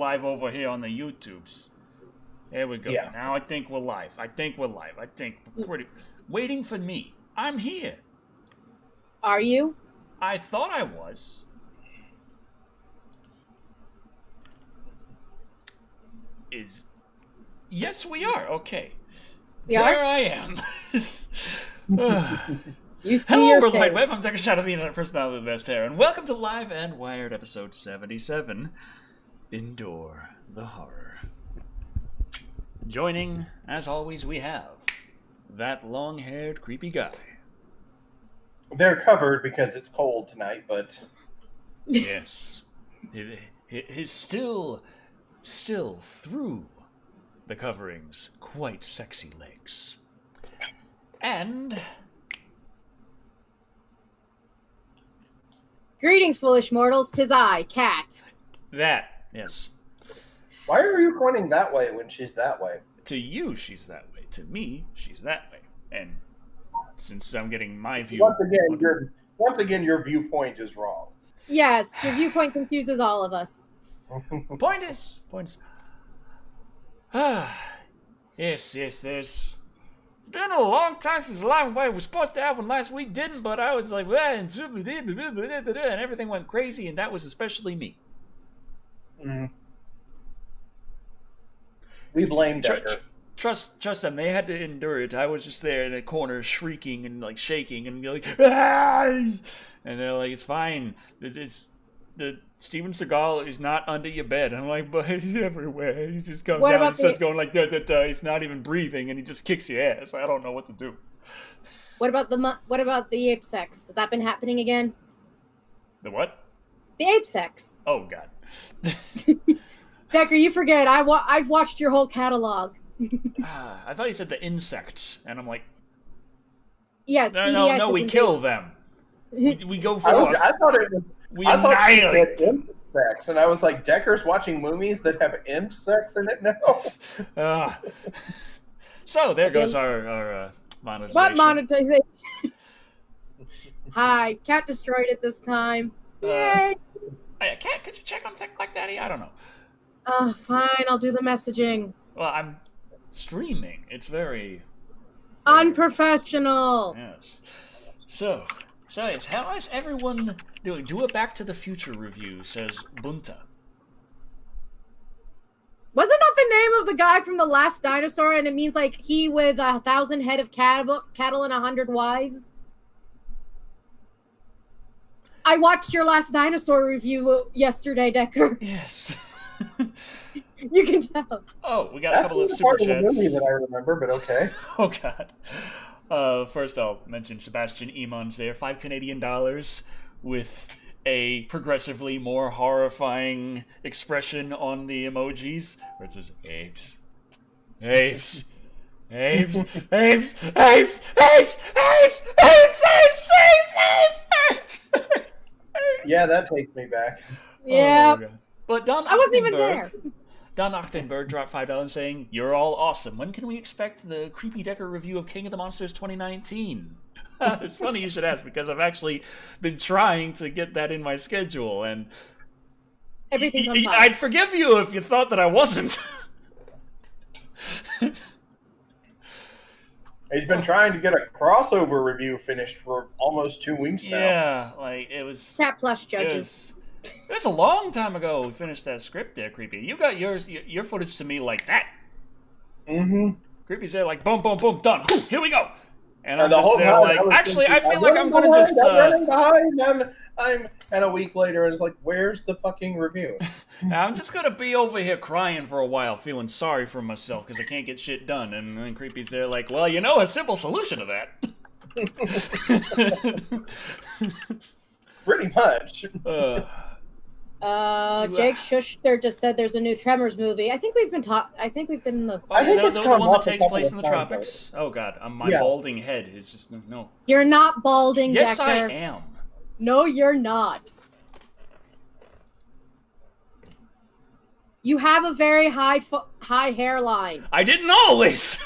live over here on the YouTubes. There we go. Yeah. Now I think we're live. I think we're pretty... Waiting for me. I'm here. Are you? I thought I was. Yes, we are. Okay. We there are? I am. You see Hello, your World face. Wide Web. I'm Dr. Shadow, the Internet Personality of the Best Hair, and welcome to Live and Wired, episode 77, Endure the Horror. Joining, as always, we have that long-haired, creepy guy. They're covered because it's cold tonight, but... Yes. His still through the coverings, quite sexy legs. And... Greetings, foolish mortals. 'Tis I, Cat. that, yes. Why are you pointing that way when she's that way? To you, she's that way. To me, she's that way. And since I'm getting my view... Once again, your viewpoint is wrong. Yes, your viewpoint confuses all of us. Point is... yes, there's been a long time since Live and Wire was supposed to have one last week, didn't, but I was like, and everything went crazy, and that was especially me. Mm. We blame Decker. Trust them, they had to endure it. I was just there in a corner shrieking and like shaking and like, ah! And they're like, it's fine. The Steven Seagal is not under your bed. I'm like, but he's everywhere. He just comes out and starts going like, da, da, da. He's not even breathing, and he just kicks your ass. I don't know what to do. What about the ape sex? Has that been happening again? The what? The ape sex. Oh, God. Decker, you forget. I've watched your whole catalog. I thought you said the insects, and I'm like, yes. No, we kill them. We go for I thought it was... We I thought she annihilate. said imp sex, and I was like, Decker's watching movies that have imp sex in it now? So, there goes our monetization. What monetization? Hi, Cat destroyed it this time. Yay! Cat, could you check on things like that? I don't know. Fine, I'll do the messaging. Well, I'm streaming. It's very... Unprofessional! Yes. So yes, how is everyone doing? Do a Back to the Future review, says Bunta. Wasn't that the name of the guy from The Last Dinosaur, and it means, like, he with 1,000 head of cattle and 100 wives? I watched your Last Dinosaur review yesterday, Decker. Yes. You can tell. Oh, we got a couple of super chats. That's the movie that I remember, but okay. Oh, God. First, I'll mention Sebastian Emon's there, $5 Canadian with a progressively more horrifying expression on the emojis, where it says, apes, apes, apes, apes, apes, apes, apes, apes, apes, apes, apes, apes. Yeah, that takes me back. Yeah. Oh, but Don I wasn't even there. Don Achtenberg dropped $5 saying, "You're all awesome. When can we expect the Creepy Decker review of King of the Monsters 2019? It's funny you should ask, because I've actually been trying to get that in my schedule, and Everything's on fire. I'd forgive you if you thought that I wasn't. He's been trying to get a crossover review finished for almost 2 weeks now. Yeah, like, it was... Cat Plush judges. It was a long time ago we finished that script there, Creepy. You got your footage to me like that. Mm-hmm. Creepy's there like, boom, boom, boom, done. Whew, here we go. And I'm the just whole there time like, I was actually, thinking, I feel like I'm going to just... I'm running behind, and a week later, it's like, where's the fucking review? I'm just going to be over here crying for a while, feeling sorry for myself because I can't get shit done. And then Creepy's there like, well, you know a simple solution to that. Pretty much. Jake Schuster just said there's a new Tremors movie. I think we've been in the... I think it's the come one up that a takes couple place of in the times tropics. Oh, God. My balding head is just... No. You're not balding, Yes, Decker. I am. No, you're not. You have a very high hairline. I didn't always.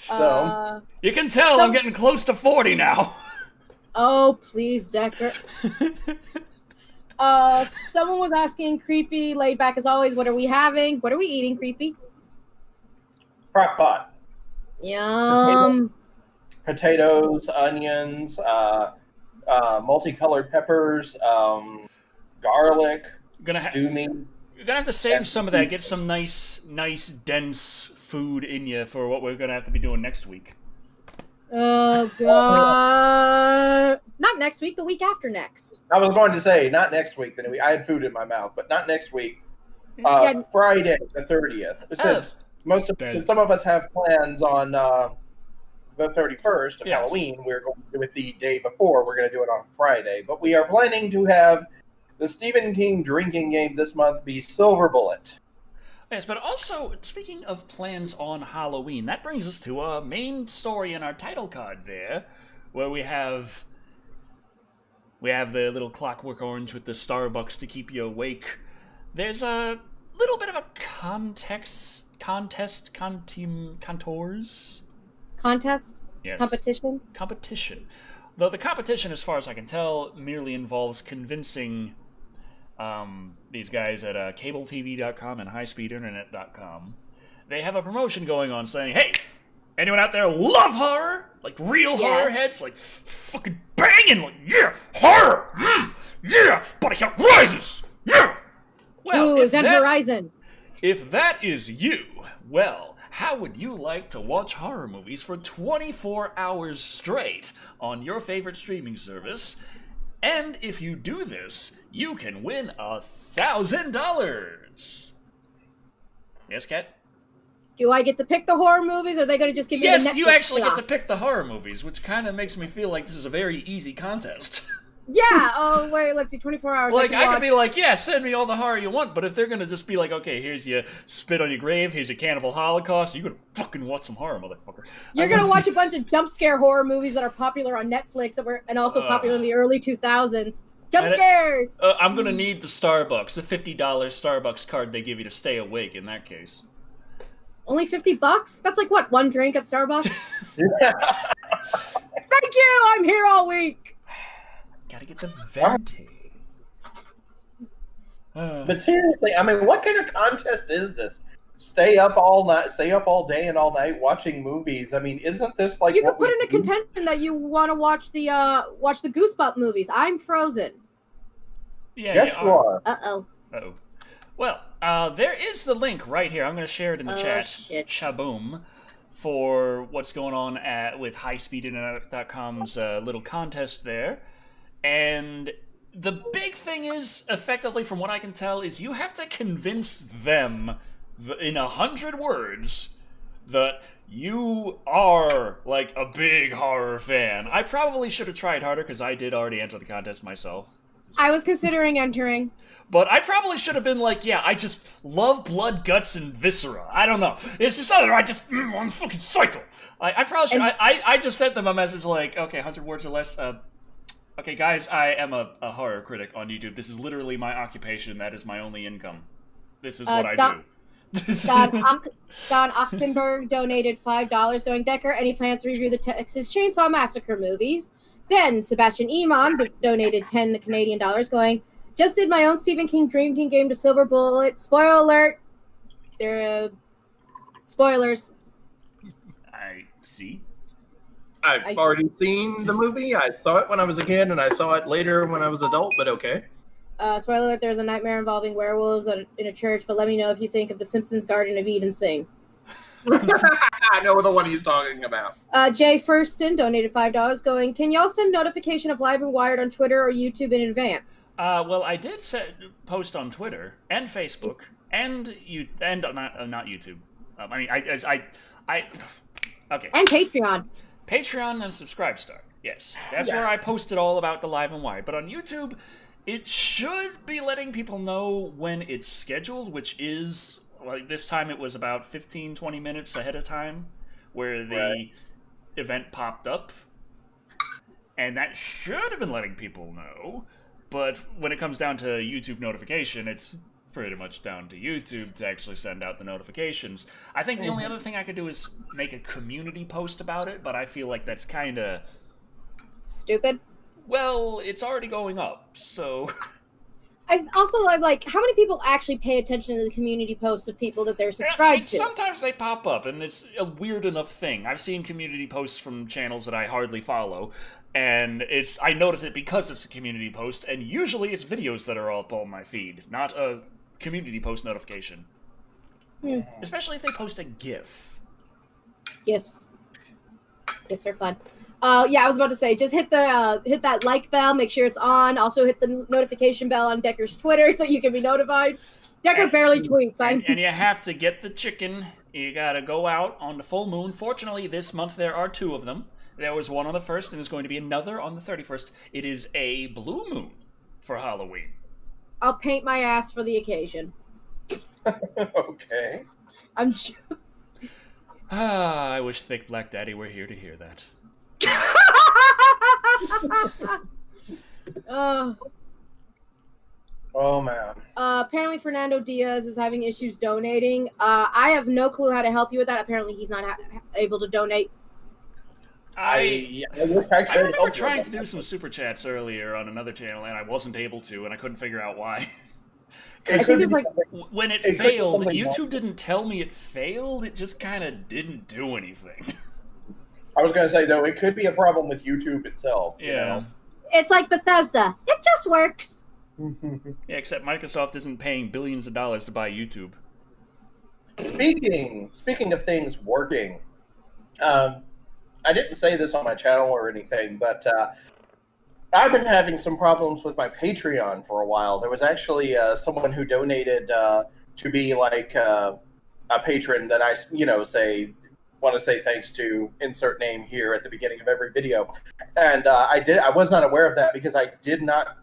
So you can tell I'm getting close to 40 now. Oh, please, Decker. Someone was asking, creepy, laid back as always. What are we having? What are we eating, creepy? Crock pot. Yum. Potatoes, onions, multicolored peppers, garlic, stew meat. You're gonna have to save some of that. Get some nice, dense food in you for what we're gonna have to be doing next week. Oh God! Not next week. The week after next. I was going to say not next week. Then I had food in my mouth, but not next week. Friday the 30th. Since some of us have plans on the 31st of Halloween, we're going to do it the day before. We're going to do it on Friday, but we are planning to have the Stephen King drinking game this month be Silver Bullet. Yes, but also, speaking of plans on Halloween, that brings us to a main story in our title card there, where we have the little clockwork orange with the Starbucks to keep you awake. There's a little bit of a contest? Yes. Competition. Though the competition, as far as I can tell, merely involves convincing these guys at CableTV.com and HighSpeedInternet.com. They have a promotion going on saying, hey, anyone out there love horror? Like real horror heads? Like fucking banging? Like, yeah, horror! Yeah, body count rises! Yeah! Well, Horizon. If that is you, well, how would you like to watch horror movies for 24 hours straight on your favorite streaming service? And if you do this, you can win $1,000. Yes, Kat? Do I get to pick the horror movies, or are they going to just give me the Netflix? Yes, you actually get to pick the horror movies, which kind of makes me feel like this is a very easy contest. Yeah, oh, wait, let's see, 24 hours. Like, I could be like, yeah, send me all the horror you want, but if they're gonna just be like, okay, here's your Spit on Your Grave, here's your Cannibal Holocaust, you're gonna fucking watch some horror, motherfucker. You're gonna watch a bunch of jump scare horror movies that are popular on Netflix and also popular in the early 2000s. Jump scares! I'm gonna need the Starbucks, the $50 Starbucks card they give you to stay awake in that case. Only $50? That's like, what, one drink at Starbucks? Thank you! I'm here all week! Gotta get the venti. But seriously, I mean, what kind of contest is this? Stay up all night, stay up all day and all night watching movies. I mean, isn't this like you could put in a contention that you want to watch the Goosebumps movies? I'm Frozen. Yeah, yes, you are. Uh-oh. Uh-oh. Well, there is the link right here. I'm going to share it in the chat. Shit. Shaboom. For what's going on with HighSpeedInternet.com's little contest there. And the big thing is, effectively, from what I can tell, is you have to convince them in 100 words that you are, like, a big horror fan. I probably should have tried harder, because I did already enter the contest myself. I was considering entering. But I probably should have been like, yeah, I just love blood, guts, and viscera. I don't know. It's just other. I'm fucking psycho. I probably should. I just sent them a message like, okay, 100 words or less. Okay, guys, I am a horror critic on YouTube. This is literally my occupation. That is my only income. This is what I do. Don Ochtenberg donated $5, going, Decker, any plans to review the Texas Chainsaw Massacre movies? Then Sebastian Iman donated $10 Canadian, going, just did my own Stephen King drinking game to Silver Bullet. Spoiler alert. There are spoilers. I see. I've already seen the movie. I saw it when I was a kid, and I saw it later when I was adult, but okay. Spoiler alert, there's a nightmare involving werewolves in a church, but let me know if you think of the Simpsons Garden of Eden scene. I know the one he's talking about. Jay Furston donated $5, going, can y'all send notification of Live and Wired on Twitter or YouTube in advance? Well, I did post on Twitter and Facebook and not YouTube. Okay. And Patreon. Patreon and Subscribestar. Yes, that's where I posted all about the Live and Wired. But on YouTube, it should be letting people know when it's scheduled, which is, like, this time it was about 15-20 minutes ahead of time where the event popped up. And that should have been letting people know. But when it comes down to YouTube notification, it's pretty much down to YouTube to actually send out the notifications. I think the only other thing I could do is make a community post about it, but I feel like that's kind of... stupid? Well, it's already going up, so... I'm like, how many people actually pay attention to the community posts of people that they're subscribed to? Sometimes they pop up, and it's a weird enough thing. I've seen community posts from channels that I hardly follow, and I notice it because it's a community post, and usually it's videos that are up on my feed, not a community post notification. Especially if they post a GIF. GIFs are fun. Yeah, I was about to say, just hit that like bell, make sure it's on. Also hit the notification bell on Decker's Twitter so you can be notified. Decker barely tweets. And you have to get the chicken. You gotta go out on the full moon. Fortunately, this month there are 2 of them. There was one on the 1st, and there's going to be another on the 31st. It is a blue moon for Halloween. I'll paint my ass for the occasion. Okay. I wish Thick Black Daddy were here to hear that. Oh man. Apparently Fernando Diaz is having issues donating. I have no clue how to help you with that. Apparently he's not able to donate. I remember trying to do some super chats earlier on another channel, and I wasn't able to, and I couldn't figure out why. Because when it failed, YouTube didn't tell me it failed. It just kind of didn't do anything. I was going to say, though, it could be a problem with YouTube itself. Yeah. You know? It's like Bethesda. It just works. Yeah, except Microsoft isn't paying billions of dollars to buy YouTube. Speaking of things working, I didn't say this on my channel or anything, but I've been having some problems with my Patreon for a while. There was actually someone who donated to be like a patron that I, want to say thanks to, insert name here at the beginning of every video. And I was not aware of that because I did not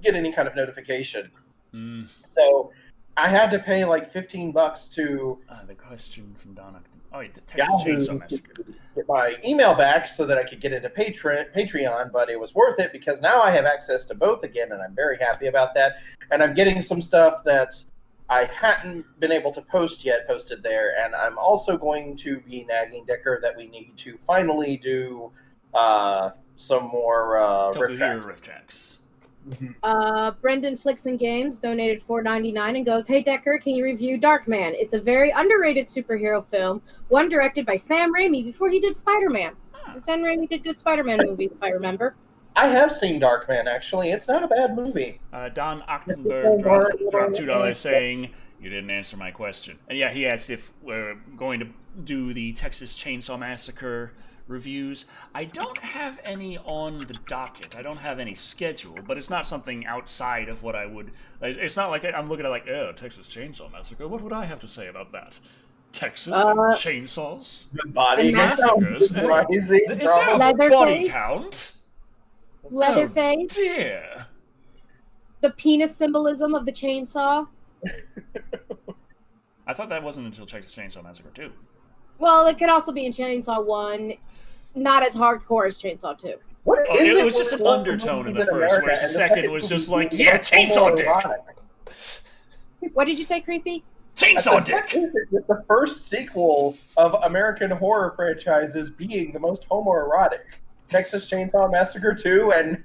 get any kind of notification. So I had to pay like $15 to... the question from Donna. Oh, the Texas Chainsaw Massacre. Get my email back so that I could get into Patreon, but it was worth it because now I have access to both again, and I'm very happy about that. And I'm getting some stuff that I hadn't been able to post yet posted there, and I'm also going to be nagging Decker that we need to finally do some more riff tracks. Brendan Flicks and Games donated $4.99 and goes, "Hey Decker, can you review Darkman? It's a very underrated superhero film, one directed by Sam Raimi before he did Spider-Man. And Sam Raimi did good Spider-Man movies, if I remember." I have seen Darkman, actually. It's not a bad movie. Don Ochtenberg dropped $2 saying, "You didn't answer my question." And yeah, he asked if we're going to do the Texas Chainsaw Massacre reviews. I don't have any on the docket. I don't have any schedule, but it's not something outside of what I would... It's not like I'm looking at like, Texas Chainsaw Massacre. What would I have to say about that? Texas chainsaws? Body massacres? Is there a body count? Leatherface? Oh, dear. The penis symbolism of the chainsaw? I thought that wasn't until Texas Chainsaw Massacre 2. Well, it could also be in Chainsaw 1. Not as hardcore as Chainsaw 2. It was just an undertone in the first, whereas the second was just like, yeah, chainsaw dick! What did you say, Creepy? Chainsaw dick! The first sequel of American horror franchises being the most homoerotic. Texas Chainsaw Massacre 2 and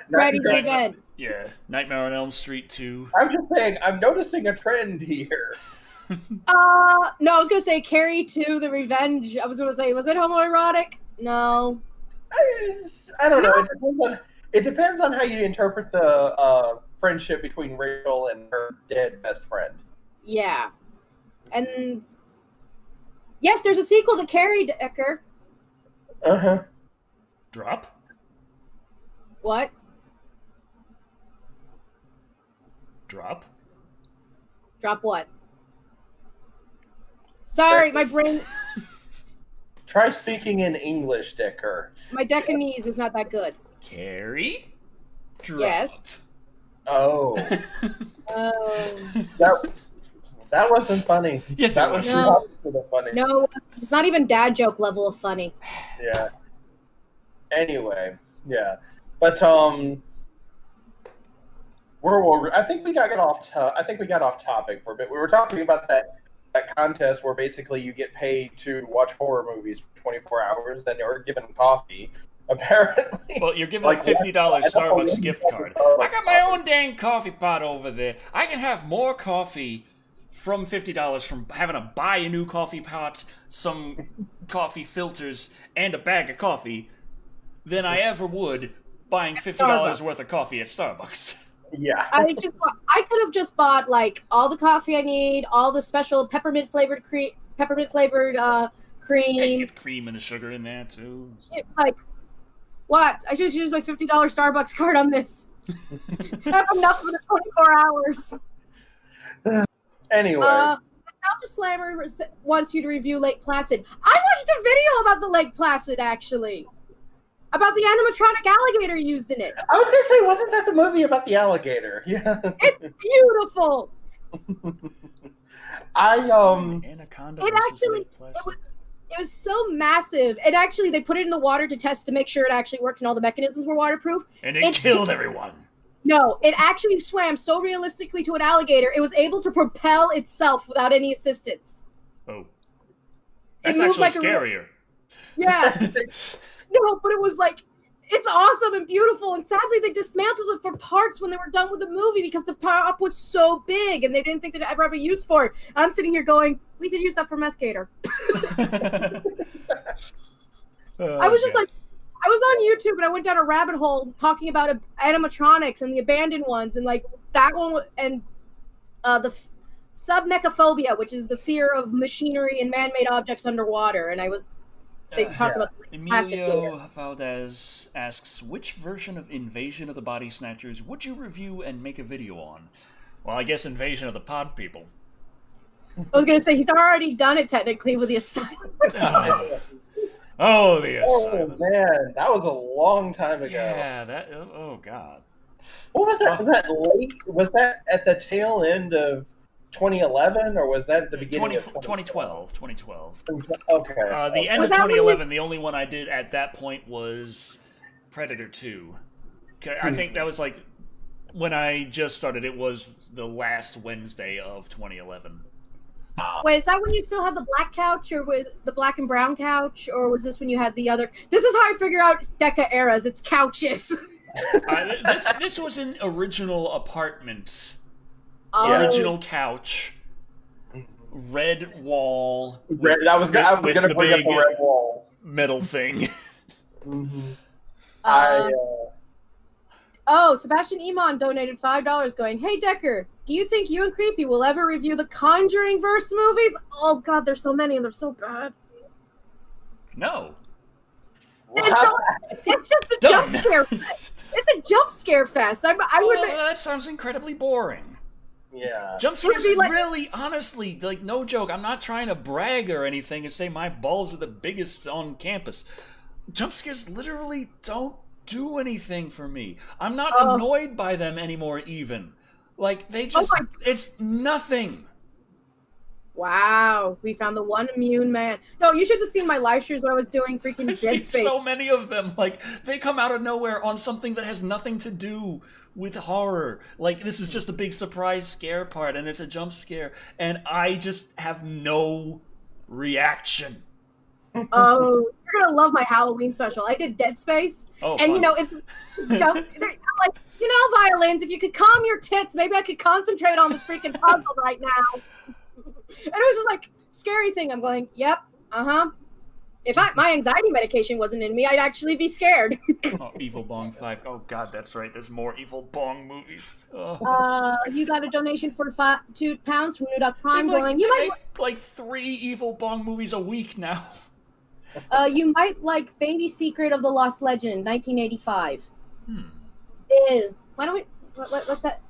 Freddy's Revenge. Yeah, Nightmare on Elm Street 2. I'm just saying, I'm noticing a trend here. No, I was gonna say Carrie 2, The Revenge. I was gonna say, was it homoerotic? No. I don't know. It depends on how you interpret the friendship between Rachel and her dead best friend. Yeah. And yes, there's a sequel to Carrie, Decker. Uh-huh. Drop? What? Drop? Drop what? Sorry, my brain... Try speaking in English, Decker. My Deccanese is not that good. Carrie? Drop. Yes. Oh. That wasn't funny. Yes, that was not funny. No, it's not even dad joke level of funny. Yeah. Anyway, yeah. But I think we got off topic for a bit. We were talking about that contest where basically you get paid to watch horror movies for 24 hours, then you're given coffee, apparently. Well, you're giving a $50 Starbucks gift card. I got my own dang coffee pot over there. I can have more coffee from $50 from having to buy a new coffee pot, some coffee filters, and a bag of coffee than I ever would buying $50 worth of coffee at Starbucks. Yeah. I could have just bought like all the coffee I need, all the special peppermint flavored cream. Yeah, you get the cream and the sugar in there too. It's like, what? I just used my $50 Starbucks card on this. I have enough for the 24 hours. Anyway. Nostalgia Slammer wants you to review Lake Placid. I watched a video about the Lake Placid, actually. About the animatronic alligator used in it. I was going to say, wasn't that the movie about the alligator? Yeah. It's beautiful. Anaconda It actually, it was so massive. And actually, they put it in the water to test to make sure it actually worked and all the mechanisms were waterproof. And it killed everyone. No, it actually swam so realistically to an alligator, it was able to propel itself without any assistance. Oh. That's actually like scarier. Yeah. No, but it was like, it's awesome and beautiful. And sadly, they dismantled it for parts when they were done with the movie because the prop was so big and they didn't think they'd ever have a use for it. I'm sitting here going, we could use that for Meth Gator. I was just like, I was on YouTube and I went down a rabbit hole talking about animatronics and the abandoned ones and like that one and the submechaphobia, which is the fear of machinery and man-made objects underwater. And they talked about Emilio Valdez asks, which version of Invasion of the Body Snatchers would you review and make a video on? Well, I guess Invasion of the Pod People. I was going to say, he's already done it technically with the Asylum. Oh, the Asylum. Oh, man. That was a long time ago. Yeah, oh, God. What was that? Was that late? Was that at the tail end of 2011, or was that at the beginning of 2012? 2012. Okay. The end of 2011, the only one I did at that point was Predator 2. I think that was like, when I just started, it was the last Wednesday of 2011. Wait, is that when you still had the black couch, or was the black and brown couch, or was this when you had the other? This is how I figure out Deca eras. It's couches. This was an original apartment. Original couch. Red wall. I was going to bring up the red walls. Metal thing. Sebastian Iman donated $5 going, hey, Decker, do you think you and Creepy will ever review the Conjuring verse movies? Oh, God, there's so many and they're so bad. No. It's just a jump scare fest. It's a jump scare fest. That sounds incredibly boring. Yeah. Jump scares really, honestly, like, no joke. I'm not trying to brag or anything and say my balls are the biggest on campus. Jump scares literally don't do anything for me. I'm not annoyed by them anymore, even. Like, they just, it's nothing. Wow, we found the one immune man. No, you should have seen my live streams when I was doing freaking Dead Space. So many of them, like, they come out of nowhere on something that has nothing to do with horror. Like, this is just a big surprise scare part, and it's a jump scare, and I just have no reaction. Oh, you're gonna love my Halloween special. I did Dead Space, and fun. You know, it's jump. I'm like, you know, violins. If you could calm your tits, maybe I could concentrate on this freaking puzzle right now. And it was just like scary thing. I'm going, yep, If my anxiety medication wasn't in me, I'd actually be scared. Evil Bong 5. Oh God, that's right. There's more Evil Bong movies. You got a donation for £2 from New Duck Prime. You might like 3 Evil Bong movies a week now. You might like Baby Secret of the Lost Legend, 1985. Why don't we? What's that?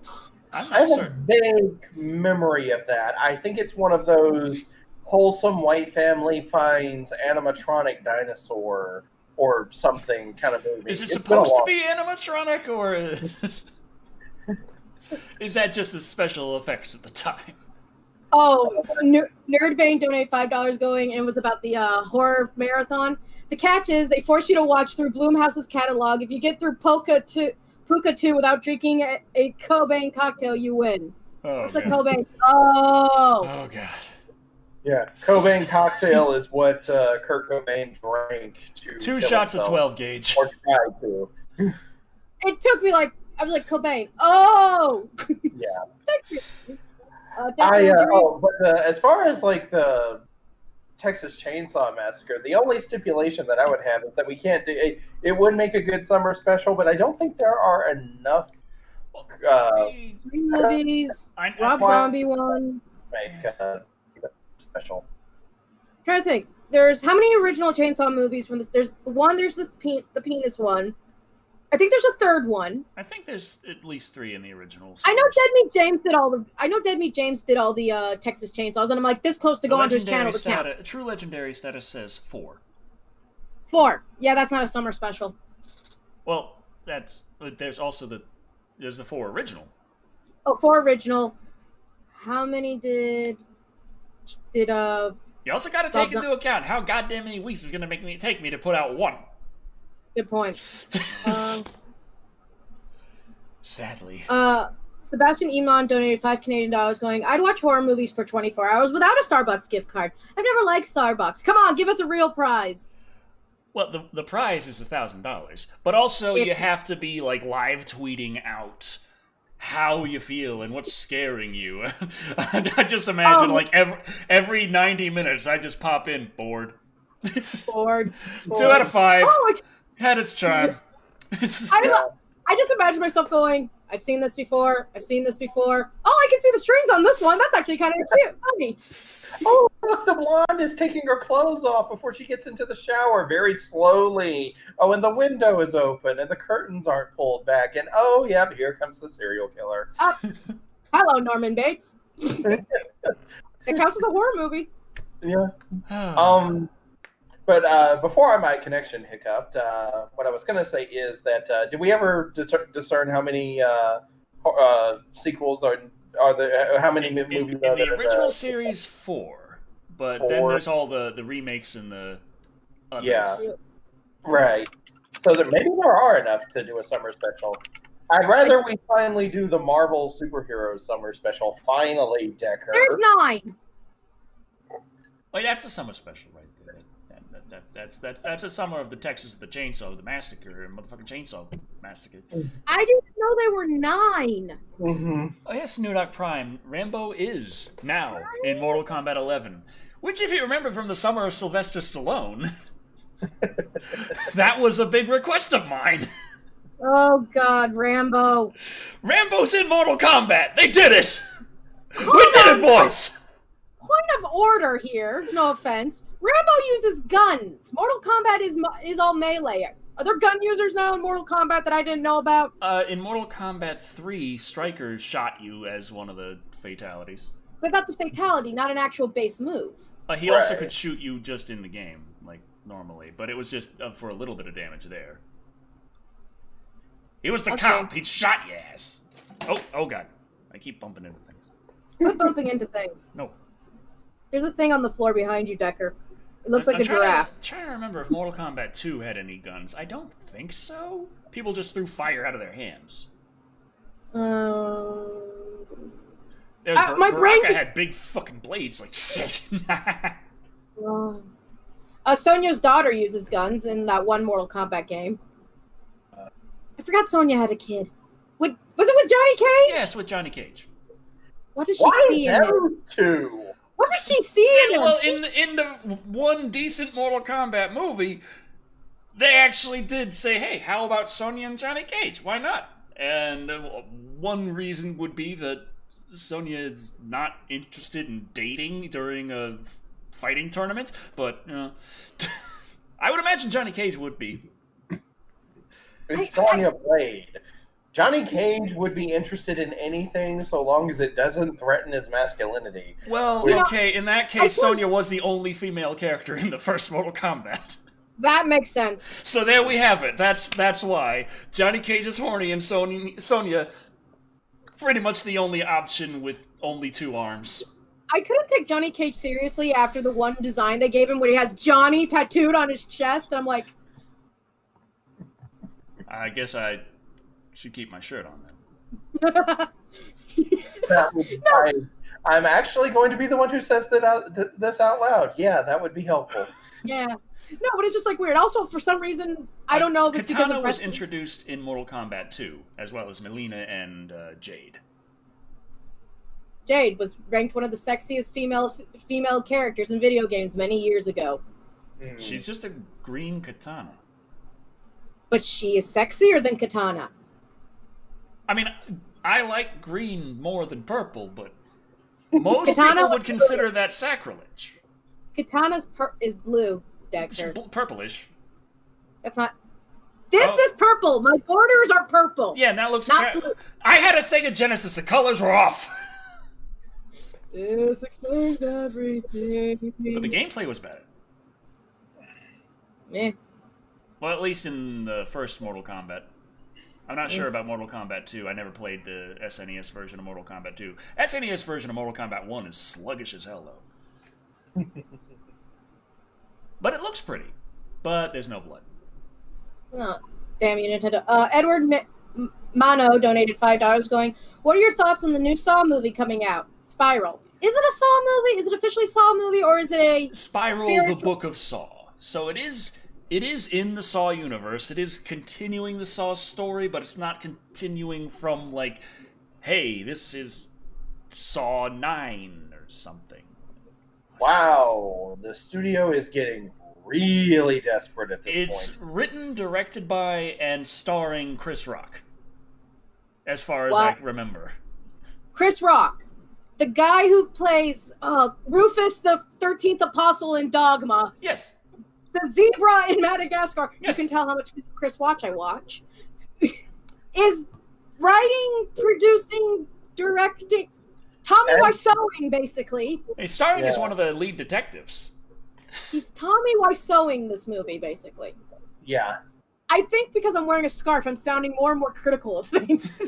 I have a vague memory of that. I think it's one of those wholesome white family finds animatronic dinosaur or something kind of movie. Is it supposed to be animatronic, or is that just the special effects at the time? Oh, Nerdbane donated $5 going, and it was about the horror marathon. The catch is they force you to watch through Blumhouse's catalog. If you get through Puka 2 without drinking a Cobain cocktail, you win. Oh, it's a Cobain. Oh, God. Yeah, Cobain cocktail is what Kurt Cobain drank to 2 shots of 12 gauge. Or tried to. It took me I was like, Cobain. Oh! Yeah. But as far as the Texas Chainsaw Massacre, the only stipulation that I would have is that we can't do it. It would make a good summer special, but I don't think there are enough 3 movies, Rob Zombie one. Make special. I'm trying to think. There's how many original Chainsaw movies from this? There's the penis one. I think there's a third one. I think there's at least 3 in the original. I know Dead Meat James did all the Texas Chainsaws, and I'm like this close to go onto his channel to count. True legendary status says 4. 4. Yeah, that's not a summer special. Well, there's also there's the 4 original. Oh, 4 original. How many did You also got to take into account how goddamn many weeks is going to take me to put out 1. Good point. Sadly. Sebastian Iman donated $5 going, I'd watch horror movies for 24 hours without a Starbucks gift card. I've never liked Starbucks. Come on, give us a real prize. Well, the prize is $1,000, but also you have to be live tweeting out how you feel and what's scaring you. I just imagine every 90 minutes I just pop in bored. Bored. 2 out of 5. Had its charm. I just imagine myself going, I've seen this before. Oh, I can see the strings on this one. That's actually kind of cute. Funny. Oh, look, the blonde is taking her clothes off before she gets into the shower very slowly. Oh, and the window is open and the curtains aren't pulled back. And oh, yeah, here comes the serial killer. Hello, Norman Bates. It counts as a horror movie. Yeah. But before my connection hiccuped, what I was going to say is that did we ever discern how many sequels are there? How many movies in the original series? 4, but then there's all the remakes and the others. Yeah, right. So maybe there are enough to do a summer special. I'd rather we finally do the Marvel superhero summer special. Finally, Decker. There's 9. Well, that's the summer special, right there. That's a summer of the Texas Chainsaw, the Massacre, and motherfucking Chainsaw Massacre. I didn't know they were 9. Mm-hmm. Oh yes, New Dog Prime. Rambo is now in Mortal Kombat 11, which, if you remember from the summer of Sylvester Stallone, that was a big request of mine. Oh God, Rambo! Rambo's in Mortal Kombat. They did it. We did it, boys. Point of order here. No offense. Rambo uses guns. Mortal Kombat is all melee. Are there gun users now in Mortal Kombat that I didn't know about? In Mortal Kombat 3, Stryker shot you as one of the fatalities. But that's a fatality, not an actual base move. He also could shoot you just in the game, normally, but it was just for a little bit of damage there. He was the cop. He shot your ass. Oh God. I keep bumping into things. Quit bumping into things. No. There's a thing on the floor behind you, Decker. It looks like a giraffe. I'm trying to remember if Mortal Kombat 2 had any guns. I don't think so. People just threw fire out of their hands. My brain had big fucking blades. Sonya's daughter uses guns in that one Mortal Kombat game. I forgot Sonya had a kid. Was it with Johnny Cage? Yes, with Johnny Cage. What does she see in him? What does she see in him? Well, in the one decent Mortal Kombat movie, they actually did say, hey, how about Sonya and Johnny Cage? Why not? And one reason would be that Sonya is not interested in dating during a fighting tournament, but I would imagine Johnny Cage would be. It's Sonya Blade. Johnny Cage would be interested in anything so long as it doesn't threaten his masculinity. Well, okay, in that case, Sonya was the only female character in the first Mortal Kombat. That makes sense. So there we have it. That's why. Johnny Cage is horny and Sonya pretty much the only option with only 2 arms. I couldn't take Johnny Cage seriously after the one design they gave him where he has Johnny tattooed on his chest. I'm like... I guess I should keep my shirt on then. I'm actually going to be the one who says this out loud. Yeah, that would be helpful. Yeah. No, but it's just like weird. Also, for some reason, I don't know if it's because of Katana was introduced in Mortal Kombat 2, as well as Melina and Jade. Jade was ranked one of the sexiest female characters in video games many years ago. She's just a green katana. But she is sexier than Katana. I mean, I like green more than purple, but most people would consider that sacrilege. Katana's is blue, Decker. Purplish. That's not... This is purple! My borders are purple! Yeah, that looks... not blue. I had a Sega Genesis, the colors were off! This explains everything. But the gameplay was better. Meh. Well, at least in the first Mortal Kombat. I'm not sure about Mortal Kombat 2. I never played the SNES version of Mortal Kombat 2. SNES version of Mortal Kombat 1 is sluggish as hell, though. But it looks pretty. But there's no blood. Oh, damn you, Nintendo. Edward Mano donated $5 going, what are your thoughts on the new Saw movie coming out? Spiral. Is it a Saw movie? Is it officially Saw movie, or is it a Spiral, the Book of Saw? So it is in the Saw universe. It is continuing the Saw story, but it's not continuing from, like, hey, this is Saw 9 or something. Wow, the studio is getting really desperate at this point. It's written, directed by, and starring Chris Rock, as far as I remember. Chris Rock. The guy who plays Rufus, the 13th Apostle in Dogma. Yes. The zebra in Madagascar. Yes. You can tell how much Chris I watch. Is writing, producing, directing. Tommy Wiseauing, basically. He's starring as one of the lead detectives. He's Tommy Wiseauing this movie, basically. Yeah. I think because I'm wearing a scarf, I'm sounding more and more critical of things.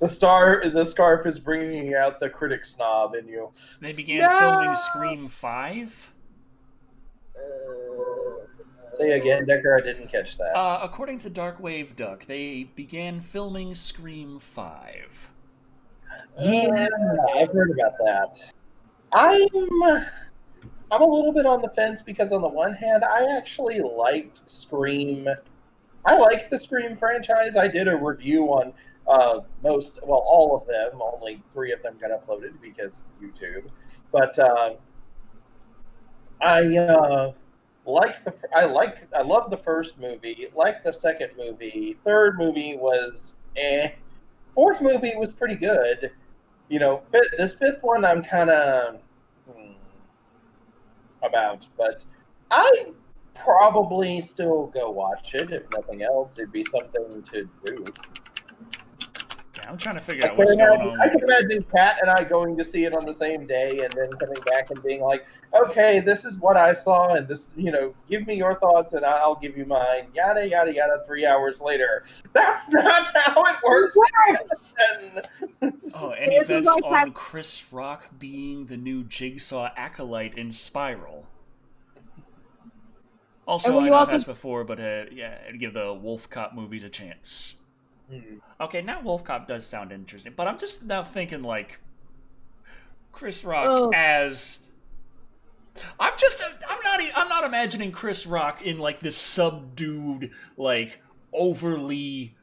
The scarf is bringing out the critic snob in you. They began filming Scream 5? Say again, Decker, I didn't catch that. According to Darkwave Duck, they began filming Scream 5. Yeah, I've heard about that. I'm a little bit on the fence because on the one hand, I actually liked Scream. I like the Scream franchise. I did a review on all of them. Only 3 of them got uploaded because YouTube. But I love the first movie. Liked the second movie. Third movie was Fourth movie was pretty good. You know, this fifth one I'm kind of about, but I probably still go watch it. If nothing else, it'd be something to do. Yeah, I'm trying to figure out what's going on. I can imagine Kat and I going to see it on the same day and then coming back and being like, okay, this is what I saw, and this, give me your thoughts and I'll give you mine. Yada, yada, yada, 3 hours later. That's not how it works. Any bets on Chris Rock being the new Jigsaw acolyte in Spiral? Also, I know that's before, but give the Wolf Cop movies a chance. Okay, now Wolf Cop does sound interesting, but I'm just now thinking like Chris Rock as I'm not imagining Chris Rock in like this subdued, like overly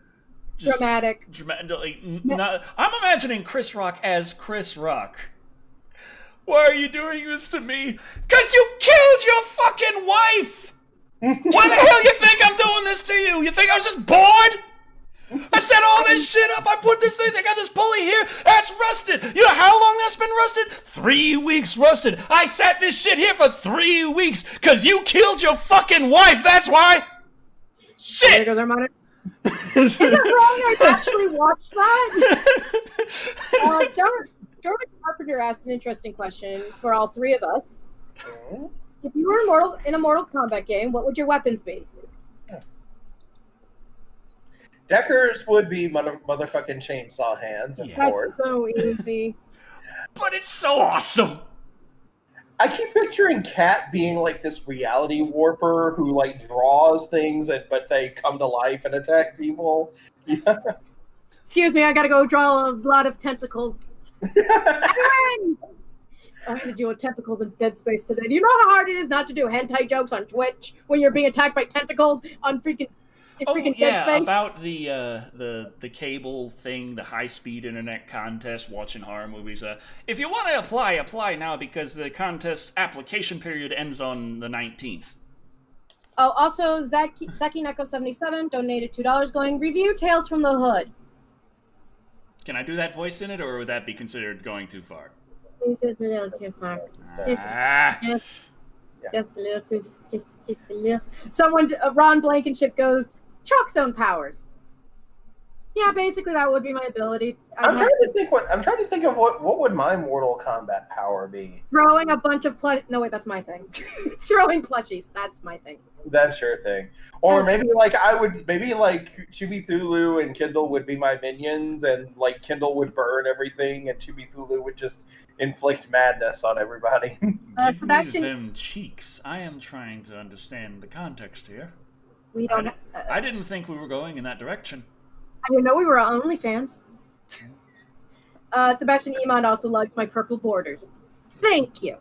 dramatic. I'm imagining Chris Rock as Chris Rock. Why are you doing this to me? 'Cause you killed your fucking wife! Why the hell you think I'm doing this to you? You think I was just bored? I set all this shit up. I put this thing. I got this pulley here. That's rusted. You know how long that's been rusted? 3 weeks rusted. I sat this shit here for 3 weeks because you killed your fucking wife. That's why. Shit. Is it wrong? I actually watched that. Jordan Carpenter asked an interesting question for all 3 of us. If you were in a Mortal Kombat game, what would your weapons be? Decker's would be motherfucking chainsaw hands, of course. That's so easy. But it's so awesome! I keep picturing Kat being like this reality warper who like draws things, but they come to life and attack people. Yeah. Excuse me, I gotta go draw a lot of tentacles. I win! I had to deal with tentacles in Dead Space today. Do you know how hard it is not to do hentai jokes on Twitch when you're being attacked by tentacles on freaking Dead Space? About the cable thing, the high-speed internet contest, watching horror movies. If you want to apply now because the contest application period ends on the 19th. Oh, also, Zaki Neko77 donated $2 going, review Tales from the Hood. Can I do that voice in it, or would that be considered going too far? Just a little too far. Just a little too. Just a little. Someone, Ron Blankenship goes, Chalk Zone powers. Yeah, basically that would be my ability. I'm trying to think of what would my Mortal Kombat power be. Throwing a bunch of no wait, that's my thing. Throwing plushies, that's my thing. That's your thing. Or maybe Chibi Thulu and Kindle would be my minions, and like Kindle would burn everything, and Chibi Thulu would just inflict madness on everybody. Give me them cheeks. I am trying to understand the context here. We don't. I didn't think we were going in that direction. I didn't know we were OnlyFans. Sebastian Iman also likes my purple borders. Thank you.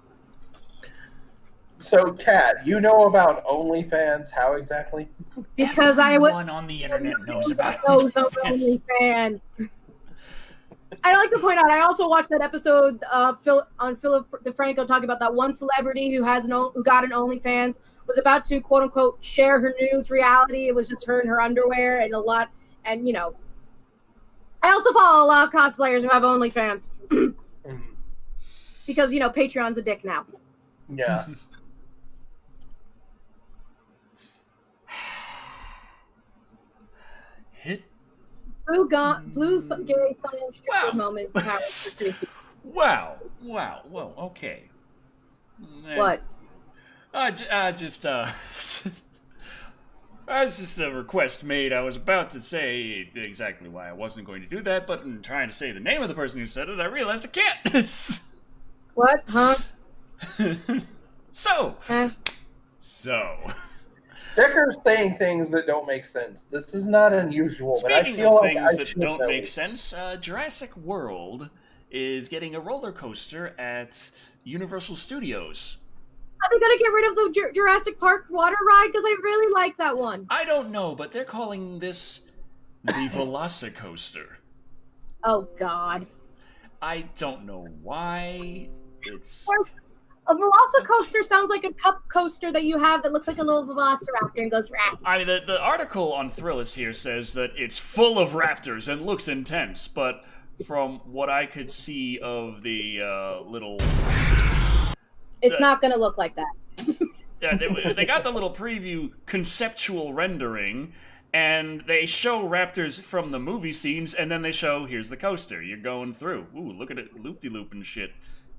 So, Kat, you know about OnlyFans? How exactly? Because everyone on the internet knows about OnlyFans. I'd like to point out, I also watched that episode on Philip DeFranco talking about that one celebrity who got an OnlyFans, was about to quote unquote share her news reality. It was just her in her underwear and a lot. And, you know, I also follow a lot of cosplayers who have OnlyFans. Because, you know, Patreon's a dick now. Yeah. Hit. Blue gay thumbnail stripper moment. Wow. Well, okay. What? That's just a request made. I was about to say exactly why I wasn't going to do that, but in trying to say the name of the person who said it, I realized I can't. What? Huh? So. Decker's saying things that don't make sense. This is not unusual. Speaking but I feel of like things that don't make sense, Jurassic World is getting a roller coaster at Universal Studios. Are they going to get rid of the Jurassic Park water ride? Because I really like that one. I don't know, but they're calling this the Velocicoaster. Oh, God. I don't know why. It's... A Velocicoaster sounds like a cup coaster that you have that looks like a little velociraptor and goes rap. I mean, the article on Thrillist here says that it's full of raptors and looks intense, but from what I could see of the little... It's not going to look like that. Yeah, they got the little preview conceptual rendering, and they show raptors from the movie scenes, and then they show, here's the coaster. You're going through. Ooh, look at it, loop-de-loop and shit.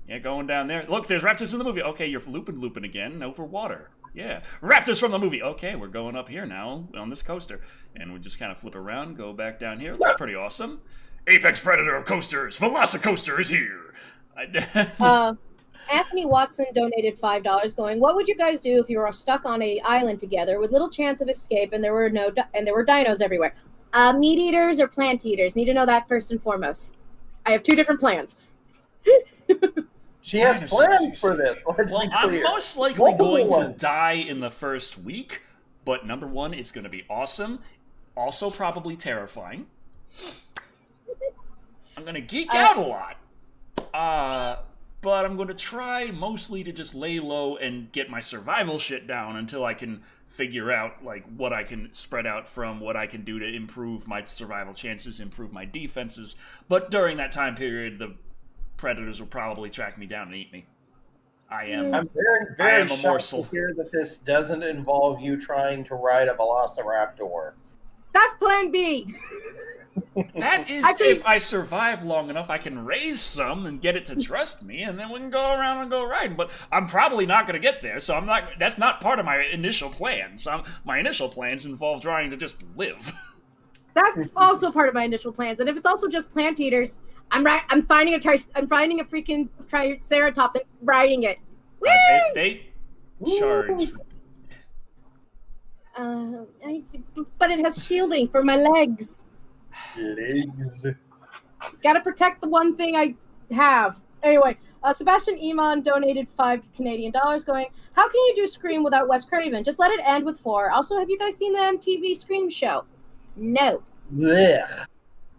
Yeah, going down there. Look, there's raptors in the movie. Okay, you're looping again, over water. Yeah, raptors from the movie. Okay, we're going up here now on this coaster. And we just kind of flip around, go back down here. Looks pretty awesome. Apex Predator of coasters, Velocicoaster is here. Anthony Watson donated $5 going, what would you guys do if you were stuck on an island together with little chance of escape and there were dinos everywhere? Meat eaters or plant eaters? Need to know that first and foremost. I have two different plans. She has plans for this. Well, I'm most likely going to die in the first week, but number one, it's going to be awesome. Also probably terrifying. I'm going to geek out a lot. But I'm going to try mostly to just lay low and get my survival shit down until I can figure out like what I can spread out from, what I can do to improve my survival chances, improve my defenses. But during that time period, the predators will probably track me down and eat me. I'm very shocked to hear that this doesn't involve you trying to ride a velociraptor. That's plan B. That is, if I survive long enough, I can raise some and get it to trust me, and then we can go around and go riding. But I'm probably not going to get there, so that's not part of my initial plans. My initial plans involve trying to just live. That's also part of my initial plans, and if it's also just plant eaters, I'm finding a freaking triceratops and riding it. They charge. But it has shielding for my legs. It is. Gotta protect the one thing I have. Anyway, Sebastian Iman donated $5 going, how can you do Scream without Wes Craven? Just let it end with 4. Also, have you guys seen the MTV Scream show? No. Blech.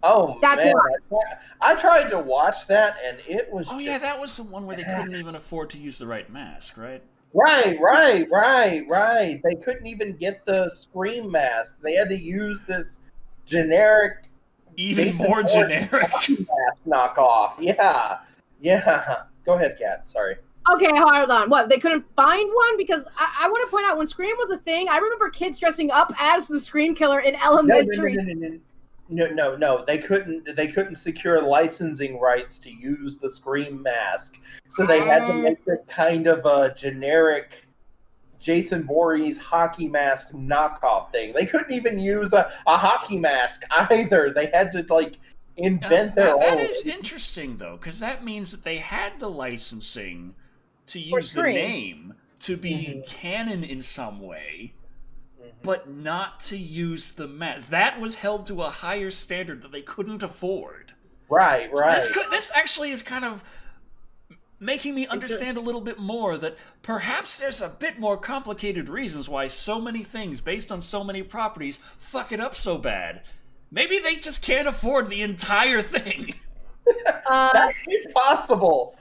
Oh, That's man. why. I tried to watch that, and it was yeah, that was the one where they couldn't even afford to use the right mask, right? Right. They couldn't even get the Scream mask. They had to use this generic... Even Jason more Bourne generic. mask knockoff. Yeah. Go ahead, Kat. Sorry. Okay, hold on. What, they couldn't find one? Because I want to point out, when Scream was a thing, I remember kids dressing up as the Scream Killer in elementary. No. They couldn't secure licensing rights to use the Scream mask, so they had to make this kind of a generic Jason Voorhees hockey mask knockoff thing. They couldn't even use a hockey mask either. They had to invent their own. That is interesting though, because that means that they had the licensing to use the name to be canon in some way, but not to use the mask. That was held to a higher standard that they couldn't afford. Right. This actually is kind of making me understand a little bit more that perhaps there's a bit more complicated reasons why so many things based on so many properties fuck it up so bad. Maybe they just can't afford the entire thing. That is possible.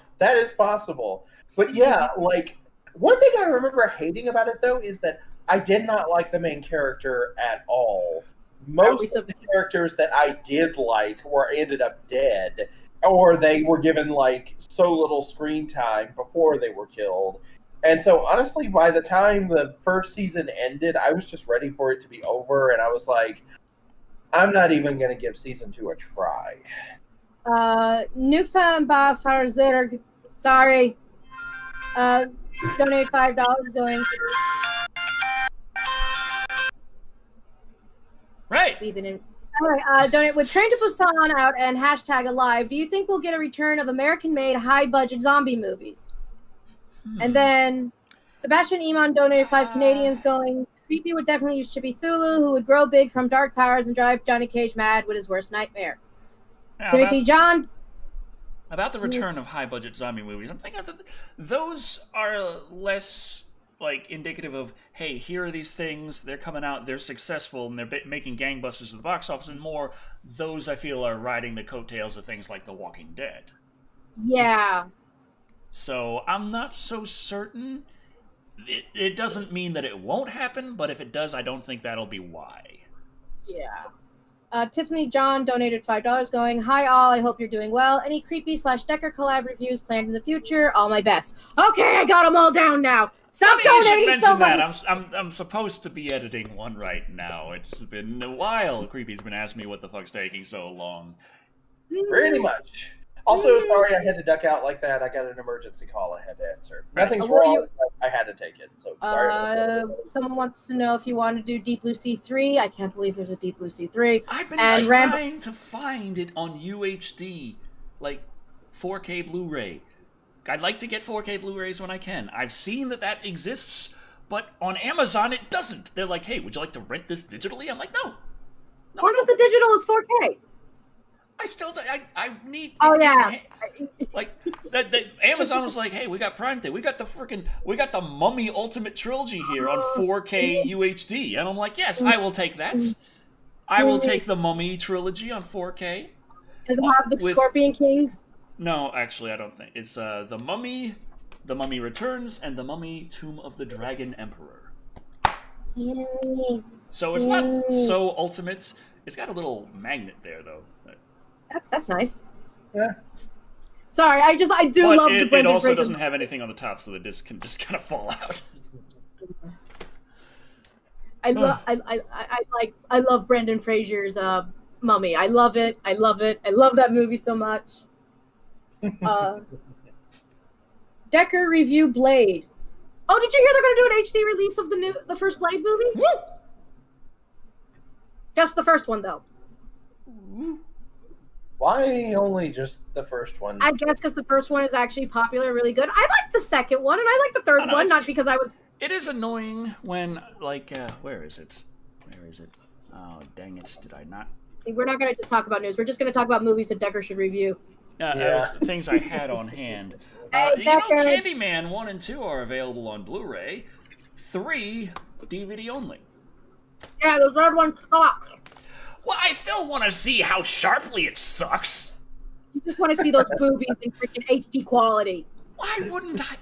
But yeah, one thing I remember hating about it though is that I did not like the main character at all. Most of the characters that I did like ended up dead, or they were given so little screen time before they were killed. And so honestly, by the time the first season ended, I was just ready for it to be over, and I was like, I'm not even going to give season 2 a try. Newfoundland Farzerg, sorry, donate $5 going. Right. All right, donate with Train to Busan out and #alive. Do you think we'll get a return of American-made high-budget zombie movies? And then Sebastian Iman donated 5 Canadians going, Creepy would definitely use Chippy Thulu, who would grow big from dark powers and drive Johnny Cage mad with his worst nightmare. Timothy John. About the return of high-budget zombie movies, I'm thinking that those are less indicative of, hey, here are these things, they're coming out, they're successful, and they're making gangbusters at the box office, and more, those I feel are riding the coattails of things like The Walking Dead. Yeah. So I'm not so certain. It doesn't mean that it won't happen, but if it does, I don't think that'll be why. Yeah. Tiffany John donated $5 going, hi all, I hope you're doing well. Any Creepy/Decker collab reviews planned in the future? All my best. Okay, I got them all down now. Stop donating so much. I'm supposed to be editing one right now. It's been a while. Creepy's been asking me what the fuck's taking so long. Pretty much. Also, sorry I had to duck out like that. I got an emergency call I had to answer. Nothing's wrong. I had to take it. So sorry. Someone wants to know if you want to do Deep Blue Sea 3. I can't believe there's a Deep Blue Sea 3. I've been trying to find it on UHD, 4K Blu-ray. I'd like to get 4K Blu-rays when I can. I've seen that exists, but on Amazon it doesn't. They're like, hey, would you like to rent this digitally? I'm like, no. What if the digital is 4K? I need... Oh, yeah. Amazon was like, hey, we got Prime Day. We got the Mummy Ultimate Trilogy here on 4K UHD. And I'm like, yes, I will take that. I will take the Mummy Trilogy on 4K. Does it have the Scorpion Kings? No, actually, I don't think. It's The Mummy Returns, and The Mummy Tomb of the Dragon Emperor. Yay. So it's not so ultimate. It's got a little magnet there, though. That's nice. Yeah. Sorry, I do love the Brendan It also Fraser. doesn't have anything on the top, so the disc can just kind of fall out. I love Brendan Fraser's Mummy. I love it. I love that movie so much. Decker review Blade. Oh, did you hear they're going to do an HD release of the first Blade movie? Woo! Just the first one, though. Why only just the first one? I guess because the first one is actually popular, really good. I like the second one, and I like the third one, not because I was... It is annoying when, where is it? Where is it? Oh, dang it. Did I not We're not going to just talk about news. We're just going to talk about movies that Decker should review. That was the things I had on hand. Candyman 1 and 2 are available on Blu-ray. 3, DVD only. Yeah, the third one sucks. Well, I still want to see how sharply it sucks. You just want to see those boobies in freaking HD quality. Why wouldn't I?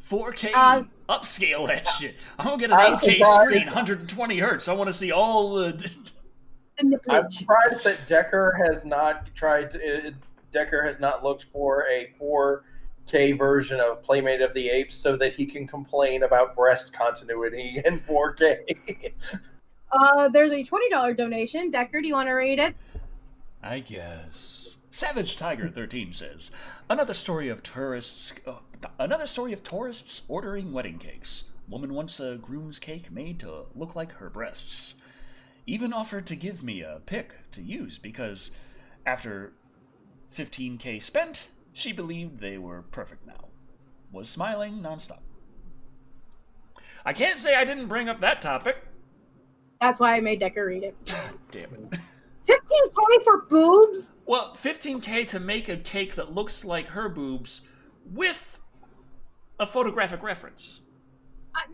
4K upscale that shit. I'm going to get an 8K screen, 120 hertz. I want to see all the... I'm surprised that Decker has not looked for a 4K version of Playmate of the Apes so that he can complain about breast continuity in 4K. There's a $20 donation. Decker, do you want to read it? I guess. Savage Tiger 13 says, another story of tourists ordering wedding cakes. Woman wants a groom's cake made to look like her breasts. Even offered to give me a pic to use because after $15K spent, she believed they were perfect now. Was smiling nonstop. I can't say I didn't bring up that topic. That's why I made Decker read it. Damn it. $15K for boobs? Well, $15K to make a cake that looks like her boobs with a photographic reference.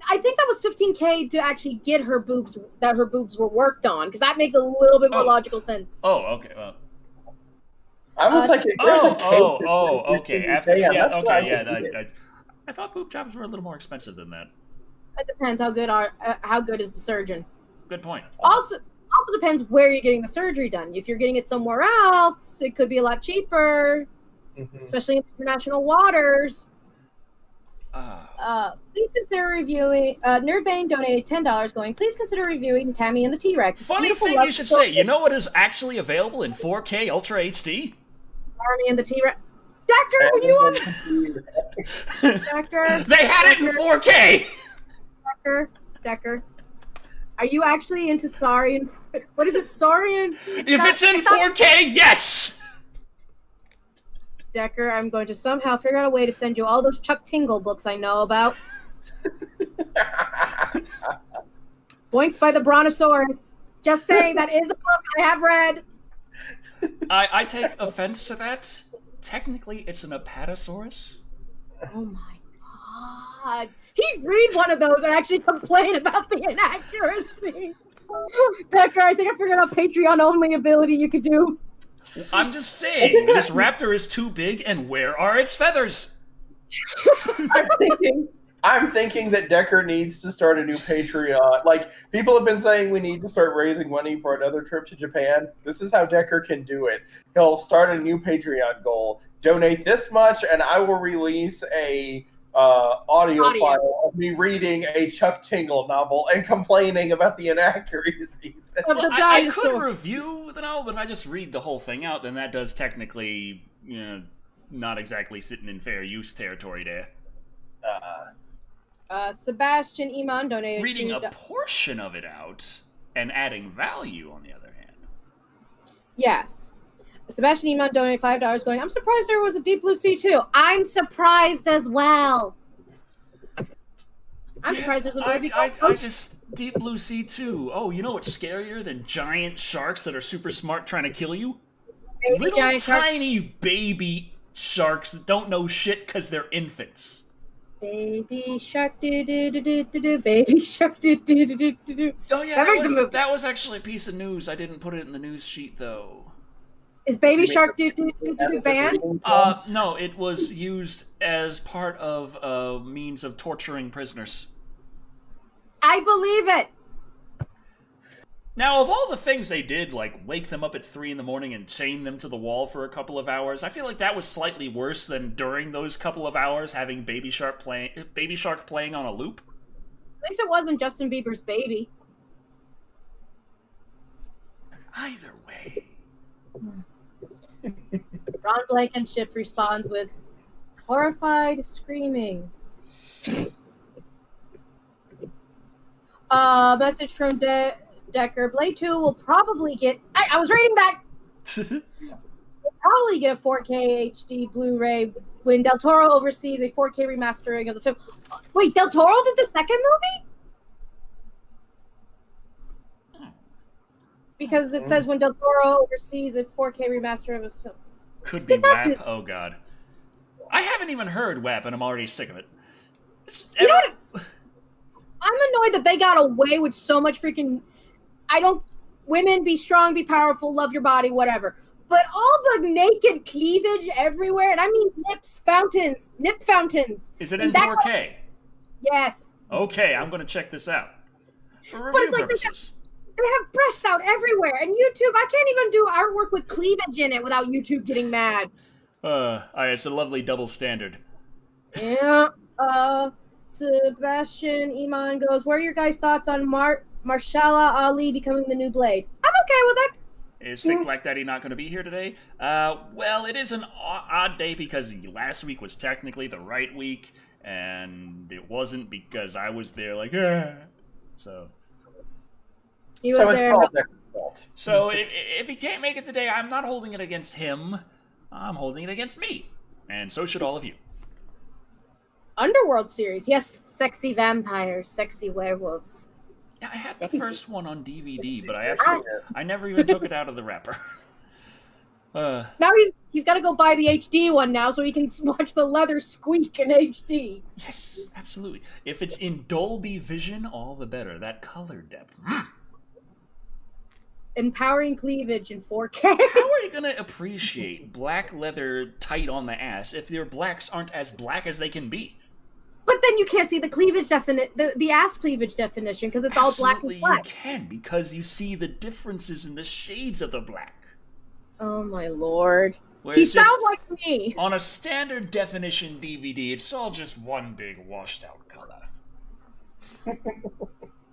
I think that was $15K to actually get her boobs, that her boobs were worked on, because that makes a little bit more logical sense. Oh, okay. Well. I was like, okay. I thought boob jobs were a little more expensive than that. It depends how good is the surgeon. Good point. Also depends where you're getting the surgery done. If you're getting it somewhere else, it could be a lot cheaper, especially in international waters. Please consider reviewing. Nerdbane donated $10, going, please consider reviewing Tammy and the T-Rex. Funny thing you should say. You know what is actually available in 4K Ultra HD? Army and the T-Rex. Decker, were you on? Decker. They had it in 4K. Decker. Are you actually into Saurian? What is it, Saurian? If it's in 4K, yes. Decker, I'm going to somehow figure out a way to send you all those Chuck Tingle books I know about. Boinked by the Brontosaurus. Just saying, that is a book I have read. I take offense to that. Technically, it's an Apatosaurus. Oh my god. He'd read one of those and actually complain about the inaccuracy. Decker, I think I figured out Patreon-only ability you could do. I'm just saying, this raptor is too big, and where are its feathers? I'm thinking that Decker needs to start a new Patreon. Like, people have been saying we need to start raising money for another trip to Japan. This is how Decker can do it. He'll start a new Patreon goal. Donate this much, and I will release a audio file of me reading a Chuck Tingle novel and complaining about the inaccuracies. Well, I could review the novel, but if I just read the whole thing out, then that does technically, not exactly sitting in fair use territory there. Sebastian Iman donated reading a portion of it out and adding value, on the other hand. Yes. Sebastian Iman donated $5, going, I'm surprised there was a Deep Blue Sea too. I'm surprised as well. I'm surprised there's a movie I just Deep Blue Sea 2. Oh, you know what's scarier than giant sharks that are super smart trying to kill you? Little tiny baby sharks that don't know shit because they're infants. Baby shark do do do do do do. Baby shark do do do do do. Oh yeah, that was actually a piece of news. I didn't put it in the news sheet though. Is Baby Shark do banned? No, it was used as part of a means of torturing prisoners. I believe it. Now, of all the things they did, like wake them up at 3 a.m. and chain them to the wall for a couple of hours, I feel like that was slightly worse than during those couple of hours having Baby Shark playing on a loop. At least it wasn't Justin Bieber's baby. Either way. Ron Blankenship responds with horrified screaming. Message from Decker. Blade 2 will probably get... I was reading that! We'll probably get a 4K HD Blu-ray when Del Toro oversees a 4K remastering of the film. Wait, Del Toro did the second movie? because it says when Del Toro oversees a 4K remaster of a film. Could be WAP. Oh god, I haven't even heard WAP, and I'm already sick of it. You know what? I'm annoyed that they got away with so much freaking. Women, be strong, be powerful, love your body, whatever. But all the naked cleavage everywhere, and I mean nip fountains. Is it in 4K? Yes. Okay, I'm going to check this out. For review but it's like purposes. They have breasts out everywhere, and YouTube, I can't even do artwork with cleavage in it without YouTube getting mad. Alright, it's a lovely double standard. Yeah. Sebastian Iman goes, what are your guys' thoughts on Marshala Ali becoming the new Blade? I'm okay with it. Is Thick Black Daddy not going to be here today? Well, it is an odd day because last week was technically the right week, and it wasn't because I was there like, so. He was there. So if he can't make it today, I'm not holding it against him. I'm holding it against me. And so should all of you. Underworld series. Yes, sexy vampires, sexy werewolves. Yeah, I had the first one on DVD, but I never even took it out of the wrapper. Now he's got to go buy the HD one now so he can watch the leather squeak in HD. Yes, absolutely. If it's in Dolby Vision, all the better. That color depth. Empowering cleavage in 4K. How are you going to appreciate black leather tight on the ass if your blacks aren't as black as they can be? But then you can't see the cleavage the ass cleavage definition because it's Absolutely, all black and black. You can because you see the differences in the shades of the black. Oh my lord. Whereas he sounds like me. On a standard definition DVD, it's all just one big washed out color.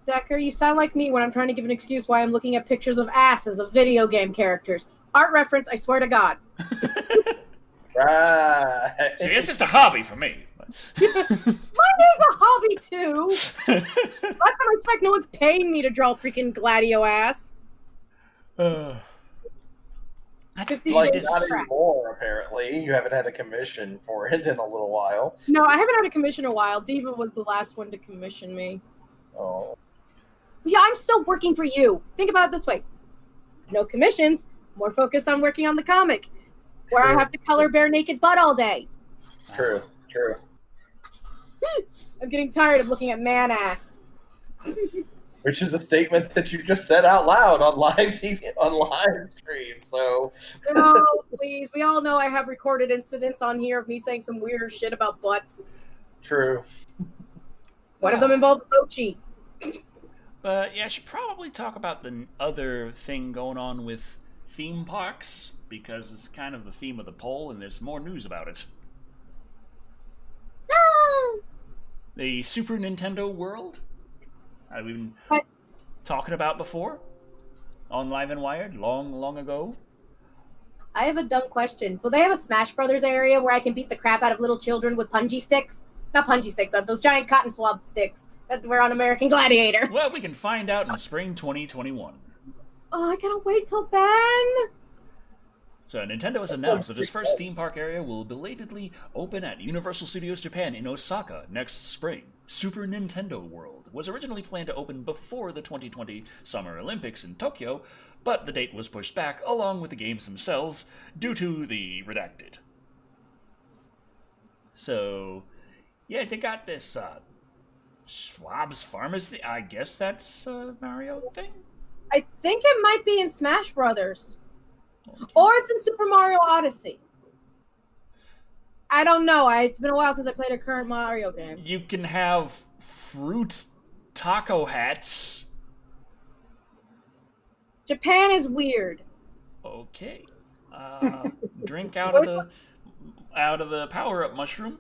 Decker, you sound like me when I'm trying to give an excuse why I'm looking at pictures of asses of video game characters. Art reference, I swear to God. Right. See, it's just a hobby for me. Mine is a hobby too. Last time I checked, no one's paying me to draw freaking Gladio ass. 50 like Shades not of Grey. anymore, apparently. You haven't had a commission for it in a little while. No, I haven't had a commission in a while. Diva was the last one to commission me. Oh. Yeah, I'm still working for you. Think about it this way. No commissions, more focused on working on the comic, where I have to color bare naked butt all day. True. I'm getting tired of looking at man ass. Which is a statement that you just said out loud on live TV, on live stream, so... No, please. We all know I have recorded incidents on here of me saying some weirder shit about butts. True. One of them involves Mochi. But yeah, I should probably talk about the other thing going on with theme parks, because it's kind of the theme of the poll, and there's more news about it. No! The Super Nintendo World? I've been talking about before on Live and Wired long ago. I have a dumb question. Will they have a Smash Brothers area where I can beat the crap out of little children with punji sticks? Not punji sticks, those giant cotton swab sticks that were on American Gladiator. Well, we can find out in spring 2021. Oh, I gotta wait till then. So Nintendo has announced that its first theme park area will belatedly open at Universal Studios Japan in Osaka next spring. Super Nintendo World was originally planned to open before the 2020 Summer Olympics in Tokyo, but the date was pushed back along with the games themselves due to the redacted. So, yeah, they got this Schwab's Pharmacy. I guess that's a Mario thing? I think it might be in Smash Brothers. Okay. Or it's in Super Mario Odyssey. I don't know. It's been a while since I played a current Mario game. You can have fruit taco hats. Japan is weird. Okay. Drink out of the power-up mushroom.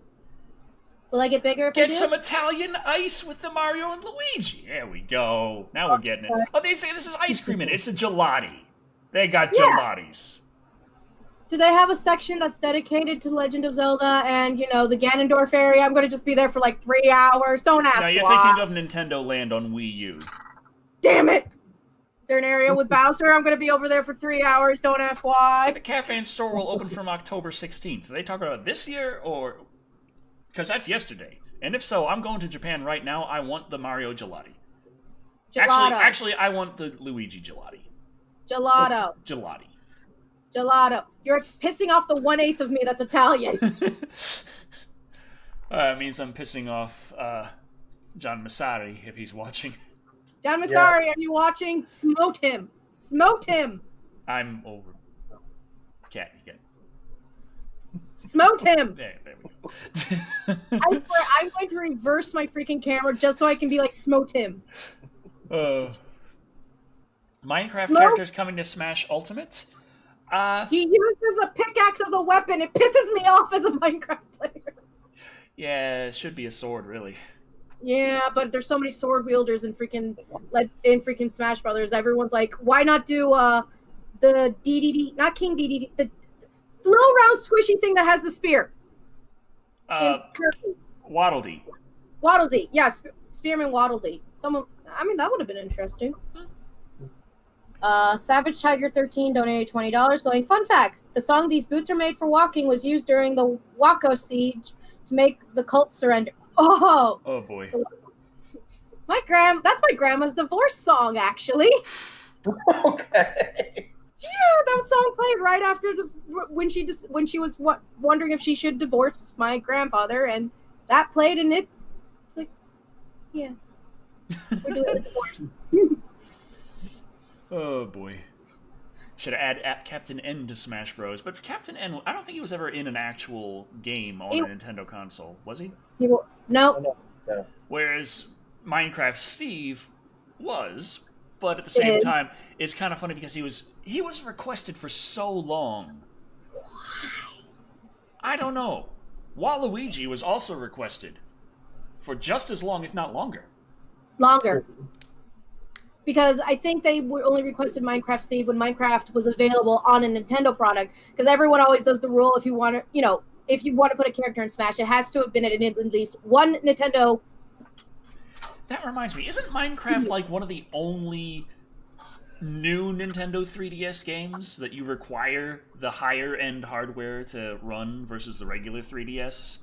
Will I get bigger if I Get do? some Italian ice with the Mario and Luigi. There we go. Now we're getting it. Oh, they say this is ice cream in it. It's a gelati. They got gelatis. Do they have a section that's dedicated to Legend of Zelda and, the Ganondorf area? I'm going to just be there for like 3 hours. Don't ask why. No, you're thinking of Nintendo Land on Wii U. Damn it! Is there an area with Bowser? I'm going to be over there for 3 hours. Don't ask why. So the cafe and store will open from October 16th. Are they talking about this year or... Because that's yesterday. And if so, I'm going to Japan right now. I want the Mario gelati. Gelato. Actually, I want the Luigi gelati. Gelato. Gelati. Gelato. You're pissing off the 1/8 of me that's Italian. It means I'm pissing off John Massari if he's watching. John Massari, are you watching? Smote him. Smote him. I'm over. Cat, you get. Smote him. There we go. I swear, I'm going to reverse my freaking camera just so I can be like, smote him. Minecraft characters coming to Smash Ultimate? He uses a pickaxe as a weapon. It pisses me off as a Minecraft player. Yeah, it should be a sword, really. Yeah, but there's so many sword wielders in freaking Smash Brothers. Everyone's like, why not do the DDD, not King DDD, the little round squishy thing that has the spear. Waddle Dee. Waddle Dee, yeah, Spearman Waddle Dee. That would have been interesting. Savage Tiger 13 donated $20, going, fun fact, the song These Boots Are Made for Walking was used during the Waco siege to make the cult surrender. Oh boy. That's my grandma's divorce song, actually. Okay. Yeah, that song played right after when she was wondering if she should divorce my grandfather, and that played, and it's like, yeah, we're doing a divorce. Oh boy. Should add Captain N to Smash Bros. But Captain N, I don't think he was ever in an actual game on a Nintendo console, was he? No. So. Whereas Minecraft Steve was, but at the same time, it's kind of funny because he was requested for so long. Why? I don't know. Waluigi was also requested for just as long, if not longer. Longer. Because I think they only requested Minecraft Steve when Minecraft was available on a Nintendo product. Because everyone always does the rule, if you want to put a character in Smash, it has to have been at least one Nintendo. That reminds me, isn't Minecraft like one of the only new Nintendo 3DS games that you require the higher end hardware to run versus the regular 3DS?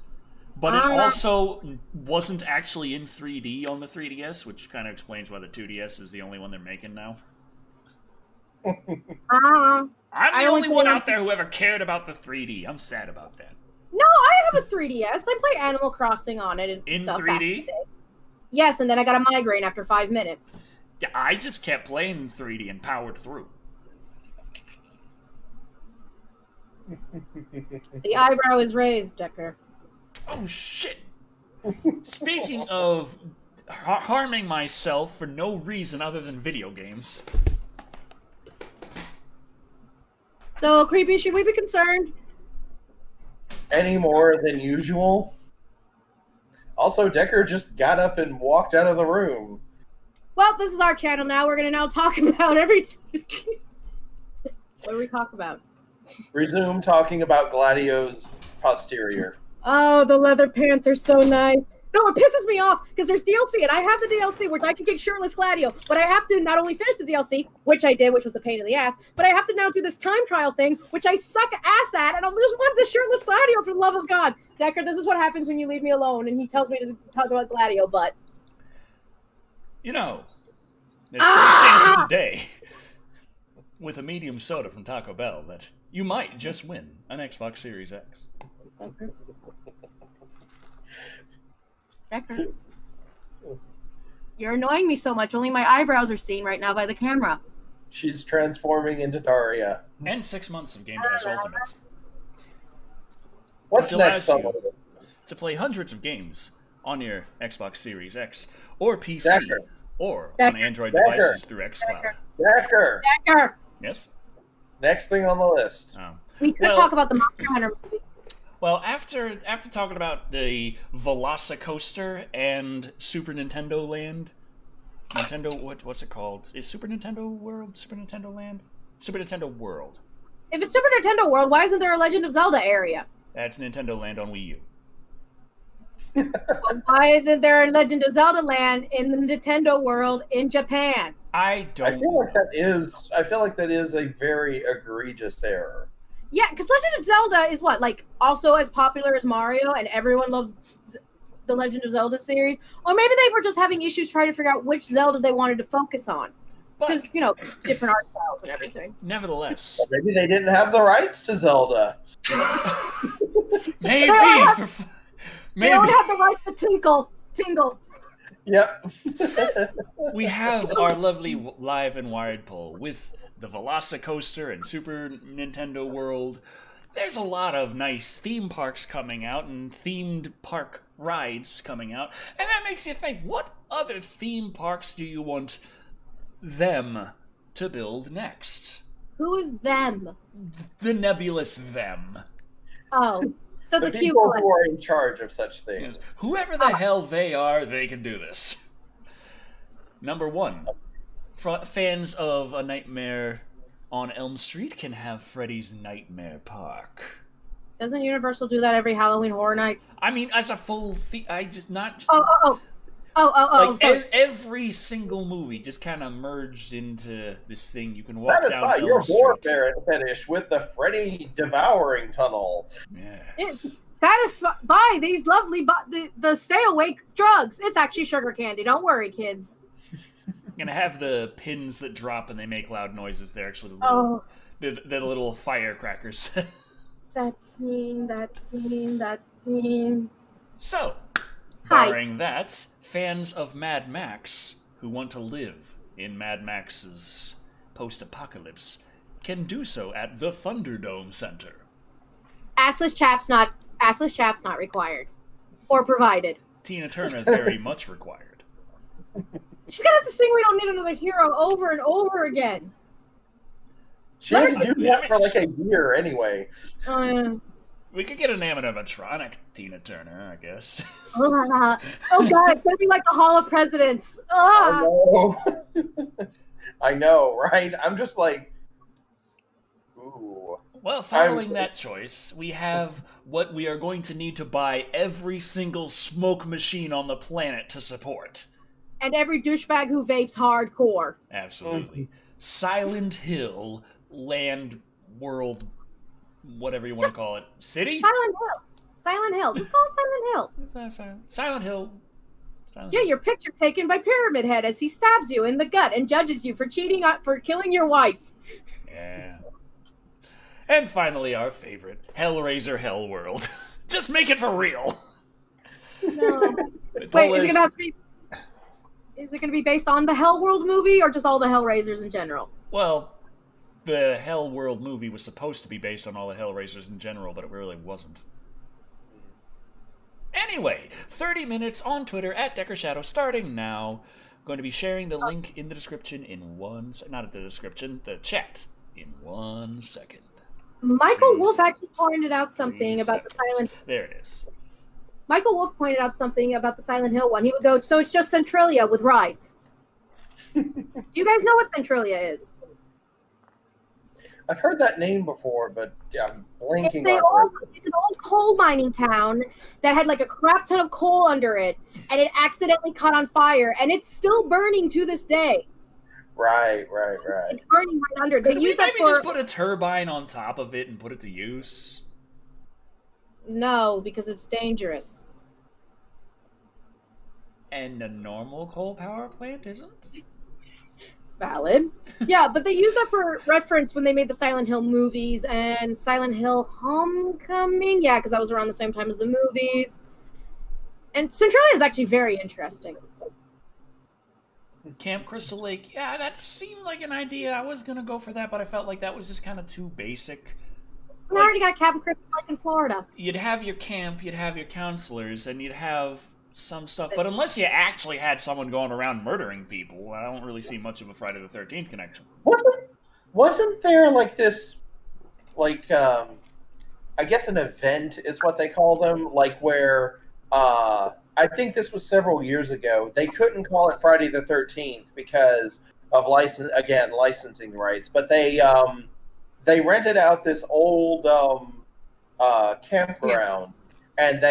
But it also wasn't actually in 3D on the 3DS, which kind of explains why the 2DS is the only one they're making now. I'm the only one out there who ever cared about the 3D. I'm sad about that. No, I have a 3DS. I play Animal Crossing on it and stuff. In 3D? Yes, and then I got a migraine after 5 minutes. Yeah, I just kept playing in 3D and powered through. The eyebrow is raised, Decker. Oh, shit! Speaking of harming myself for no reason other than video games. So, Creepy, should we be concerned? Any more than usual? Also, Decker just got up and walked out of the room. Well, this is our channel now. We're going to now talk about everything. What do we talk about? Resume talking about Gladio's posterior. Oh, the leather pants are so nice. No, it pisses me off because there's DLC, and I have the DLC where I can get shirtless Gladio, but I have to not only finish the DLC, which I did, which was a pain in the ass, but I have to now do this time trial thing, which I suck ass at, and I just want the shirtless Gladio for the love of God. Decker, this is what happens when you leave me alone, and he tells me to talk about Gladio, but... You know, there's 3 chances a day with a medium soda from Taco Bell that you might just win an Xbox Series X. Decker. You're annoying me so much. Only my eyebrows are seen right now by the camera. She's transforming into Daria. And 6 months of Game Pass Ultimate. What's next? To play hundreds of games on your Xbox Series X or PC or on Android devices through xCloud. Decker! Yes? Next thing on the list. We could talk about the Monster Hunter movie. Well, after talking about the Velocicoaster and Super Nintendo Land, what's it called? Is Super Nintendo World Super Nintendo Land? Super Nintendo World. If it's Super Nintendo World, why isn't there a Legend of Zelda area? That's Nintendo Land on Wii U. Well, why isn't there a Legend of Zelda Land in the Nintendo World in Japan? I feel like that is a very egregious error. Yeah, because Legend of Zelda is what, like, also as popular as Mario, and everyone loves the Legend of Zelda series? Or maybe they were just having issues trying to figure out which Zelda they wanted to focus on. Because, different art styles and everything. Nevertheless. Well, maybe they didn't have the rights to Zelda. Maybe. They only have the rights to tingle. Yep. We have our lovely Live and Wired poll with the Velocicoaster and Super Nintendo World. There's a lot of nice theme parks coming out and themed park rides coming out. And that makes you think, what other theme parks do you want them to build next? Who is them? The nebulous them. Oh, so the people who are in charge of such things. Yes. Whoever the hell they are, they can do this. Number 1. Fans of A Nightmare on Elm Street can have Freddy's Nightmare Park. Doesn't Universal do that every Halloween Horror Nights? I mean, as a full I just not... Like, every single movie just kind of merged into this thing. You can walk down Elm your Street. warfare finish with the Freddy devouring tunnel. Yes. Satisfy these lovely the stay awake drugs. It's actually sugar candy. Don't worry, kids. You're gonna have the pins that drop and they make loud noises. They're actually the little firecrackers. That scene. So, barring that, fans of Mad Max who want to live in Mad Max's post-apocalypse can do so at the Thunderdome Center. Assless chaps not required or provided. Tina Turner very much required. She's gonna have to sing "We Don't Need Another Hero" over and over again. She has to do that for like a year anyway. We could get an animatronic Tina Turner, I guess. Oh god, it's gonna be like the Hall of Presidents. I know, right? I'm just like, ooh. Well, following that choice, we have what we are going to need to buy every single smoke machine on the planet to support. And every douchebag who vapes hardcore. Absolutely. Silent Hill, Land, World, whatever you want to call it. City? Silent Hill. Just call it Silent Hill. Silent Hill. Yeah, your picture taken by Pyramid Head as he stabs you in the gut and judges you for killing your wife. Yeah. And finally, our favorite, Hellraiser Hellworld. Just make it for real. No. Wait, is it going to be based on the Hellworld movie or just all the Hellraisers in general? Well, the Hellworld movie was supposed to be based on all the Hellraisers in general, but it really wasn't. Anyway, 30 minutes on Twitter at DeckerShadow starting now. I'm going to be sharing the link in the description in the chat in 1 second. Michael Wolf actually pointed out something about the Silent... There it is. Michael Wolf pointed out something about the Silent Hill one. He would go, so it's just Centralia with rides. Do you guys know what Centralia is? I've heard that name before, but I'm blanking it's an old coal mining town that had like a crap ton of coal under it, and it accidentally caught on fire, and it's still burning to this day. Right. It's burning right under. Could we maybe just put a turbine on top of it and put it to use? No, because it's dangerous. And a normal coal power plant isn't? Valid. Yeah, but they use that for reference when they made the Silent Hill movies and Silent Hill Homecoming. Yeah, because that was around the same time as the movies. And Centralia is actually very interesting. Camp Crystal Lake, yeah, that seemed like an idea. I was going to go for that, but I felt like that was just kind of too basic. We already got Camp Crystal Lake in Florida. You'd have your camp, you'd have your counselors, and you'd have some stuff. But unless you actually had someone going around murdering people, I don't really see much of a Friday the 13th connection. Wasn't there like this, like, I guess an event is what they call them, like where... I think this was several years ago. They couldn't call it Friday the 13th because of licensing rights. But they rented out this old campground, and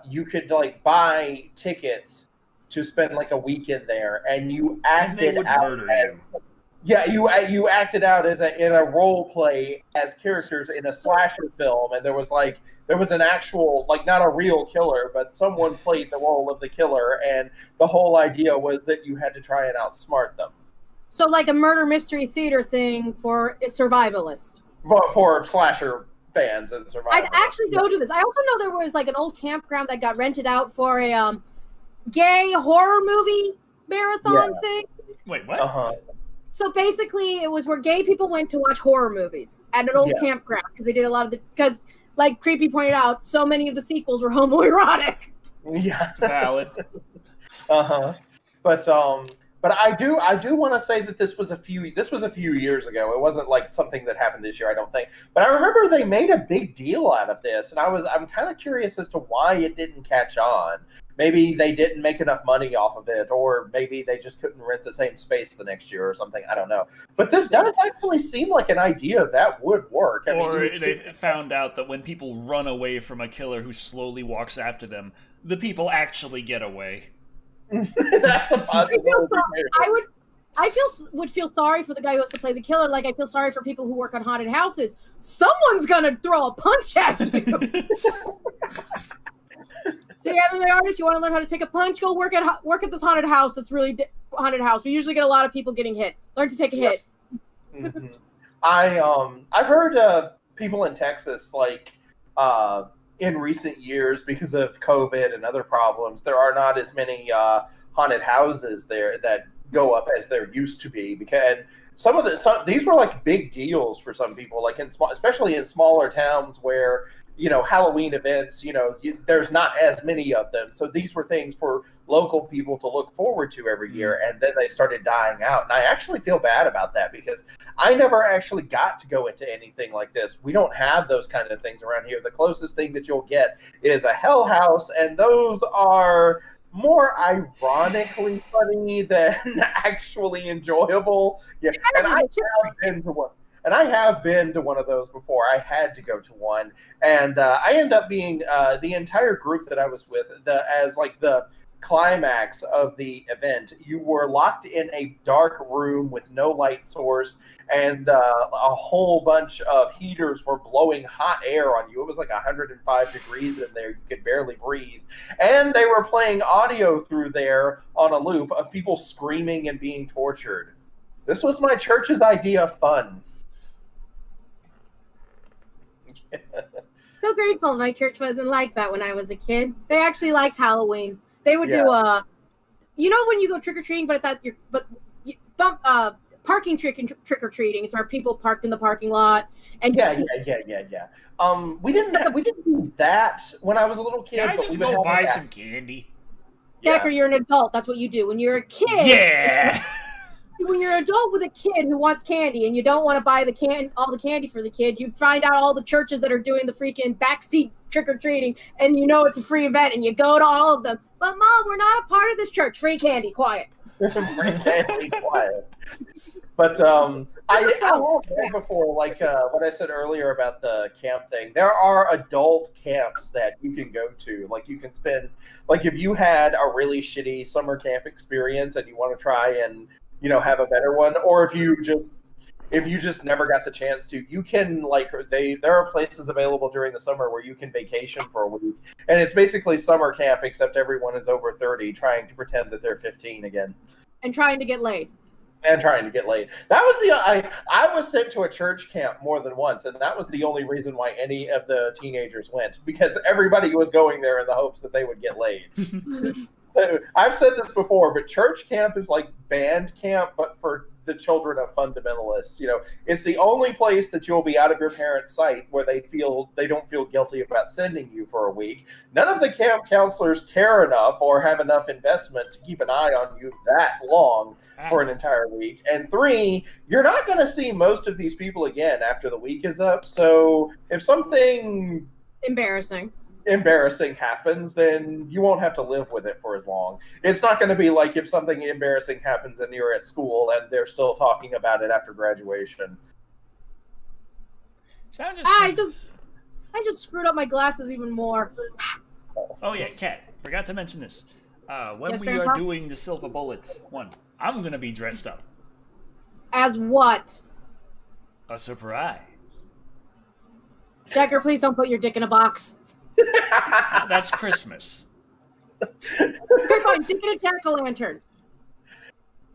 you could like buy tickets to spend like a weekend there, and you acted out as you acted out in a role play as characters in a slasher film, and there was an actual, like, not a real killer, but someone played the role of the killer, and the whole idea was that you had to try and outsmart them. So like a murder mystery theater thing for a survivalist. For slasher fans and survivalists. I'd actually go to this. I also know there was like an old campground that got rented out for a gay horror movie marathon thing. Wait, what? So basically, it was where gay people went to watch horror movies at an old campground because they did a lot of because, like Creepy pointed out, so many of the sequels were homoerotic. Yeah, valid. But I do want to say that this was a few years ago. It wasn't like something that happened this year, I don't think. But I remember they made a big deal out of this, and I'm kind of curious as to why it didn't catch on. Maybe they didn't make enough money off of it, or maybe they just couldn't rent the same space the next year or something. I don't know. But this does actually seem like an idea that would work. Or they found out that when people run away from a killer who slowly walks after them, the people actually get away. That's a possibility. I would feel sorry for the guy who has to play the killer. Like I feel sorry for people who work on haunted houses. Someone's gonna throw a punch at you. So every artist, you want to learn how to take a punch? Go work at this haunted house. That's really haunted house. We usually get a lot of people getting hit. Learn to take a hit. Mm-hmm. I've heard people in Texas in recent years, because of COVID and other problems, there are not as many haunted houses there that go up as there used to be. Because these were like big deals for some people, like especially in smaller towns where Halloween events, there's not as many of them. So these were things for local people to look forward to every year, and then they started dying out. And I actually feel bad about that because I never actually got to go into anything like this. We don't have those kind of things around here. The closest thing that you'll get is a hell house, and those are more ironically funny than actually enjoyable. Yeah, and I have been to one of those before. I had to go to one, and I ended up being the entire group that I was with. As the climax of the event, you were locked in a dark room with no light source, and a whole bunch of heaters were blowing hot air on you. It was like 105 degrees in there. You could barely breathe. And they were playing audio through there on a loop of people screaming and being tortured. This was my church's idea of fun. So grateful my church wasn't like that when I was a kid. They actually liked Halloween. They would do when you go trick-or-treating, but it's at your parking trick-or-treating. It's where people parked in the parking lot. And yeah. We didn't do that when I was a little kid. Can I just go buy some candy? Decker, you're an adult. That's what you do. When you're a kid. Yeah. When you're an adult with a kid who wants candy and you don't want to buy all the candy for the kid, you find out all the churches that are doing the freaking backseat trick-or-treating, and it's a free event, and you go to all of them. But Mom, we're not a part of this church. Free candy, quiet. Free candy, quiet. But I have said before, like what I said earlier about the camp thing, there are adult camps that you can go to. Like you can spend, like if you had a really shitty summer camp experience and you want to try and have a better one, or if you just never got the chance to, you can there are places available during the summer where you can vacation for a week, and it's basically summer camp except everyone is over 30 trying to pretend that they're 15 again and trying to get laid. That was I was sent to a church camp more than once, and that was the only reason why any of the teenagers went, because everybody was going there in the hopes that they would get laid. I've said this before, but church camp is like band camp, but for the children of fundamentalists. It's the only place that you'll be out of your parents' sight where they don't feel guilty about sending you for a week. None of the camp counselors care enough or have enough investment to keep an eye on you that long for an entire week. And 3, you're not going to see most of these people again after the week is up. So if something embarrassing happens, then you won't have to live with it for as long. It's not going to be like if something embarrassing happens and you're at school and they're still talking about it after graduation. I just screwed up my glasses even more. Oh yeah, Kat, forgot to mention this. When we Grandpa? are doing the Silver Bullets one, I'm going to be dressed up. As what? A surprise. Decker, please don't put your dick in a box. That's Christmas. Good point. Dick in a jack-o'-lantern.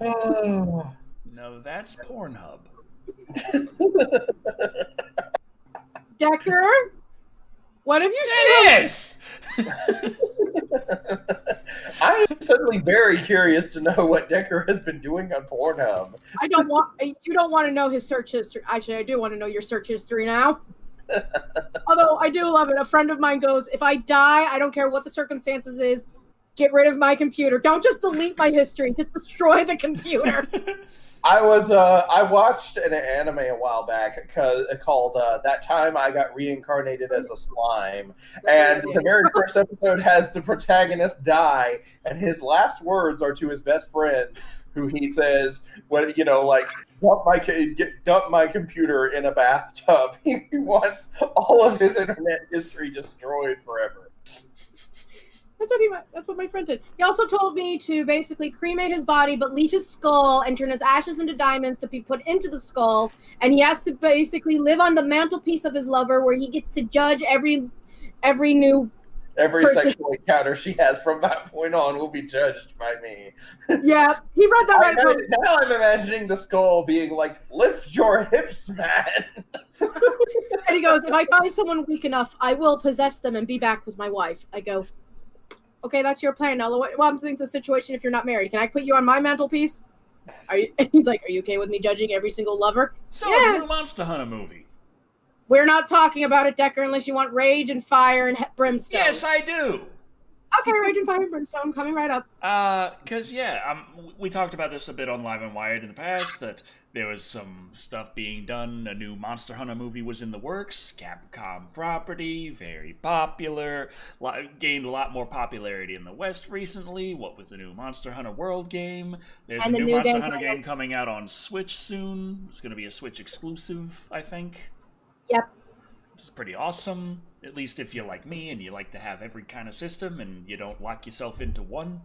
No, No, that's Pornhub. Decker? What have you seen? It is! I am suddenly very curious to know what Decker has been doing on Pornhub. You don't want to know his search history. Actually, I do want to know your search history now. Although I do love it. A friend of mine goes, if I die, I don't care what the circumstances is, get rid of my computer. Don't just delete my history, just destroy the computer. I watched an anime a while back called That Time I Got Reincarnated as a Slime. And the very first episode has the protagonist die, and his last words are to his best friend, who he says, "When dump my computer in a bathtub." He wants all of his internet history destroyed forever. That's what my friend did. He also told me to basically cremate his body, but leave his skull and turn his ashes into diamonds to be put into the skull. And he has to basically live on the mantelpiece of his lover, where he gets to judge every new person. Sexual encounter she has from that point on will be judged by me. Yeah, he read that right. Now I'm imagining the skull being like, "Lift your hips, man." And he goes, "If I find someone weak enough, I will possess them and be back with my wife." I go, "Okay, that's your plan. Now, what I'm thinking the situation if you're not married? Can I put you on my mantelpiece?" And he's like, "Are you okay with me judging every single lover?" So, yeah. A new Monster Hunter movie. We're not talking about it, Decker, unless you want Rage and Fire and Brimstone. Yes, I do. Okay, Rage and Fire and Brimstone coming right up. Because, we talked about this a bit on Live and Wired in the past, that there was some stuff being done. A new Monster Hunter movie was in the works. Capcom property, very popular. Gained a lot more popularity in the West recently. What with the new Monster Hunter World game? There's a new Monster Hunter game coming out on Switch soon. It's going to be a Switch exclusive, I think. Yep. Which is pretty awesome. At least if you're like me and you like to have every kind of system and you don't lock yourself into one.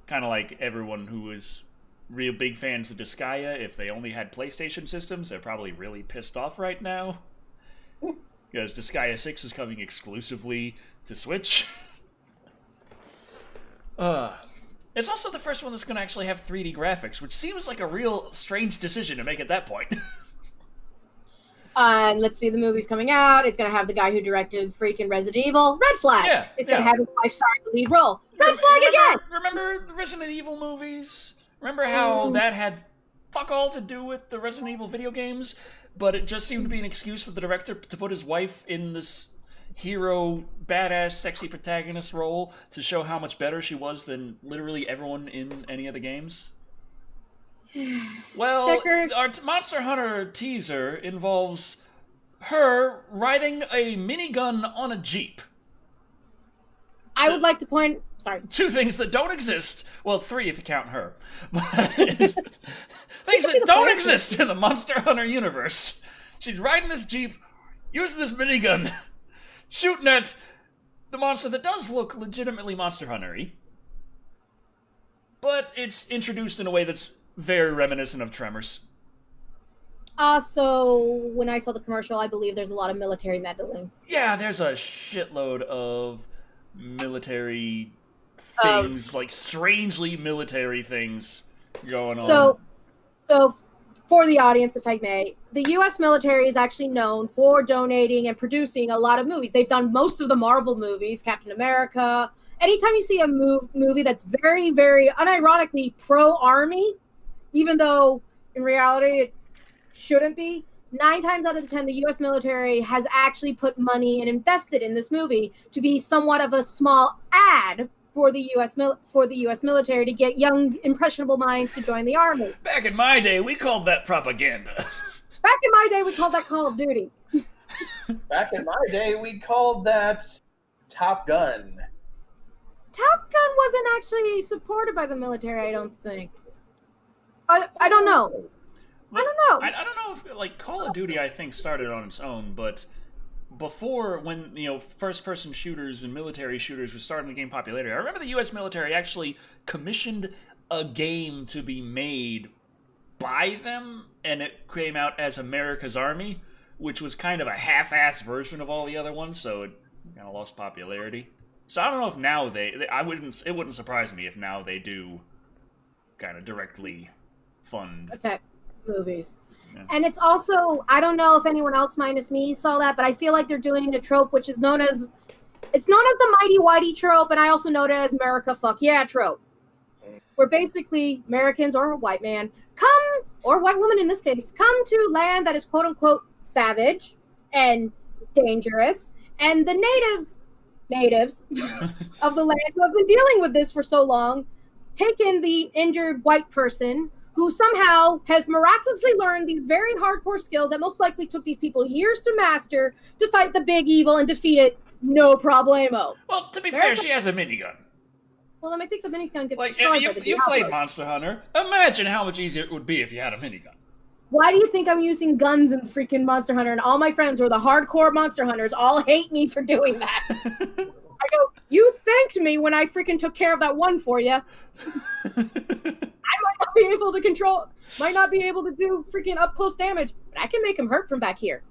Kind of like everyone who is real big fans of Disgaea. If they only had PlayStation systems, they're probably really pissed off right now. Because Disgaea 6 is coming exclusively to Switch. It's also the first one that's going to actually have 3D graphics, which seems like a real strange decision to make at that point. Let's see, the movie's coming out. It's going to have the guy who directed freaking Resident Evil. Red flag. Yeah, it's going to have his wife starring the lead role. Red flag again. Remember the Resident Evil movies? Remember how that had fuck all to do with the Resident Evil video games, but it just seemed to be an excuse for the director to put his wife in this hero, badass, sexy protagonist role to show how much better she was than literally everyone in any of the games? Well, Decker. Our Monster Hunter teaser involves her riding a minigun on a Jeep. I would like to point... Sorry. 2 things that don't exist. Well, 3 if you count her. But things that don't exist in the Monster Hunter universe. She's riding this Jeep, using this minigun, shooting at the monster that does look legitimately Monster Hunter-y. But it's introduced in a way that's very reminiscent of Tremors. So when I saw the commercial, I believe there's a lot of military meddling. Yeah, there's a shitload of military things, like strangely military things going on. So for the audience, if I may, the U.S. military is actually known for donating and producing a lot of movies. They've done most of the Marvel movies, Captain America. Anytime you see a movie that's very, very unironically pro-army, even though in reality it shouldn't be, 9 times out of 10, the U.S. military has actually put money and invested in this movie to be somewhat of a small ad for the U.S. military to get young, impressionable minds to join the army. Back in my day, we called that propaganda. Back in my day, we called that Call of Duty. Back in my day, we called that Top Gun. Top Gun wasn't actually supported by the military, I don't think. I don't know. I don't know. I don't know if, like, Call of Duty, I think, started on its own, but before, when, first-person shooters and military shooters were starting to gain popularity, I remember the U.S. military actually commissioned a game to be made by them, and it came out as America's Army, which was kind of a half-ass version of all the other ones, so it kind of lost popularity. So I don't know if now it wouldn't surprise me if now they do kind of directly fund effect movies. Yeah. And it's also, I don't know if anyone else minus me saw that, but I feel like they're doing a trope which is known as the Mighty Whitey trope, and I also know it as America Fuck Yeah trope. Where basically Americans or a white man come, or white woman in this case, come to land that is quote unquote savage and dangerous, and the natives of the land who have been dealing with this for so long take in the injured white person who somehow has miraculously learned these very hardcore skills that most likely took these people years to master to fight the big evil and defeat it no problemo. Well, to be fair, she has a minigun. Well, I think the minigun gets like, destroyed. You played Monster Hunter. Imagine how much easier it would be if you had a minigun. Why do you think I'm using guns in freaking Monster Hunter? And all my friends who are the hardcore Monster Hunters all hate me for doing that. I go, you thanked me when I freaking took care of that one for you. I might not be able to do freaking up close damage, but I can make him hurt from back here.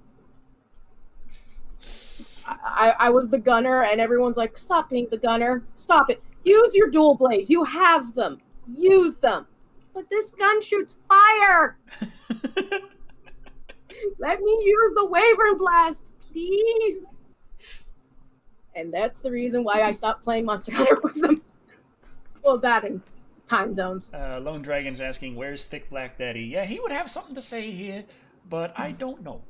I was the gunner, and everyone's like, stop being the gunner. Stop it. Use your dual blades. You have them. Use them. But this gun shoots fire. Let me use the Wyvern Blast, please. And that's the reason why I stopped playing Monster Hunter with them. Well, that and time zones. Lone Dragon's asking, where's Thick Black Daddy? Yeah, he would have something to say here, but I don't know.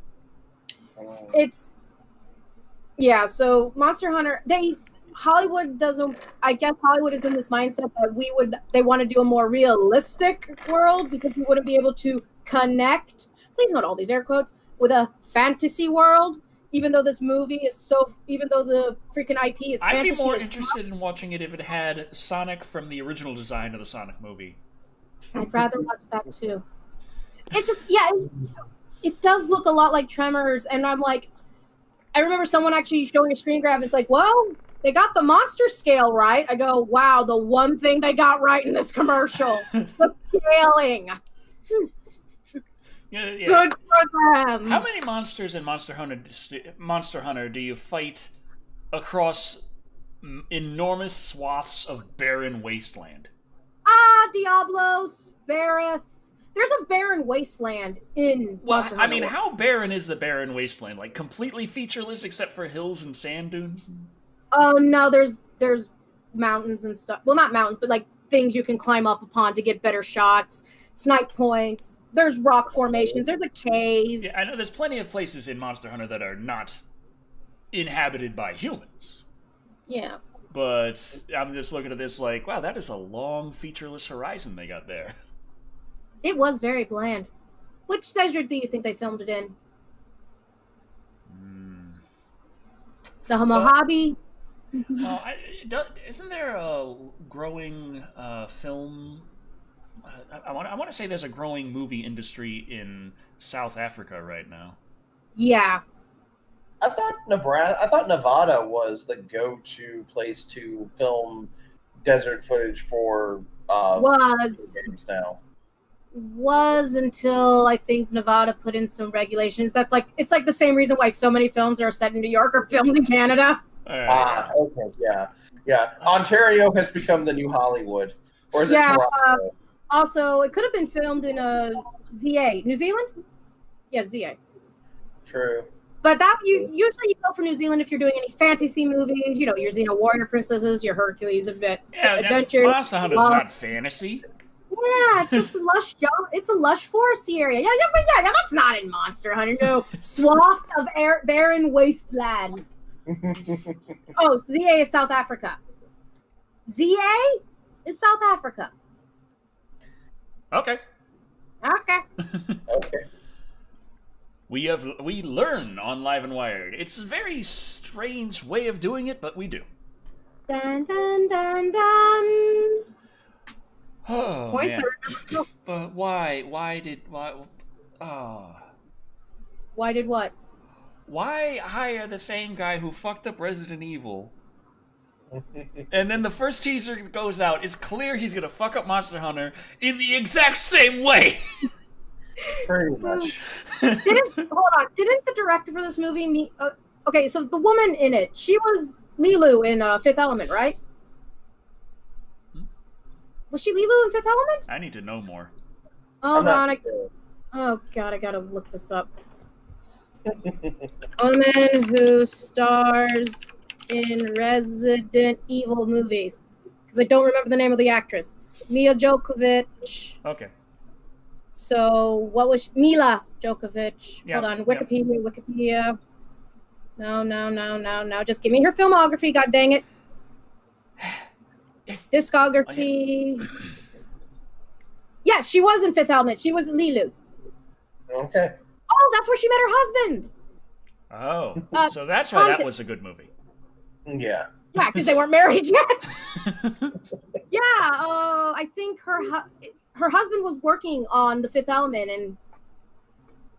So Monster Hunter, Hollywood is in this mindset that they want to do a more realistic world because we wouldn't be able to connect, please note all these air quotes, with a fantasy world, even though the freaking IP is fantasy. I'd be more interested in watching it if it had Sonic from the original design of the Sonic movie. I'd rather watch that too. It's just, it does look a lot like Tremors, and I'm like, I remember someone actually showing a screen grab. It's like, well, they got the monster scale right. I go, wow, the one thing they got right in this commercial, the scaling. Yeah. Good for them. How many monsters in Monster Hunter do you fight across enormous swaths of barren wasteland? Diablos, Bareth. There's a barren wasteland in Monster Hunter. I mean, how barren is the barren wasteland? Like, completely featureless except for hills and sand dunes? Oh, no, there's mountains and stuff. Well, not mountains, but, like, things you can climb up upon to get better shots. Snipe points. There's rock formations. There's a cave. Yeah, I know there's plenty of places in Monster Hunter that are not inhabited by humans. Yeah. But I'm just looking at this like, wow, that is a long, featureless horizon they got there. It was very bland. Which desert do you think they filmed it in? The Mojave? Isn't there a growing film... I want to say there's a growing movie industry in South Africa right now. Yeah. I thought Nevada was the go-to place to film desert footage for games now. Was until I think Nevada put in some regulations. It's like the same reason why so many films that are set in New York are filmed in Canada. Okay, yeah. Ontario has become the new Hollywood, or is it Toronto? Also, it could have been filmed in ZA, New Zealand. Yeah, ZA. True. But that usually you go for New Zealand if you're doing any fantasy movies. You know, your Xena warrior princesses, your Hercules adventure. Monster Hunter's not fantasy. Yeah, it's just a lush it's a lush foresty area. Yeah, that's not in Monster Hunter. No, swath of barren wasteland. Oh, ZA is South Africa. ZA is South Africa. Okay. Okay. We learn on Live and Wired. It's a very strange way of doing it, but we do. Dun dun dun dun. Oh, Points man. But why did what? Why hire the same guy who fucked up Resident Evil? And then the first teaser goes out. It's clear he's gonna fuck up Monster Hunter in the exact same way. Pretty much. Didn't the director for this movie okay, so the woman in it, she was Lilu in Fifth Element, right? Was she Lilu in Fifth Element? I need to know more. Oh god, I gotta look this up. Woman who stars in Resident Evil movies. Because I don't remember the name of the actress. Mia Djokovic. Okay. So, what was Mila Djokovic? Yep, Hold on, Wikipedia. No. Just give me her filmography, god dang it. Discography. Yeah, she was in Fifth Element. She was Lilu. Okay. Oh, that's where she met her husband. Oh, so that's why that was a good movie. Yeah. Yeah, because they weren't married yet. Yeah, I think her husband was working on the Fifth Element, and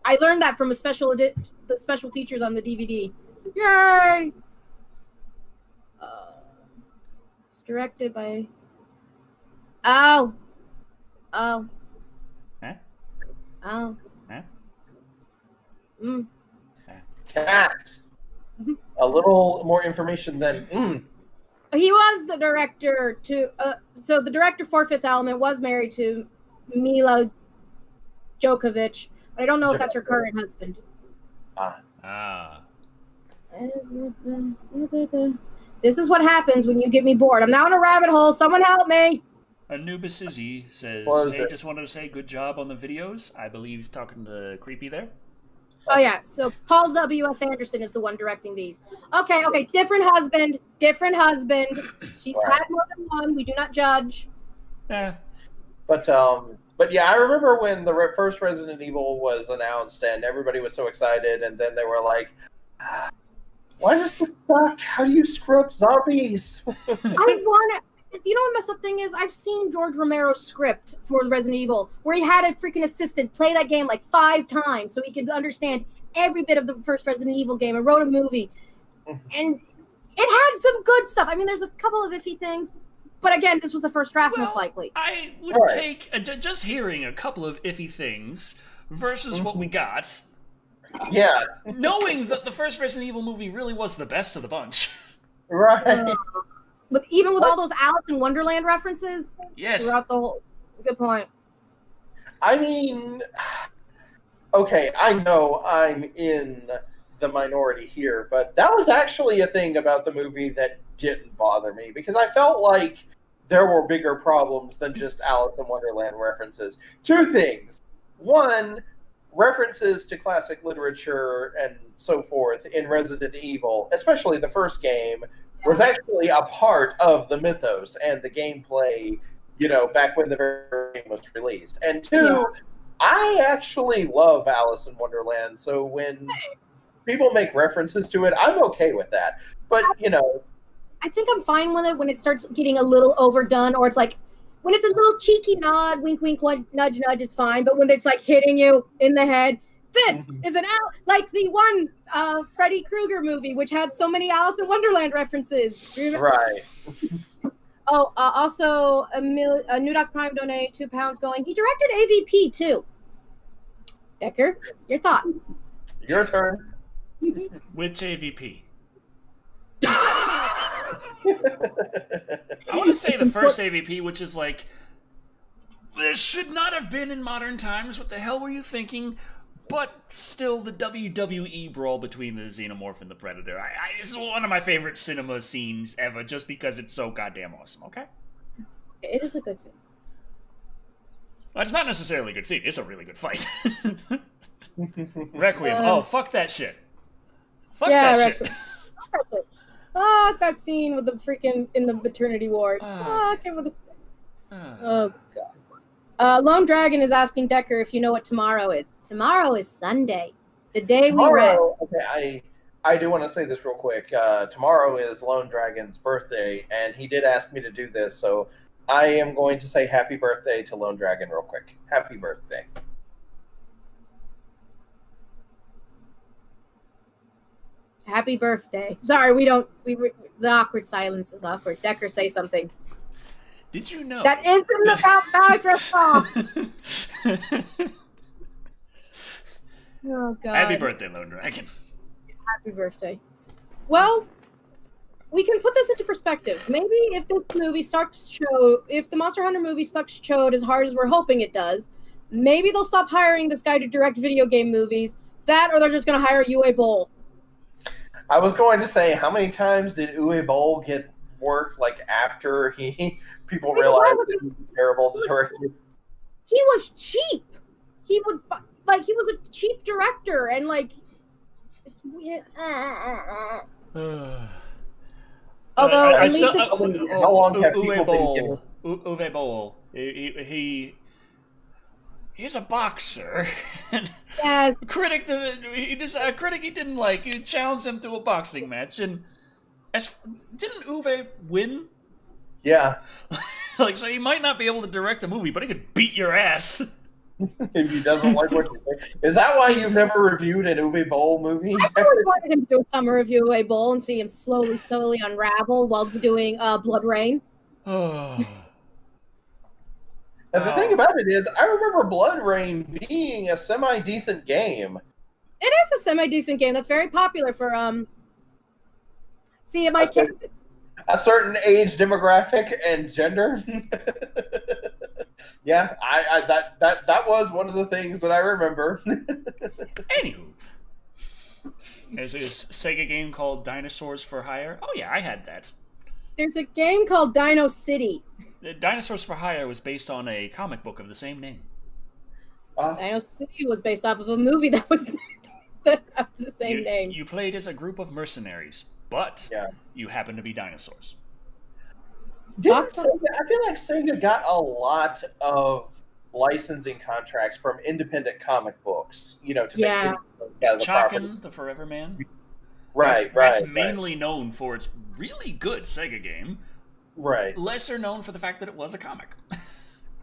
I learned that from the special features on the DVD. Yay! It's directed by. Oh. Huh? Oh. Huh? Cat. A little more information than. He was the director to. So the director for Fifth Element was married to Mila Djokovic. But I don't know if that's her current husband. This is what happens when you get me bored. I'm now in a rabbit hole. Someone help me. Anubis Izzy says, "Hey, just wanted to say good job on the videos." I believe he's talking to Creepy there. Oh yeah, so Paul W.S. Anderson is the one directing these. Okay, different husband. She's had more than one. We do not judge. Yeah. But yeah, I remember when the first Resident Evil was announced and everybody was so excited, and then they were like, "Why does this suck? How do you screw up zombies?" You know what the messed up thing is? I've seen George Romero's script for Resident Evil, where he had a freaking assistant play that game like 5 times so he could understand every bit of the first Resident Evil game, and wrote a movie. And it had some good stuff. I mean, there's a couple of iffy things, but again, this was a first draft, most likely. I would take just hearing a couple of iffy things versus what we got. Yeah. Knowing that the first Resident Evil movie really was the best of the bunch. Right. But even with all those Alice in Wonderland references, yes, throughout the whole. Good point. I mean, okay, I know I'm in the minority here, but that was actually a thing about the movie that didn't bother me, because I felt like there were bigger problems than just Alice in Wonderland references. 2 things. 1, references to classic literature and so forth in Resident Evil, especially the first game, was actually a part of the mythos and the gameplay, back when the very game was released. And 2, I actually love Alice in Wonderland, so when people make references to it, I'm okay with that. But, I think I'm fine with it when it starts getting a little overdone, or it's like, when it's a little cheeky nod, wink, wink, nudge, nudge, it's fine. But when it's like hitting you in the head, this is like the one Freddy Krueger movie, which had so many Alice in Wonderland references. Right. Oh, also, a New Doc Prime donated £2 going, he directed AVP too. Decker, your thoughts? Your turn. Which AVP? I want to say the first AVP, which is like, this should not have been in modern times. What the hell were you thinking? But still, the WWE brawl between the Xenomorph and the Predator. This is one of my favorite cinema scenes ever, just because it's so goddamn awesome, okay? It is a good scene. Well, it's not necessarily a good scene. It's a really good fight. Requiem. Fuck that shit. Fuck that shit. Fuck that scene with the freaking in the maternity ward. Fuck him with the. Oh god. Lone Dragon is asking Decker if you know what tomorrow is. Tomorrow is Sunday, the day we rest. Okay, I do want to say this real quick. Tomorrow is Lone Dragon's birthday, and he did ask me to do this, so I am going to say happy birthday to Lone Dragon real quick. Happy birthday. Happy birthday. Sorry, the awkward silence is awkward. Decker, say something. Did you know? That isn't about Microsoft. Oh, God. Happy birthday, Lone Dragon. Happy birthday. Well, we can put this into perspective. Maybe if this movie if the Monster Hunter movie sucks Chode as hard as we're hoping it does, maybe they'll stop hiring this guy to direct video game movies. That, or they're just going to hire Uwe Boll. I was going to say, how many times did Uwe Boll get work after people realized that he was terrible to direct? He was cheap. He was a cheap director, and it's weird. Although at least how long have Uwe people Boll, Uwe Boll, he's a boxer. Yeah. A critic he didn't like. He challenged him to a boxing match, and didn't Uwe win? Yeah. So he might not be able to direct a movie, but he could beat your ass. If he doesn't like what you think. Is that why you've never reviewed an Uwe Boll movie? I always wanted him to do a summer review of Uwe Boll and see him slowly unravel while doing Blood Rain. And the thing about it is, I remember Blood Rain being a semi-decent game. It is a semi-decent game that's very popular for See, my kid. A certain age demographic and gender. Yeah, that was one of the things that I remember. Anywho, there's a Sega game called Dinosaurs for Hire. Oh yeah, I had that. There's a game called Dino City. Dinosaurs for Hire was based on a comic book of the same name. Dino City was based off of a movie that was the same name. You played as a group of mercenaries, but you happen to be dinosaurs. I feel like Sega got a lot of licensing contracts from independent comic books, to make videos out of the Chakin, the Forever Man. Right, That's mainly known for its really good Sega game. Right. Lesser known for the fact that it was a comic.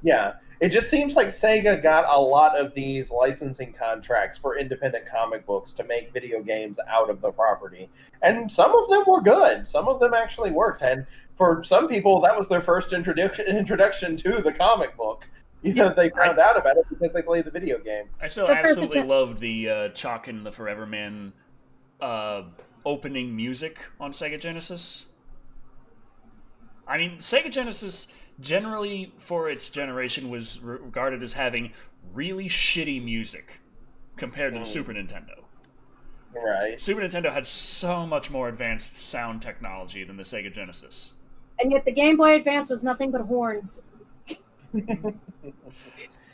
Yeah. It just seems like Sega got a lot of these licensing contracts for independent comic books to make video games out of the property. And some of them were good. Some of them actually worked. And for some people, that was their first introduction to the comic book. They found out about it because they played the video game. I still absolutely loved the Chakin, the Forever Man opening music on Sega Genesis. I mean, Sega Genesis, generally for its generation, was regarded as having really shitty music compared to the Super Nintendo. Right. Super Nintendo had so much more advanced sound technology than the Sega Genesis. And yet the Game Boy Advance was nothing but horns.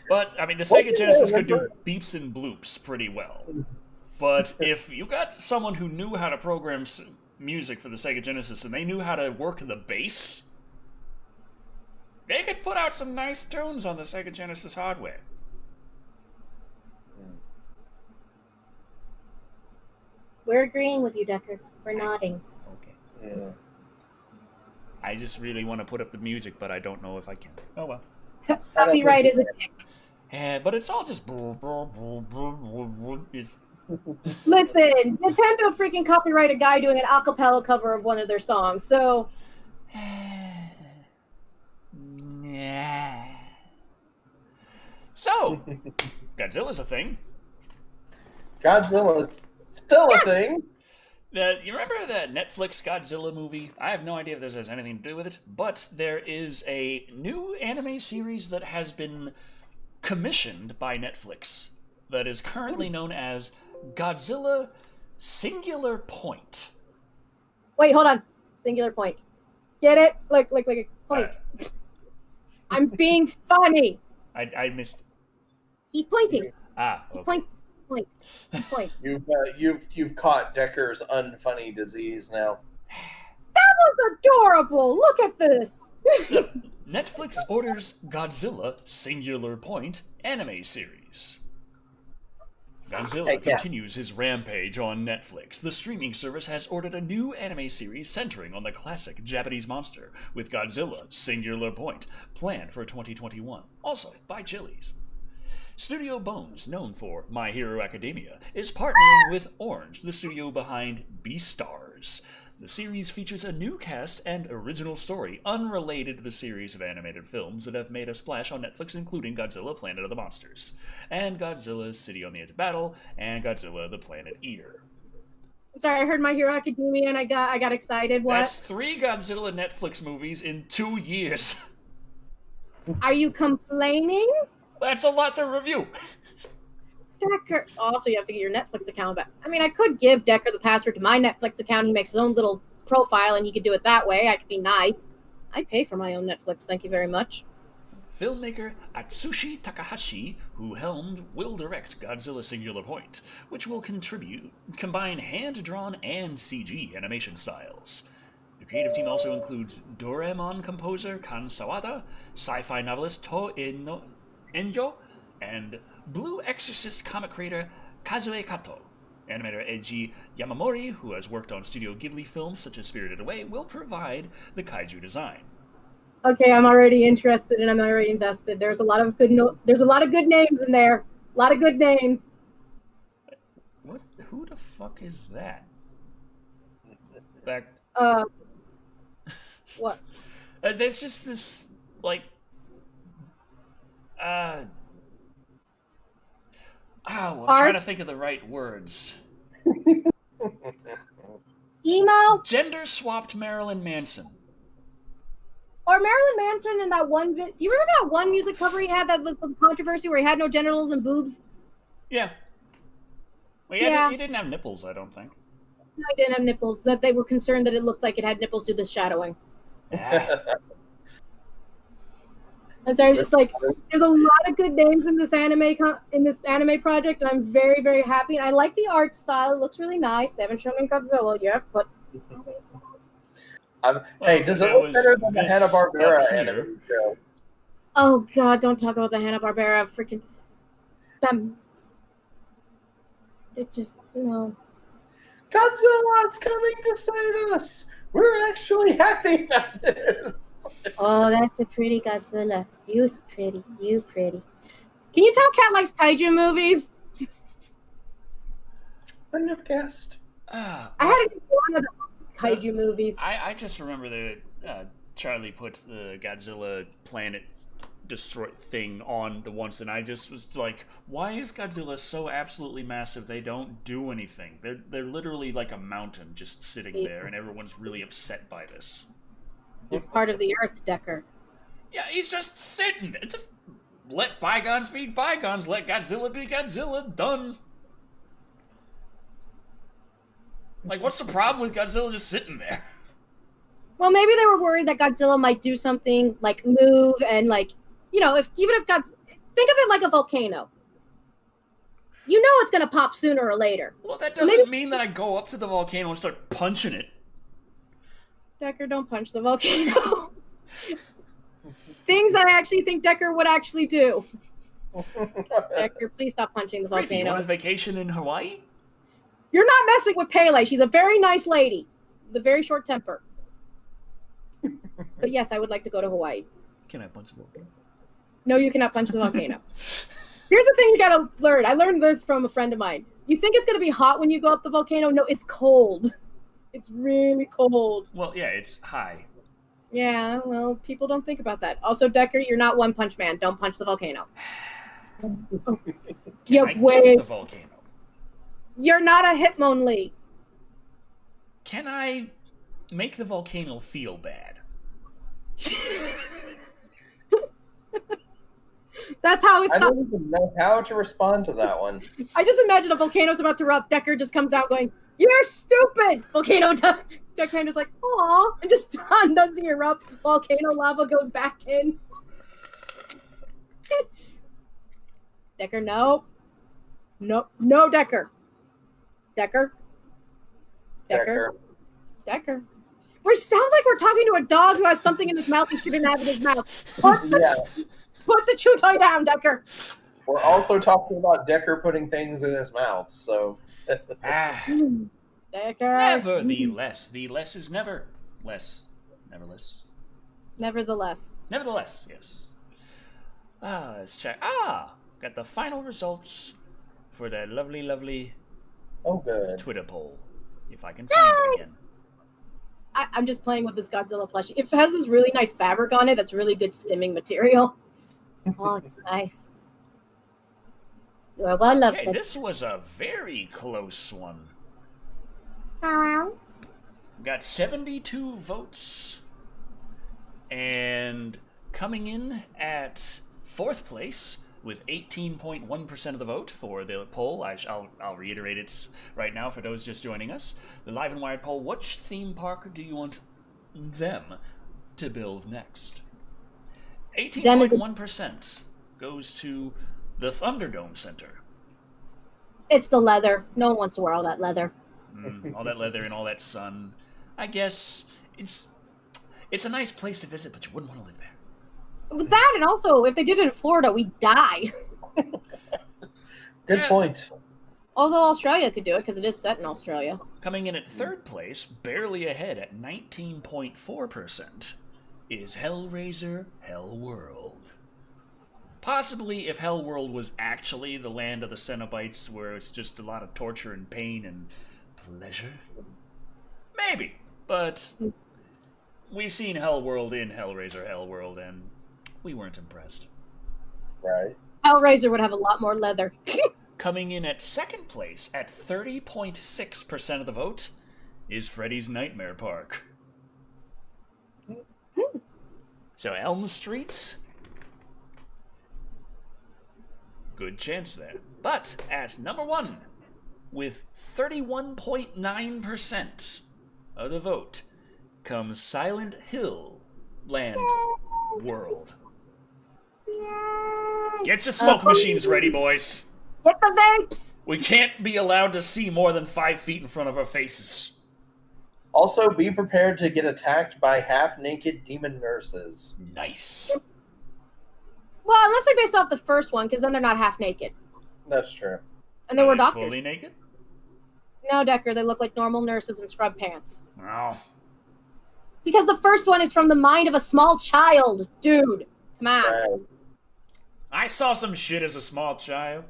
But, I mean, the Sega Genesis could do beeps and bloops pretty well. But if you got someone who knew how to program music for the Sega Genesis and they knew how to work the bass, they could put out some nice tunes on the Sega Genesis hardware. We're agreeing with you, Decker. We're nodding. Okay. Yeah. I just really want to put up the music, but I don't know if I can. Oh well. Copyright is a tick. Yeah, but it's all just... Listen, Nintendo freaking copyrighted a guy doing an a cappella cover of one of their songs, so... So, Godzilla's a thing. Godzilla's still a thing. You remember that Netflix Godzilla movie? I have no idea if this has anything to do with it, but there is a new anime series that has been commissioned by Netflix that is currently known as Godzilla Singular Point. Wait, hold on. Singular Point. Get it? Like a point. I'm being funny. I missed. He's pointing. Okay. Point. You've caught Decker's unfunny disease now. That was adorable. Look at this. Netflix orders Godzilla Singular Point anime series. Godzilla continues his rampage on Netflix. The streaming service has ordered a new anime series centering on the classic Japanese monster, with Godzilla Singular Point planned for 2021, also by Chili's. Studio Bones, known for My Hero Academia, is partnering with Orange, the studio behind Beastars. The series features a new cast and original story unrelated to the series of animated films that have made a splash on Netflix, including Godzilla Planet of the Monsters, and Godzilla City on the Edge of Battle, and Godzilla the Planet Eater. I'm sorry, I heard My Hero Academia and I got excited. What? That's 3 Godzilla Netflix movies in 2 years. Are you complaining? That's a lot to review. Decker. Also, you have to get your Netflix account back. I mean, I could give Decker the password to my Netflix account. He makes his own little profile and he could do it that way. I could be nice. I pay for my own Netflix. Thank you very much. Filmmaker Atsushi Takahashi, who helmed, will direct Godzilla Singular Point, which will combine hand-drawn and CG animation styles. The creative team also includes Doraemon composer Kan Sawada, sci-fi novelist To Enjo, and Blue Exorcist comic creator Kazue Kato. Animator Eiji Yamamori, who has worked on Studio Ghibli films such as Spirited Away, will provide the kaiju design. Okay, I'm already interested and I'm already invested. There's a lot of good names in there. A lot of good names. What? Who the fuck is that? Back. What? There's just this I'm trying to think of the right words. Emo? Gender swapped Marilyn Manson. Or Marilyn Manson in that one do you remember that one music cover he had that was the controversy where he had no genitals and boobs? Yeah. Well, he didn't have nipples, I don't think. No, he didn't have nipples. That they were concerned that it looked like it had nipples due to the shadowing. And so I was just like, there's a lot of good names in this anime project, and I'm very, very happy. And I like the art style; it looks really nice. I haven't shown me Godzilla yet, but hey, does it look better than the Hanna-Barbera animated show? Oh God, don't talk about the Hanna-Barbera freaking them. It just no. Godzilla's coming to save us. We're actually happy at this. Oh, that's a pretty Godzilla. You's pretty. You pretty. Can you tell Cat likes kaiju movies? Wouldn't have guessed. I had to one of the kaiju movies. I just remember that Charlie put the Godzilla planet destroy thing on the once, and I just was like, why is Godzilla so absolutely massive they don't do anything? They're literally like a mountain just sitting there, and everyone's really upset by this. He's part of the Earth, Decker. Yeah, he's just sitting. Just let bygones be bygones. Let Godzilla be Godzilla. Done. Like, what's the problem with Godzilla just sitting there? Well, maybe they were worried that Godzilla might do something like move and like, even if think of it like a volcano. You know it's going to pop sooner or later. Well, that doesn't mean that I go up to the volcano and start punching it. Decker, don't punch the volcano. Things I actually think Decker would actually do. Decker, please stop punching the volcano. You want a vacation in Hawaii? You're not messing with Pele. She's a very nice lady with a very short temper. But yes, I would like to go to Hawaii. Can I punch the volcano? No, you cannot punch the volcano. Here's the thing you gotta learn. I learned this from a friend of mine. You think it's gonna be hot when you go up the volcano? No, it's cold. It's really cold. Well, yeah, it's high. Yeah, well, people don't think about that. Also, Decker, you're not One Punch Man. Don't punch the volcano. Can I kick the volcano? You're not a Hitmonlee. Can I make the volcano feel bad? That's how it's. I don't even know how to respond to that one. I just imagine a volcano's about to erupt. Decker just comes out going, "You're stupid!" Volcano Decker's like, "Aw," and just doesn't erupt. Volcano lava goes back in. Decker, no, Decker. We sound like we're talking to a dog who has something in his mouth he shouldn't have in his mouth. Put the chew toy down, Decker. We're also talking about Decker putting things in his mouth, so. Decker. Nevertheless, the less is never less. Nevertheless, yes. Let's check. Got the final results for that lovely good Twitter poll. If I can find it again. I'm just playing with this Godzilla plushie. It has this really nice fabric on it that's really good stimming material. Oh, it's nice. Well, I love it. This was a very close one. We got 72 votes. And coming in at 4th place with 18.1% of the vote for the poll. I'll reiterate it right now for those just joining us. The Live and Wired poll, which theme park do you want them to build next? 18.1% goes to the Thunderdome Center. It's the leather. No one wants to wear all that leather. All that leather and all that sun. I guess it's a nice place to visit, but you wouldn't want to live there. With that, and also, if they did it in Florida, we'd die. Good point. Although Australia could do it, because it is set in Australia. Coming in at 3rd place, barely ahead at 19.4%, is Hellraiser Hellworld. Possibly if Hellworld was actually the land of the Cenobites, where it's just a lot of torture and pain and pleasure. Maybe, but we've seen Hellworld in Hellraiser Hellworld, and we weren't impressed. Right. Hellraiser would have a lot more leather. Coming in at 2nd place at 30.6% of the vote is Freddy's Nightmare Park. So Elm Street, good chance there. But at number 1, with 31.9% of the vote, comes Silent Hill Land World. Get your smoke machines ready, boys. Get the vapes! We can't be allowed to see more than 5 feet in front of our faces. Also, be prepared to get attacked by half-naked demon nurses. Nice. Well, unless they based off the first one, because then they're not half naked. That's true. And they were Are they doctors. fully naked? No, Decker, they look like normal nurses in scrub pants. Oh. Because the first one is from the mind of a small child, dude. Come on. Right. I saw some shit as a small child.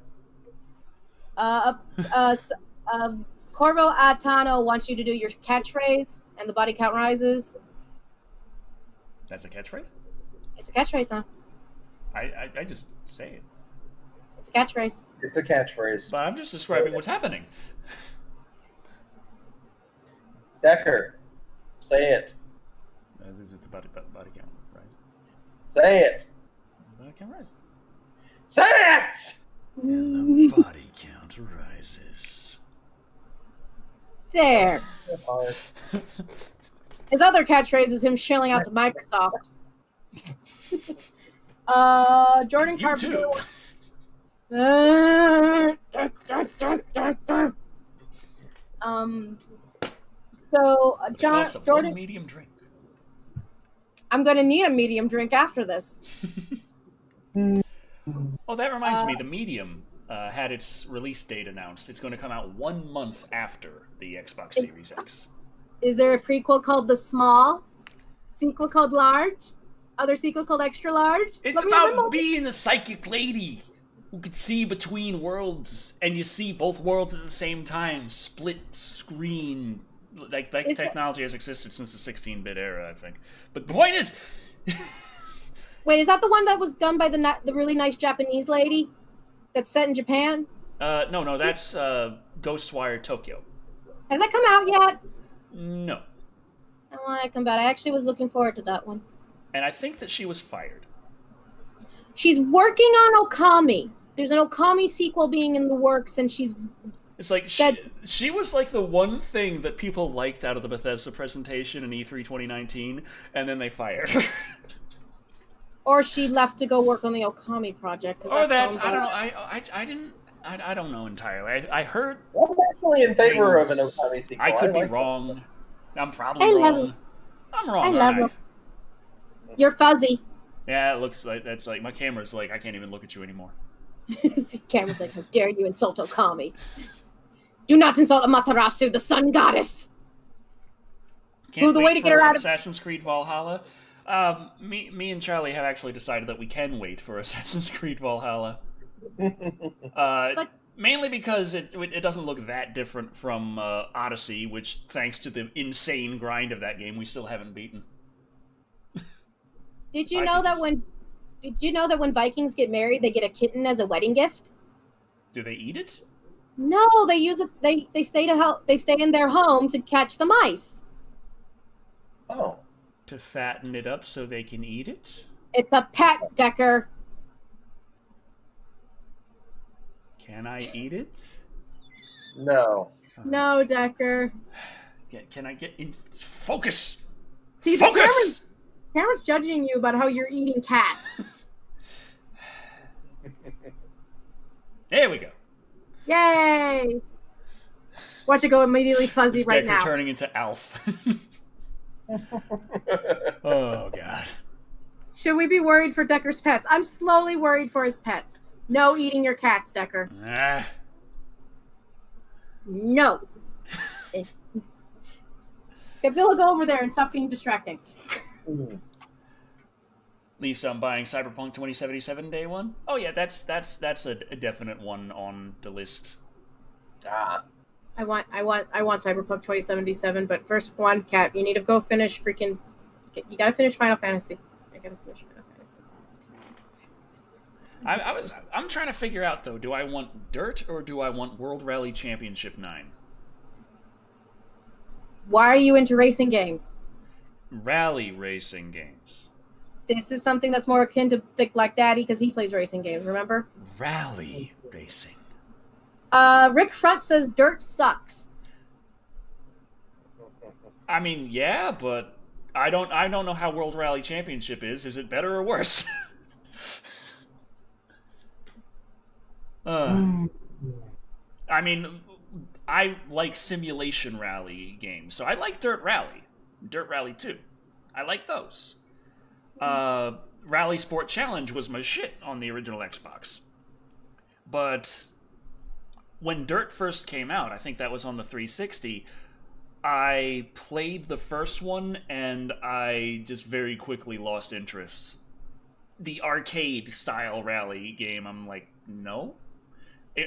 Corvo Atano wants you to do your catchphrase, and the body count rises. That's a catchphrase? It's a catchphrase now. I just say it. It's a catchphrase. It's a catchphrase. But I'm just describing what's happening. Decker, say it. It's a body count rise. Say it. Body count rise. Say it! And the body count rises. There. His other catchphrase is him shilling out to Microsoft. Jordan You Carpenter. too. Jordan. One medium drink. I'm gonna need a medium drink after this. Oh, that reminds me. The medium had its release date announced. It's going to come out 1 month after the Xbox Series X. Is there a prequel called The Small? Sequel called Large? Other sequel called Extra Large? It's about being a psychic lady who could see between worlds, and you see both worlds at the same time. Split screen. Like technology has existed since the 16-bit era, I think. But the point is... Wait, is that the one that was done by the really nice Japanese lady that's set in Japan? No, that's Ghostwire Tokyo. Has that come out yet? No. I want to come back. I actually was looking forward to that one. And I think that she was fired. She's working on Okami. There's an Okami sequel being in the works, and she's... It's like, she was like the one thing that people liked out of the Bethesda presentation in E3 2019, and then they fired her. Or she left to go work on the Okami project. Or that's, I don't know, I don't know entirely. I heard... I'm actually in favor of an Okami sequel. I could be wrong. I'm probably wrong. I'm wrong. I love them. You're fuzzy. Yeah, it looks like, that's like, my camera's like, I can't even look at you anymore. Camera's like, how dare you insult Okami? Do not insult Amaterasu, the sun goddess. Can't the wait way to for get her out of Assassin's Creed Valhalla. Me and Charlie have actually decided that we can wait for Assassin's Creed Valhalla. Mainly because it doesn't look that different from Odyssey, which, thanks to the insane grind of that game, we still haven't beaten. Did you know that when Vikings get married, they get a kitten as a wedding gift? Do they eat it? No, they use it. They stay to help. They stay in their home to catch the mice. Oh. To fatten it up so they can eat it? It's a pet, Decker. Can I eat it? No. No, Decker. Can I get in focus? See, Focus! Cameron's judging you about how you're eating cats. There we go. Yay! Watch it go immediately fuzzy This right Decker now. turning into Alf. Oh, God. Should we be worried for Decker's pets? I'm slowly worried for his pets. No eating your cats, Decker. Ah. No. Godzilla, go over there and stop being distracting. At least I'm buying Cyberpunk 2077 day one. Oh yeah, that's a definite one on the list. Ah. I want Cyberpunk 2077, but first one, Cat, you need to go finish freaking. You gotta finish Final Fantasy. I gotta finish Final Fantasy. I'm trying to figure out though. Do I want Dirt or do I want World Rally Championship 9? Why are you into racing games? Rally racing games. This is something that's more akin to Thick Black Daddy because he plays racing games. Remember? Rally racing. Rick Front says Dirt sucks. I mean, yeah, but I don't know how World Rally Championship is. Is it better or worse? I mean, I like simulation rally games, so I like Dirt Rally 2. I like those. Rally Sport Challenge was my shit on the original Xbox. But when Dirt first came out, I think that was on the 360, I played the first one and I just very quickly lost interest. The arcade-style rally game, I'm like, no?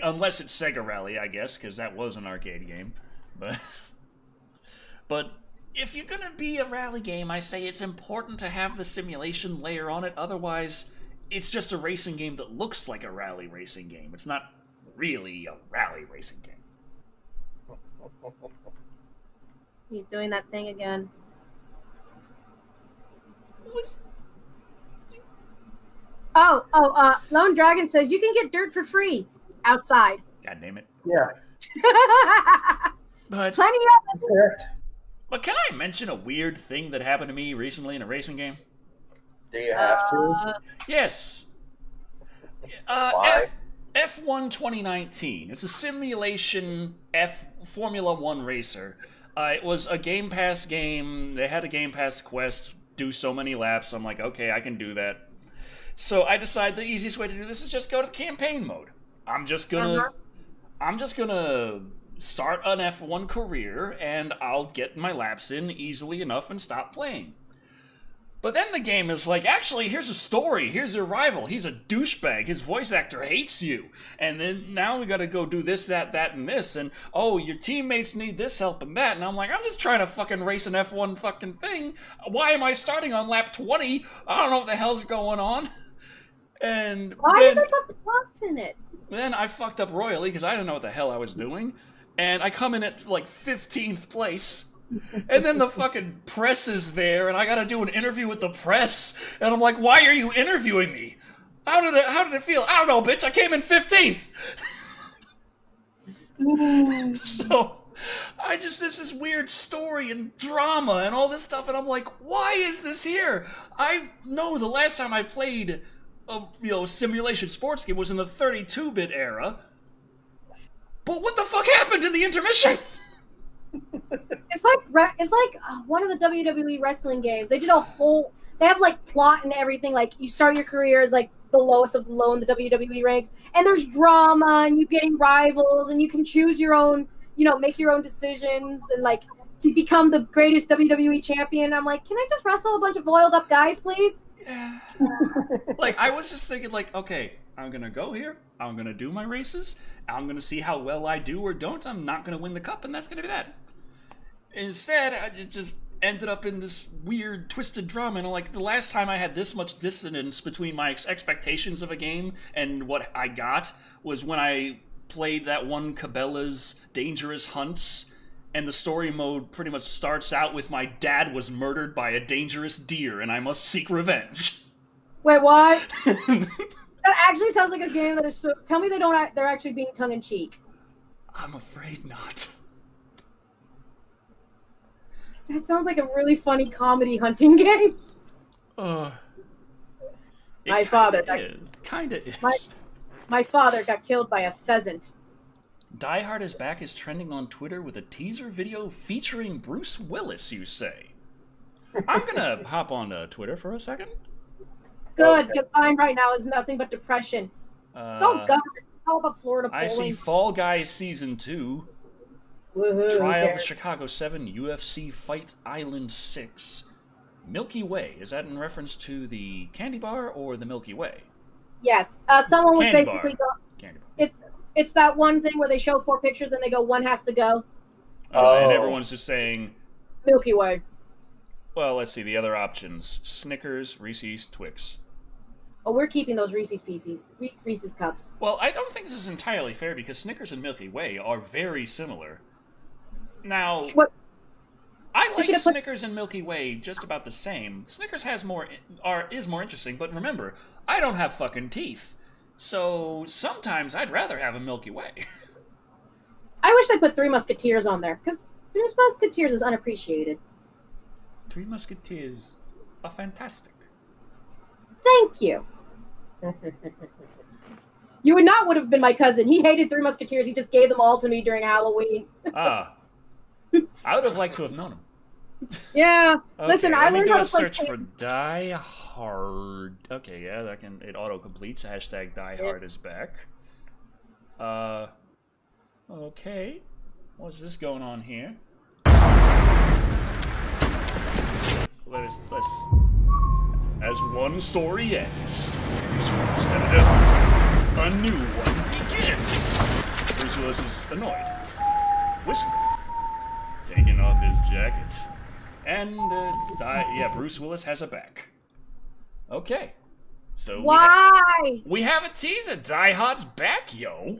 Unless it's Sega Rally, I guess, because that was an arcade game. But if you're gonna be a rally game, I say it's important to have the simulation layer on it. Otherwise, it's just a racing game that looks like a rally racing game. It's not really a rally racing game. He's doing that thing again. Lone Dragon says you can get Dirt for free outside. God damn it. Yeah. But Plenty of it. Correct. But can I mention a weird thing that happened to me recently in a racing game? Do you have to? Yes. Why? F1 2019. It's a simulation Formula 1 racer. It was a Game Pass game. They had a Game Pass quest, do so many laps. I'm like, okay, I can do that. So I decided the easiest way to do this is just go to campaign mode. I'm just gonna start an F1 career, and I'll get my laps in easily enough and stop playing. But then the game is like, actually, here's a story. Here's your rival. He's a douchebag. His voice actor hates you. And then now we gotta go do this, that, and this. And, oh, your teammates need this help and that. And I'm like, I'm just trying to fucking race an F1 fucking thing. Why am I starting on lap 20? I don't know what the hell's going on. And why did they put plot in it? Then I fucked up royally because I didn't know what the hell I was doing. And I come in at like 15th place. And then the fucking press is there, and I gotta do an interview with the press. And I'm like, why are you interviewing me? How did it feel? I don't know, bitch. I came in 15th. So this is weird story and drama and all this stuff, and I'm like, why is this here? I know the last time I played a simulation sports game was in the 32-bit era. But what the fuck happened in the intermission? It's like one of the WWE wrestling games. They have like plot and everything. Like you start your career as like the lowest of the low in the WWE ranks, and there's drama, and you're getting rivals, and you can choose your own, make your own decisions, and like to become the greatest WWE champion. I'm like, can I just wrestle a bunch of oiled up guys, please? Yeah. Like I was just thinking, like, okay, I'm gonna go here. I'm gonna do my races. I'm gonna see how well I do or don't. I'm not gonna win the cup, and that's gonna be that. Instead, I just ended up in this weird, twisted drama. And like the last time I had this much dissonance between my expectations of a game and what I got was when I played that one Cabela's Dangerous Hunts, and the story mode pretty much starts out with my dad was murdered by a dangerous deer and I must seek revenge. Wait, what? That actually sounds like a game that is so... Tell me they're actually being tongue-in-cheek. I'm afraid not. That sounds like a really funny comedy hunting game. My father got killed by a pheasant. Die Hard is Back is trending on Twitter with a teaser video featuring Bruce Willis, you say? I'm gonna hop on Twitter for a second. Good, because mine right now is nothing but depression. It's all government. It's all about Florida polling. I see Fall Guys Season 2. Woohoo, Trial of the Chicago 7, UFC Fight Island 6. Milky Way, is that in reference to the candy bar or the Milky Way? Yes. Someone would Candy basically bar. go... Candy bar. It's that one thing where they show 4 pictures and they go, one has to go. And everyone's just saying... Milky Way. Well, let's see, the other options. Snickers, Reese's, Twix. Oh, we're keeping those Reese's Pieces. Reese's Cups. Well, I don't think this is entirely fair because Snickers and Milky Way are very similar. Now, What? I like Snickers and Milky Way just about the same. Snickers is more interesting, but remember, I don't have fucking teeth. So sometimes I'd rather have a Milky Way. I wish they put Three Musketeers on there, because Three Musketeers is unappreciated. Three Musketeers are fantastic. Thank you. You would have been my cousin. He hated Three Musketeers. He just gave them all to me during Halloween. I would have liked to have known him. Yeah. Okay, Listen, I learned how to play... search for Die Hard. Okay, yeah, it auto-completes. Hashtag Die Hard is back. Okay. What's this going on here? Let's as one story ends, a new one begins. Bruce Willis is annoyed, whistling, taking off his jacket, and Bruce Willis has a back. Okay, so why? We have a teaser. Die Hard's back, yo.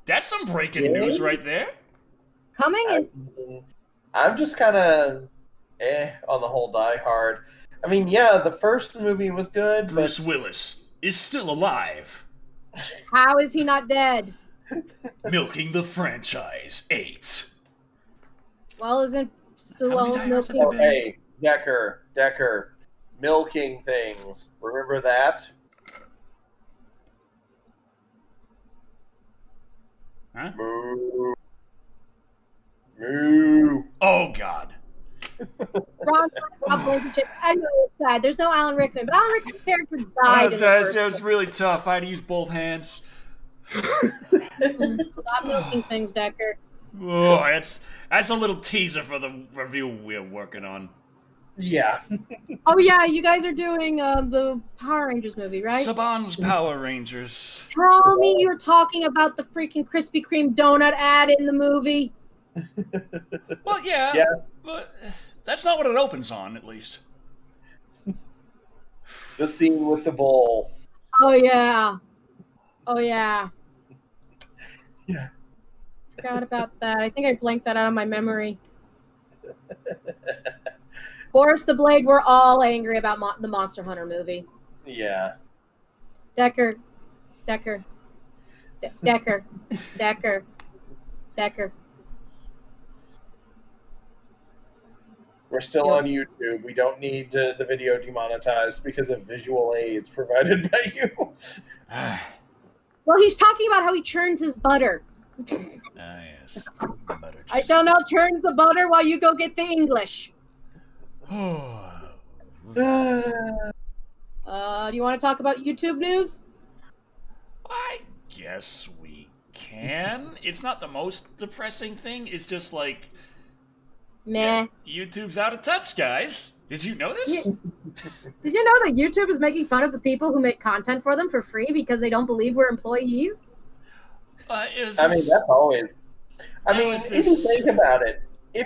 That's some breaking news right there. Coming in. I'm just kind of on the whole Die Hard. I mean, yeah, the first movie was good. Bruce Willis is still alive. How is he not dead? Milking the franchise. 8. Well, isn't Stallone milking? Oh, hey, Decker, milking things. Remember that? Huh? Moo. Moo. Oh, God. Rob Blankenship. I know it's sad. There's no Alan Rickman, but Alan Rickman's character died. It was really tough. I had to use both hands. Stop milking things, Decker. Oh, that's a little teaser for the review we're working on. Yeah. Oh yeah, you guys are doing the Power Rangers movie, right? Saban's Power Rangers. Tell me you're talking about the freaking Krispy Kreme donut ad in the movie. Well, yeah, but that's not what it opens on, at least. The scene with the bowl. Oh yeah. Yeah. Forgot about that. I think I blanked that out of my memory. Boris the Blade, we're all angry about the Monster Hunter movie. Yeah. Decker. We're still on YouTube. We don't need the video demonetized because of visual aids provided by you. Well, he's talking about how he churns his butter. Yes. Butter. I shall now churn the butter while you go get the English. Do you want to talk about YouTube news? I guess we can. It's not the most depressing thing. It's just like... Meh. YouTube's out of touch, guys. Did you know this? Did you know that YouTube is making fun of the people who make content for them for free because they don't believe we're employees? I mean, that's always... if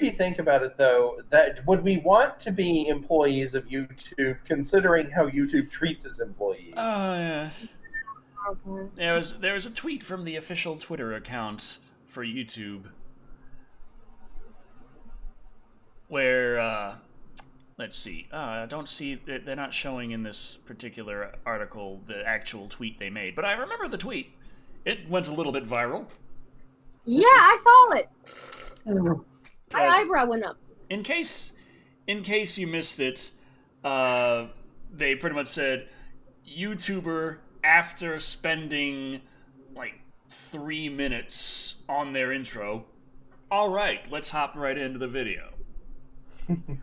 you think about it, though, that would we want to be employees of YouTube considering how YouTube treats its employees? Oh, yeah. Okay. There was a tweet from the official Twitter account for YouTube where, let's see, I don't see, they're not showing in this particular article the actual tweet they made, but I remember the tweet. It went a little bit viral. Yeah, I saw it. My eyebrow went up. In case you missed it, they pretty much said, YouTuber, after spending like 3 minutes on their intro, alright, let's hop right into the video.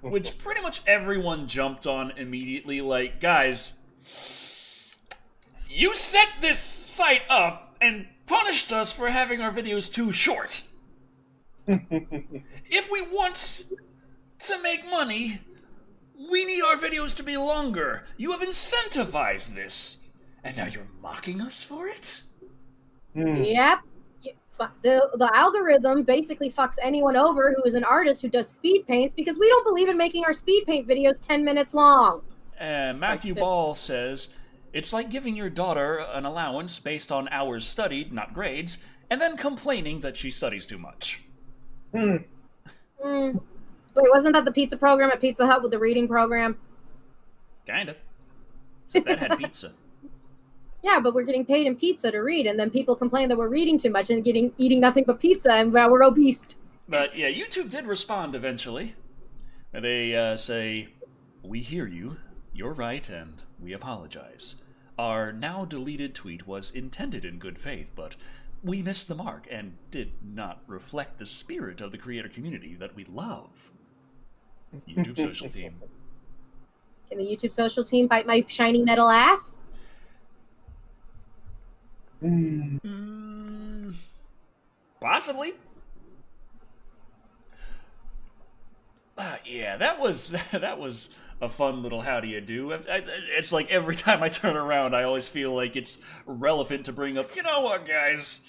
Which pretty much everyone jumped on immediately, like, guys, you set this site up and punished us for having our videos too short. If we want to make money, we need our videos to be longer. You have incentivized this, and now you're mocking us for it? Yep. The algorithm basically fucks anyone over who is an artist who does speed paints because we don't believe in making our speed paint videos 10 minutes long. Matthew Ball says, it's like giving your daughter an allowance based on hours studied, not grades, and then complaining that she studies too much. Wait, wasn't that the pizza program at Pizza Hut with the reading program? Kinda. Except that had pizza. Yeah, but we're getting paid in pizza to read, and then people complain that we're reading too much and eating nothing but pizza, and we're obese. But yeah, YouTube did respond eventually. They say, we hear you, you're right, and we apologize. Our now deleted tweet was intended in good faith, but we missed the mark and did not reflect the spirit of the creator community that we love. YouTube social team. Can the YouTube social team bite my shiny metal ass? Possibly. Yeah, that was a fun little how do you do. It's like every time I turn around, I always feel like it's relevant to bring up, you know what, guys?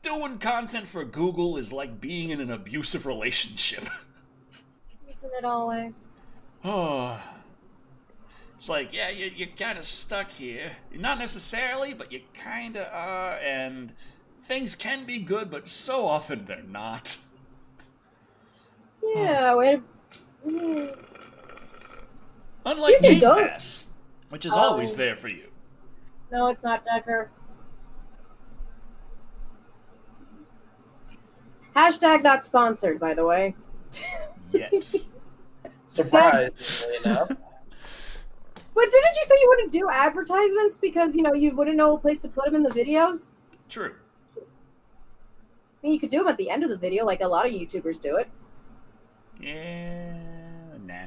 Doing content for Google is like being in an abusive relationship. Isn't it always? Oh. It's like, yeah, you're kind of stuck here. Not necessarily, but you kind of are, and things can be good, but so often they're not. Yeah, Unlike Game Pass, which is always there for you. No, it's not, Decker. Hashtag not sponsored, by the way. Yes. Surprisingly enough. But didn't you say you wouldn't do advertisements because, you wouldn't know a place to put them in the videos? True. I mean, you could do them at the end of the video, like a lot of YouTubers do it. Yeah, nah.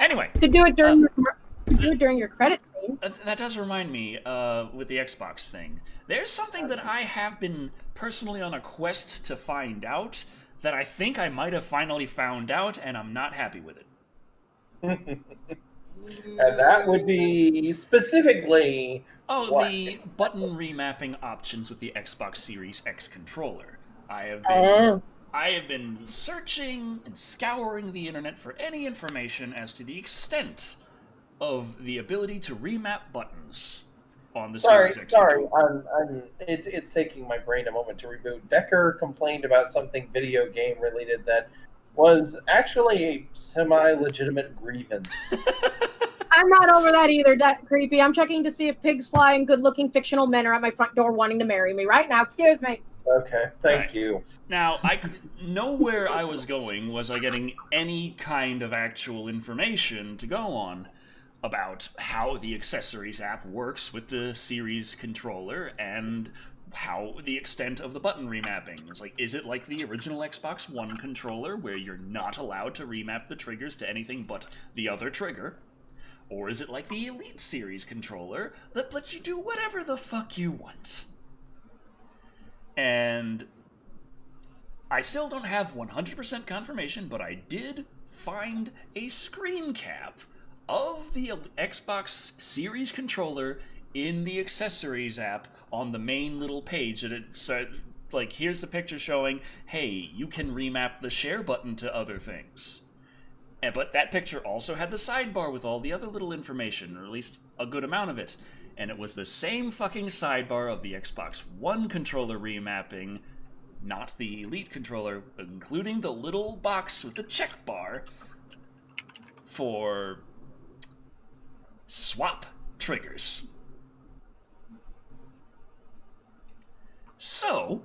Anyway. You could do it during your credit scene. That does remind me, with the Xbox thing. There's something that I have been personally on a quest to find out that I think I might have finally found out, and I'm not happy with it. And that would be specifically... the button remapping options with the Xbox Series X controller. I have been searching and scouring the internet for any information as to the extent of the ability to remap buttons on the Series X controller. It's taking my brain a moment to reboot. Decker complained about something video game related that was actually a semi-legitimate grievance. I'm not over that either, that creepy. I'm checking to see if pigs fly and good-looking fictional men are at my front door wanting to marry me right now. Excuse me. Okay, thank you. Now, nowhere I was going was I getting any kind of actual information to go on about how the accessories app works with the Series controller and how the extent of the button remapping. It's like, is it like the original Xbox One controller where you're not allowed to remap the triggers to anything but the other trigger? Or is it like the Elite Series controller that lets you do whatever the fuck you want? And I still don't have 100% confirmation, but I did find a screen cap of the Xbox Series controller in the accessories app on the main little page. And it's like, here's the picture showing, hey, you can remap the share button to other things. But that picture also had the sidebar with all the other little information, or at least a good amount of it. and it was the same fucking sidebar of the Xbox One controller remapping, not the Elite controller, including the little box with the check bar for swap triggers. So,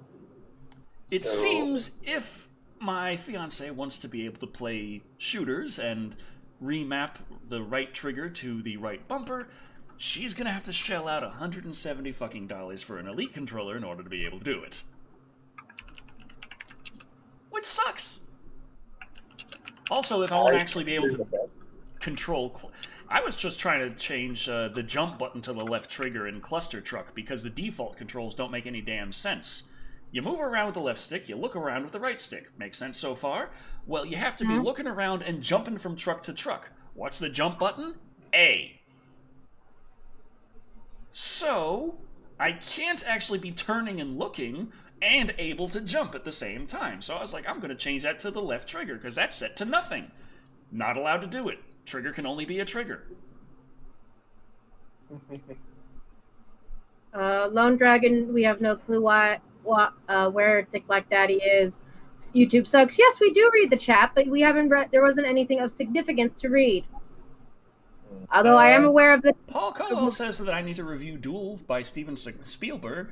it seems if my fiance wants to be able to play shooters and remap the right trigger to the right bumper, she's gonna have to shell out $170 fucking dollars for an Elite controller in order to be able to do it. Which sucks. Also, if I want to actually be able to control... I was just trying to change the jump button to the left trigger in Cluster Truck because the default controls don't make any damn sense. You move around with the left stick, you look around with the right stick. Makes sense so far? Well, you have to be looking around and jumping from truck to truck. What's the jump button? A. So, I can't actually be turning and looking and able to jump at the same time. So I was like, I'm going to change that to the left trigger because that's set to nothing. Not allowed to do it. Trigger can only be a trigger. Lone Dragon, we have no clue where Thick Black Daddy is. YouTube sucks. Yes, we do read the chat, but we haven't read. There wasn't anything of significance to read. Although I am aware of the... Paul Cole says that I need to review Duel by Steven Spielberg.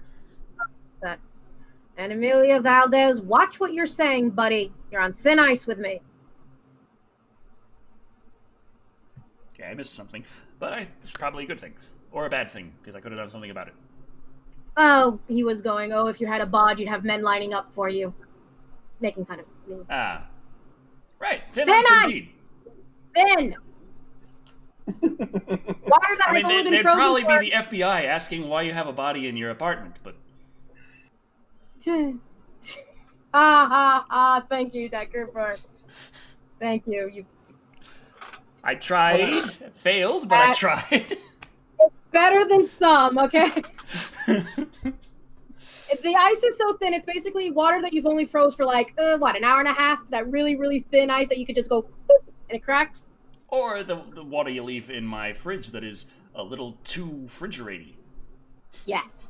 And Amelia Valdez, watch what you're saying, buddy. You're on thin ice with me. Okay, I missed something. But it's probably a good thing. Or a bad thing, because I could have done something about it. Oh, he was going, if you had a bod, you'd have men lining up for you. Making fun of me. Ah. Right, thin ice indeed. Thin! Water that has only been they'd frozen probably for... be the FBI asking why you have a body in your apartment, but... Thank you, Decker, for... Thank you. I tried, failed, but I tried. It's better than some, okay? The ice is so thin, it's basically water that you've only froze for like, an hour and a half? That really, really thin ice that you could just go, boop, and it cracks? Or the water you leave in my fridge that is a little too refrigerating. Yes.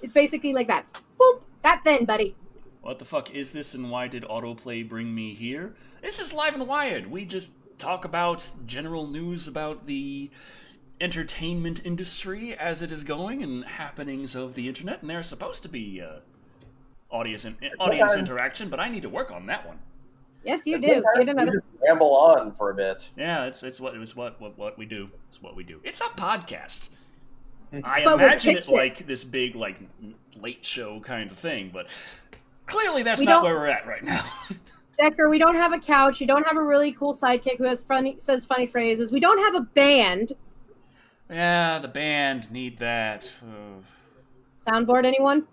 It's basically like that. Boop, that thin, buddy. What the fuck is this, and why did autoplay bring me here? This is Live and Wired. We just talk about general news about the entertainment industry as it is going and happenings of the internet, and there's supposed to be audience interaction, but I need to work on that one. Yes, you do. Get another. You just ramble on for a bit. Yeah, it's what we do. It's what we do. It's a podcast. I But imagine it like this big like late show kind of thing, but clearly that's not where we're at right now. Decker, we don't have a couch. You don't have a really cool sidekick who says funny phrases. We don't have a band. Yeah, the band need that. Soundboard, anyone?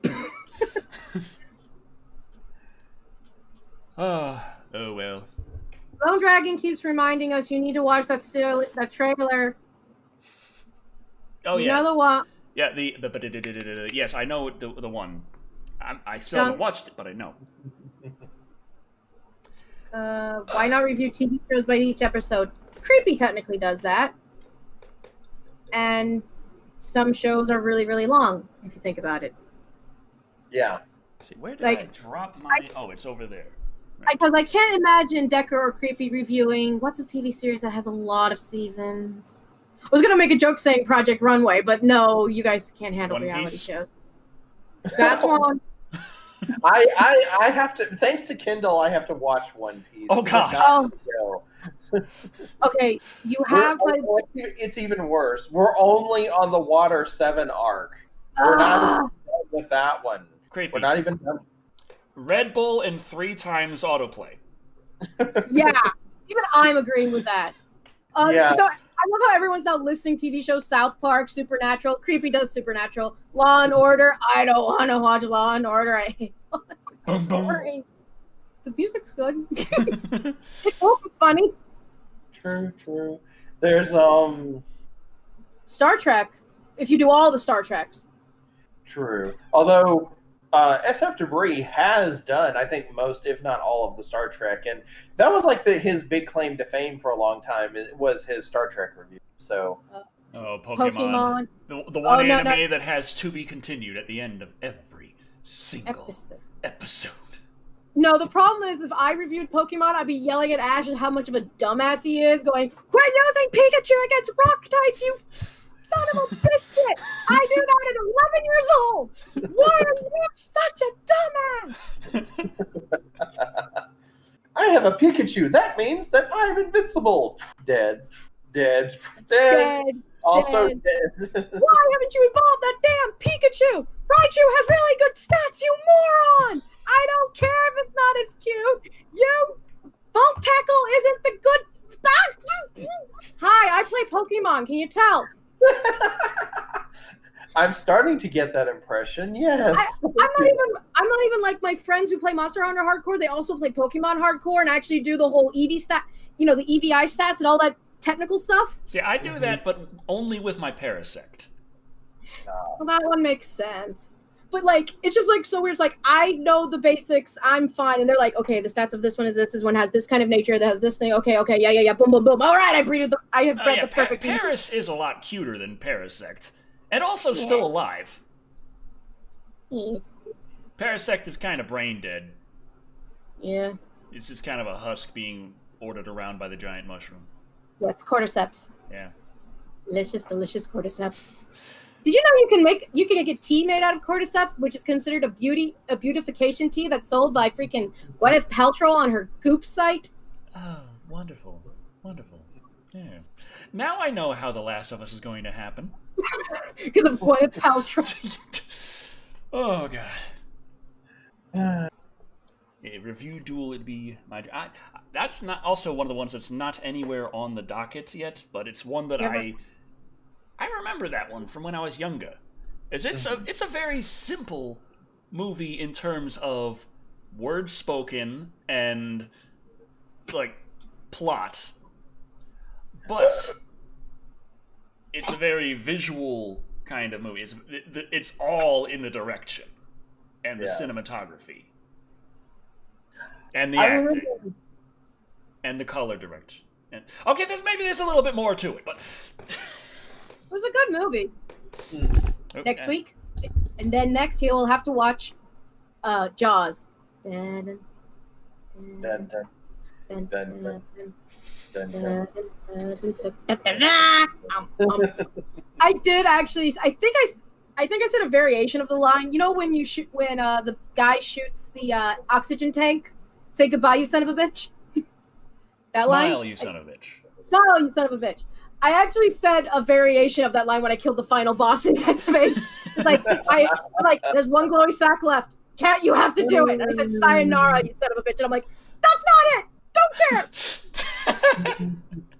Oh well. Lone Dragon keeps reminding us you need to watch that trailer. Oh, you know the one. Yeah, the yes, I know the one. I still haven't watched it, but I know. Why not review TV shows by each episode? Creepy technically does that. And some shows are really, really long, if you think about it. Yeah. Let's see, where did I drop my... Oh, it's over there. Because I can't imagine Decker or Creepy reviewing... What's a TV series that has a lot of seasons? I was going to make a joke saying Project Runway, but no, you guys can't handle reality shows. That's one. I have to, thanks to Kindle, I have to watch One Piece. Oh, God. Okay, you have... It's even worse. We're only on the Water 7 arc. We're not even done with that one. Creepy. We're not even done. Red Bull and 3 times autoplay. Yeah, even I'm agreeing with that. Yeah. So I love how everyone's now listing TV shows: South Park, Supernatural. Creepy does Supernatural. Law and Order. I don't want to watch Law and Order. I hate Law and Order. The music's good. It's funny. True. There's Star Trek. If you do all the Star Treks. True. Although SF Debris has done, I think, most, if not all, of the Star Trek, and that was like his big claim to fame for a long time. It was his Star Trek review. So Oh, Pokemon. The one anime that has to be continued at the end of every single episode. No, the problem is if I reviewed Pokemon, I'd be yelling at Ash at how much of a dumbass he is, going, "Quit using Pikachu against rock types, you son of a biscuit! I do that at 11 years old! Why are you such a dumbass?" I have a Pikachu. That means that I'm invincible. Dead. Also dead. Why haven't you evolved that damn Pikachu? Raichu has really good stats, you moron! I don't care if it's not as cute. You Volt Tackle isn't the good. Hi, I play Pokemon. Can you tell? I'm starting to get that impression. Yes. I'm not even like my friends who play Monster Hunter hardcore. They also play Pokemon hardcore and actually do the whole EV stat, the EVI stats and all that technical stuff. See, I do that, but only with my Parasect. Well, that one makes sense. But, it's just, so weird. It's like, I know the basics. I'm fine. And they're like, okay, the stats of this one is this. This one has this kind of nature. That has this thing. Okay, yeah. Boom, boom, boom. All right, I have bred the perfect thing. Paris is a lot cuter than Parasect. And also still alive. Yes. Parasect is kind of brain dead. Yeah. It's just kind of a husk being ordered around by the giant mushroom. Yeah, it's cordyceps. Yeah. Delicious cordyceps. Did you know you can get tea made out of cordyceps, which is considered a beautification tea that's sold by freaking Gwyneth Paltrow on her Goop site? Oh, wonderful. Yeah. Now I know how The Last of Us is going to happen. Because of Gwyneth Paltrow. Oh, God. A review duel would be my... that's not also one of the ones that's not anywhere on the docket yet, but it's one that I remember that one from when I was younger. It's a very simple movie in terms of words spoken and plot, but it's a very visual kind of movie. It's all in the direction and the cinematography and the acting and the color direction. And okay, there's a little bit more to it, but. It was a good movie. Okay. Next week. And then next year we'll have to watch Jaws. I did actually I think I said a variation of the line. You know when the guy shoots the oxygen tank, say goodbye, you son of a bitch? That line? Smile, you son of a bitch. Smile, you son of a bitch. I actually said a variation of that line when I killed the final boss in Dead Space. There's one glowy sack left. Cat, you have to do it. And I said, sayonara, you son of a bitch. And I'm like, that's not it. Don't care.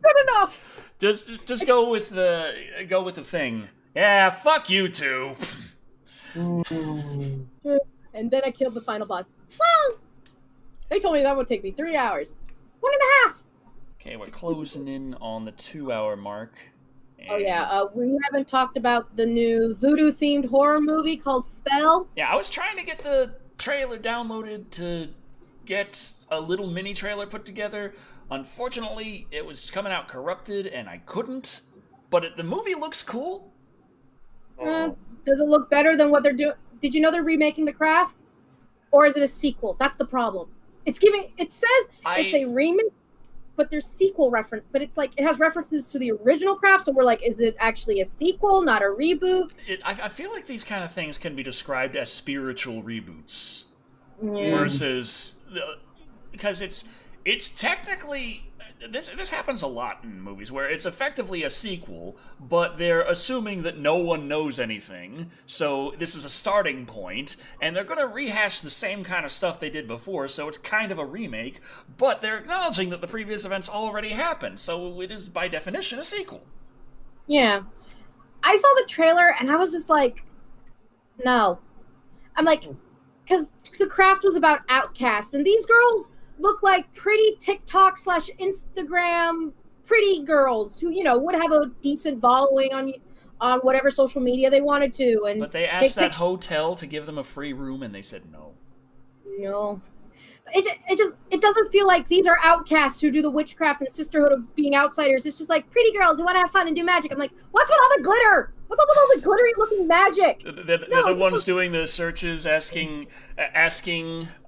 Good enough. Just go with the thing. Yeah, fuck you two. And then I killed the final boss. Well, they told me that would take me 3 hours. 1.5. Okay, we're closing in on the 2-hour mark. Oh yeah, we haven't talked about the new voodoo-themed horror movie called Spell. Yeah, I was trying to get the trailer downloaded to get a little mini trailer put together. Unfortunately, it was coming out corrupted, and I couldn't. But the movie looks cool. Does it look better than what they're doing? Did you know they're remaking The Craft? Or is it a sequel? That's the problem. It says it's a remake. But there's sequel reference, but it's it has references to the original Craft, so we're like, is it actually a sequel, not a reboot? I feel like these kind of things can be described as spiritual reboots versus because it's technically this happens a lot in movies where it's effectively a sequel, but they're assuming that no one knows anything, so this is a starting point, and they're going to rehash the same kind of stuff they did before, so it's kind of a remake, but they're acknowledging that the previous events already happened, so it is by definition a sequel. Yeah. I saw the trailer, and I was just like, no. I'm like, because The Craft was about outcasts, and these girls look like pretty TikTok / Instagram pretty girls who, would have a decent following on whatever social media they wanted to. But they asked that hotel to give them a free room, and they said no. No. it doesn't feel like these are outcasts who do the witchcraft and sisterhood of being outsiders. It's just like pretty girls who want to have fun and do magic. I'm like, what's with all the glitter? What's up with all the glittery looking magic? They're the ones doing the searches, asking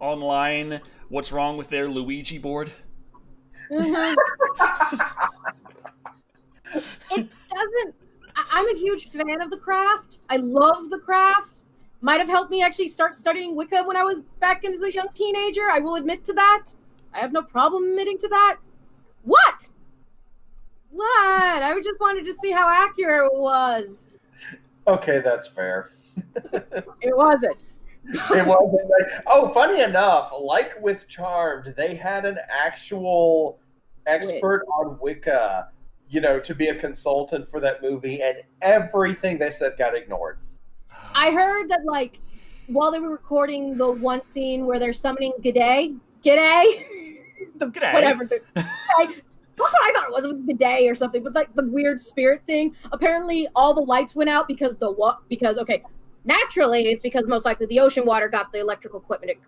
online what's wrong with their Luigi board. Mm-hmm. It doesn't. I'm a huge fan of the craft. I love the craft. Might have helped me actually start studying Wicca when I was back as a young teenager. I will admit to that. I have no problem admitting to that. What? I just wanted to see how accurate it was. Okay, that's fair. It wasn't. It wasn't like, oh, funny enough, like with Charmed, they had an actual expert on Wicca, to be a consultant for that movie, and everything they said got ignored. I heard that, like, while they were recording the one scene where they're summoning G'day, whatever. I thought it was G'day or something, but like the weird spirit thing. Apparently, all the lights went out because naturally it's because most likely the ocean water got the electrical equipment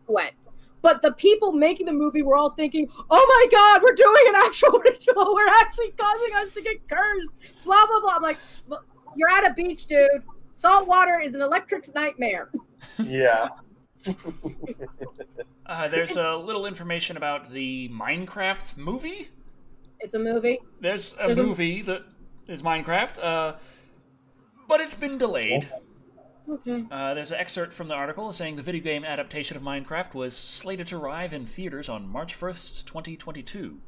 wet. But the people making the movie were all thinking, "Oh my God, we're doing an actual ritual. We're actually causing us to get cursed." Blah blah blah. I'm like, well, you're at a beach, dude. Salt water is an electric nightmare. Yeah. There's a little information about the Minecraft movie. It's a movie. There's a movie that is Minecraft, but it's been delayed. Okay. There's an excerpt from the article saying the video game adaptation of Minecraft was slated to arrive in theaters on March 4th, 2022,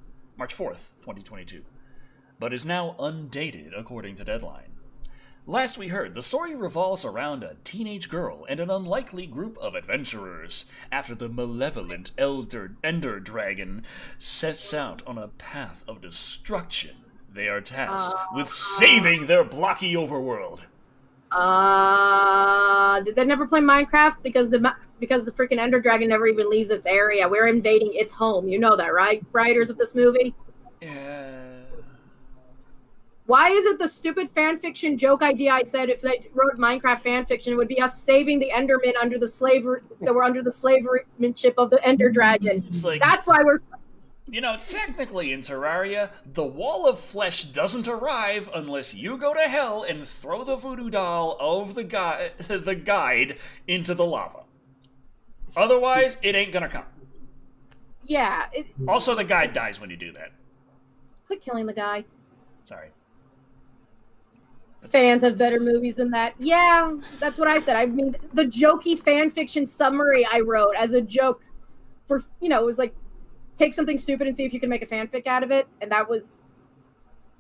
but is now undated according to Deadline. Last we heard, the story revolves around a teenage girl and an unlikely group of adventurers after the malevolent Ender Dragon sets out on a path of destruction. They are tasked with saving their blocky overworld. Did they never play Minecraft? Because the freaking Ender Dragon never even leaves its area. We're invading its home. You know that, right? Writers of this movie? Yeah. Why is it the stupid fanfiction joke idea I said if they wrote Minecraft fanfiction, it would be us saving the Endermen under the slavery that were under the slaverymanship of the Ender Dragon. Like, that's why we're... technically in Terraria, the wall of flesh doesn't arrive unless you go to hell and throw the voodoo doll of the guide into the lava. Otherwise, it ain't gonna come. Yeah. Also, the guide dies when you do that. Quit killing the guy. Sorry. Fans have better movies than that. Yeah, that's what I said. I mean, the jokey fan fiction summary I wrote as a joke for, it was like, take something stupid and see if you can make a fanfic out of it. And that was,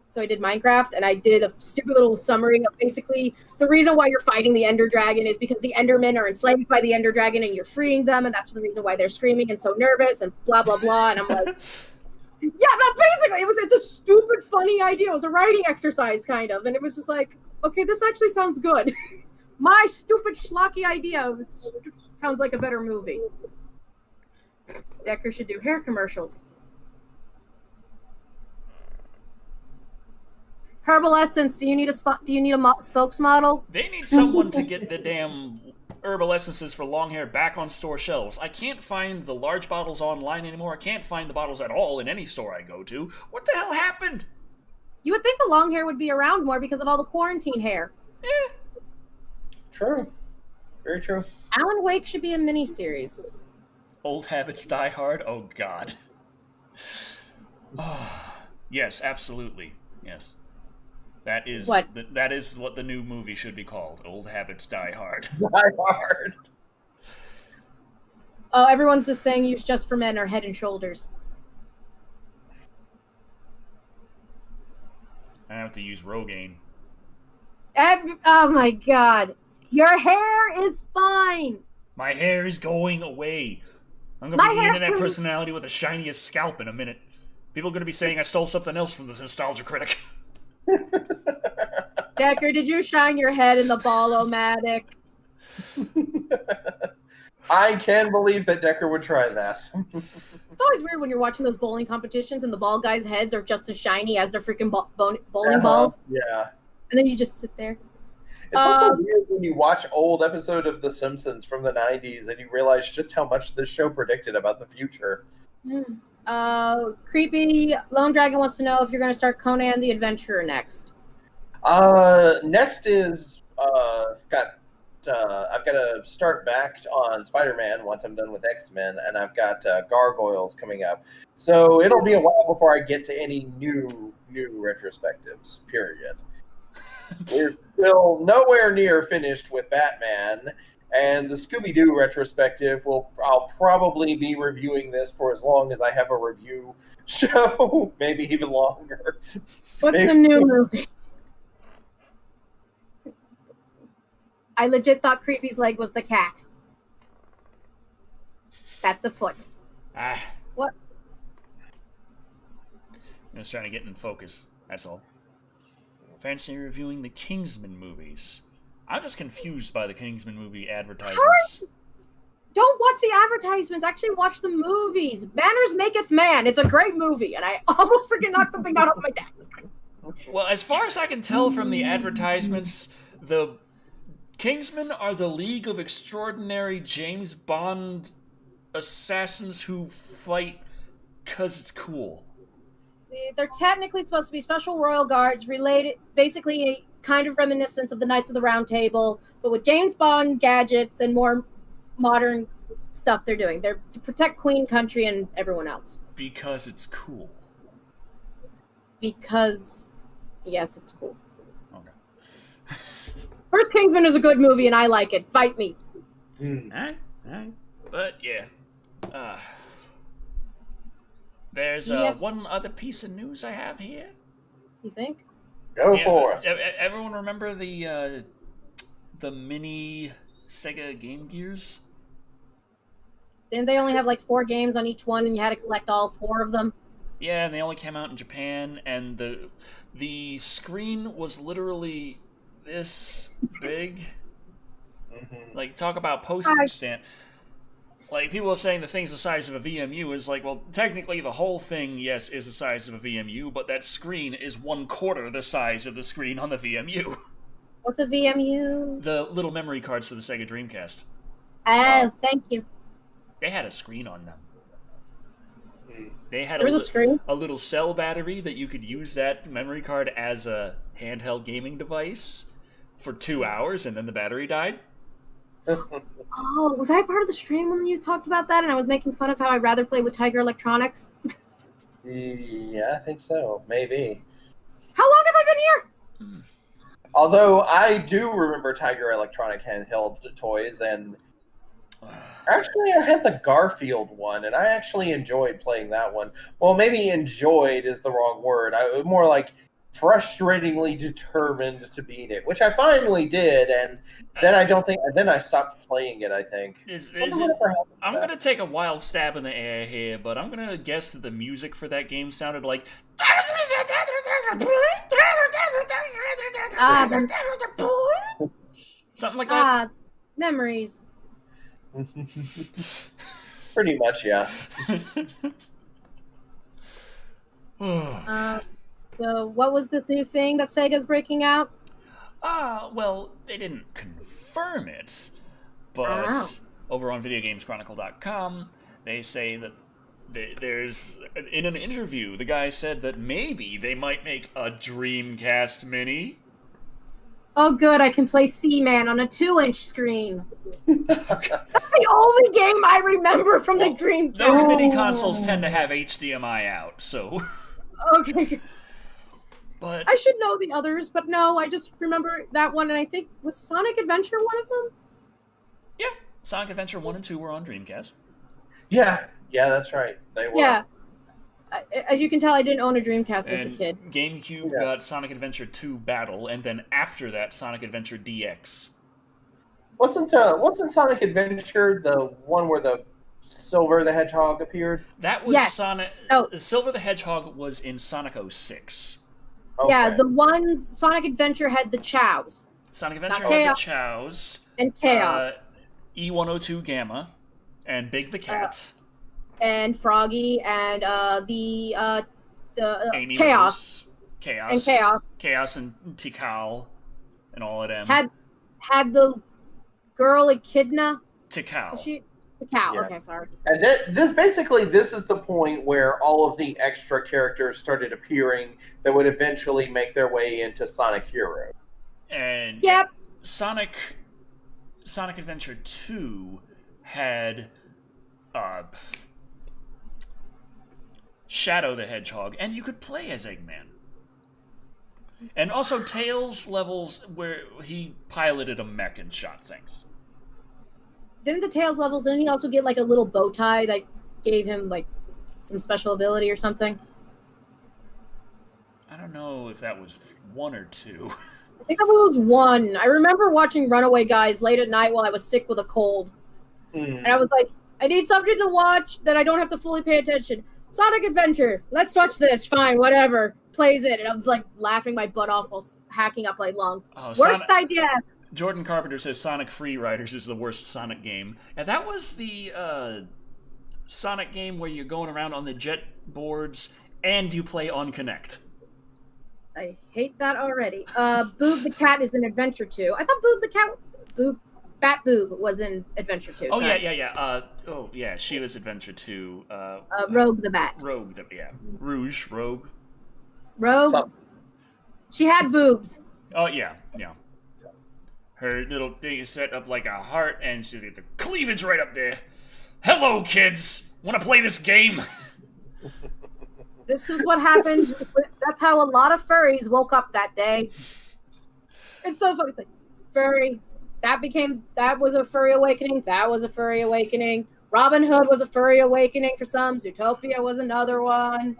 so I did Minecraft, and I did a stupid little summary of basically the reason why you're fighting the Ender Dragon is because the Endermen are enslaved by the Ender Dragon and you're freeing them. And that's the reason why they're screaming and so nervous and blah, blah, blah. And I'm like... Yeah, that's basically it's a stupid, funny idea. It was a writing exercise, kind of. And it was just like, okay, this actually sounds good. My stupid, schlocky idea sounds like a better movie. Decker should do hair commercials. Herbal Essence, do you need a spokesmodel? They need someone to get the damn herbal essences for long hair back on store shelves. I can't find the large bottles online anymore. I can't find the bottles at all in any store I go to. What the hell happened? You would think the long hair would be around more because of all the quarantine hair. True. Very true. Alan Wake should be a miniseries. Old habits die hard? Oh, God. Yes, absolutely. Yes. That is what the new movie should be called. Old Habits Die Hard. Die Hard. Oh, everyone's just saying Use Just for Men or Head and Shoulders. I have to use Rogaine. Oh my God. Your hair is fine. My hair is going away. I'm going to be the internet personality with the shiniest scalp in a minute. People are going to be saying I stole something else from the Nostalgia Critic. Decker, did you shine your head in the Ball-O-Matic? I can believe that Decker would try that. It's always weird when you're watching those bowling competitions and the ball guys' heads are just as shiny as their freaking bowling balls. Yeah. And then you just sit there. It's also weird when you watch old episodes of The Simpsons from the 90s and you realize just how much this show predicted about the future. Creepy Lone Dragon wants to know if you're going to start Conan the Adventurer next. Next is I've got to start back on Spider-Man once I'm done with X-Men, and I've got Gargoyles coming up. So it'll be a while before I get to any new retrospectives, period. We're still nowhere near finished with Batman, and the Scooby-Doo retrospective I'll probably be reviewing this for as long as I have a review show, maybe even longer. What's the new movie? I legit thought Creepy's leg was the cat. That's a foot. What? I'm just trying to get in focus, that's all. Fancy reviewing the Kingsman movies. I'm just confused by the Kingsman movie advertisements. Don't watch the advertisements. Actually watch the movies. Manners maketh man. It's a great movie, and I almost freaking knocked something out of my desk. Well, as far as I can tell from the advertisements, the Kingsmen are the League of Extraordinary James Bond assassins who fight because it's cool. They're technically supposed to be special royal guards, related, basically a kind of reminiscence of the Knights of the Round Table, but with James Bond gadgets and more modern stuff they're doing. They're to protect Queen Country and everyone else. Because it's cool. Because, yes, it's cool. Okay. First Kingsman is a good movie, and I like it. Fight me. Alright. But, yeah. There's one other piece of news I have here. You think? Go for it. Everyone remember the mini Sega Game Gears? Didn't they only have like 4 games on each one, and you had to collect all 4 of them? Yeah, and they only came out in Japan, and the screen was literally this big. Mm-hmm. Like, talk about postage stamp. Like, people are saying the thing's the size of a VMU. Is like, well, technically the whole thing, yes, is the size of a VMU, but that screen is 1/4 the size of the screen on the VMU. What's a VMU? The little memory cards for the Sega Dreamcast. Oh, thank you. They had a screen on them. They had a little cell battery that you could use that memory card as a handheld gaming device for 2 hours, and then the battery died. Oh, was I part of the stream when you talked about that and I was making fun of how I'd rather play with Tiger Electronics? Yeah, I think so. Maybe. How long have I been here? Although I do remember Tiger Electronic handheld toys, and actually I had the Garfield one, and I actually enjoyed playing that one. Well, maybe enjoyed is the wrong word. I was more like frustratingly determined to beat it, which I finally did, and then I stopped playing it, I think. I'm going to take a wild stab in the air here, but I'm going to guess that the music for that game sounded like something like that. Memories. Pretty much, yeah. So what was the new thing that Sega's breaking out? Well, they didn't confirm it, but over on VideoGamesChronicle.com, they say that there's, in an interview, the guy said that maybe they might make a Dreamcast Mini. Oh, good, I can play Seaman on a 2-inch screen. That's the only game I remember from the Dreamcast. Those mini consoles tend to have HDMI out, so... Okay. But I should know the others, but no, I just remember that one, and I think, was Sonic Adventure one of them? Yeah, Sonic Adventure 1 and 2 were on Dreamcast. Yeah, that's right. They were. Yeah. As you can tell, I didn't own a Dreamcast as a kid. GameCube got Sonic Adventure 2 Battle, and then after that, Sonic Adventure DX. Wasn't Sonic Adventure the one where the Silver the Hedgehog appeared? That was Sonic. Oh. Silver the Hedgehog was in Sonic 06. Okay. Yeah, the one Sonic Adventure had the Chows. Sonic Adventure had the Chows. And Chaos. E102 Gamma. And Big the Cat. And Froggy and the Amy Chaos. Rose. And Chaos. Chaos and Tikal. and all of them. Had the girl Echidna? Tikal. Tikal. Yeah. Okay, sorry. And this is the point where all of the extra characters started appearing that would eventually make their way into Sonic Hero. And yep. Sonic Adventure 2 had Shadow the Hedgehog, and you could play as Eggman. And also Tails levels where he piloted a mech and shot things. Didn't he also get like a little bow tie that gave him like some special ability or something? I don't know if that was 1 or 2. I think that was 1. I remember watching Runaway Guys late at night while I was sick with a cold. And I was like, I need something to watch that I don't have to fully pay attention. Sonic Adventure. Let's watch this. Fine, whatever. Plays it. And I'm like laughing my butt off while hacking up like long. Worst idea. Jordan Carpenter says Sonic Free Riders is the worst Sonic game. And that was the Sonic game where you're going around on the jet boards and you play on Kinect. I hate that already. Boob the Cat is in Adventure 2. I thought Bat Boob was in Adventure 2. Oh, sorry. yeah. Sheila's Adventure 2. Rogue the Bat. Rouge, Rogue. Rogue. She had boobs. Oh, yeah. Her little thing is set up like a heart, and she's got the cleavage right up there. Hello, kids! Want to play this game? This is what happened. That's how a lot of furries woke up that day. It's so funny. It's like, furry. That was a furry awakening. That was a furry awakening. Robin Hood was a furry awakening for some. Zootopia was another one.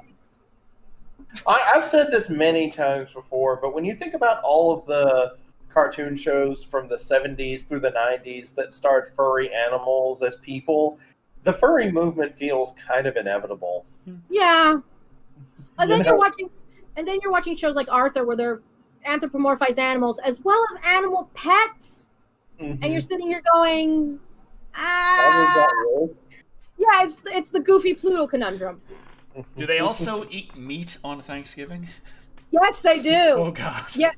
I've said this many times before, but when you think about all of the cartoon shows from the 70s through the 90s that starred furry animals as people, the furry movement feels kind of inevitable. Yeah. And then you're watching shows like Arthur where they're anthropomorphized animals as well as animal pets. Mm-hmm. And you're sitting here going, yeah, it's the goofy Pluto conundrum. Do they also eat meat on Thanksgiving? Yes, they do. Oh God. Yeah.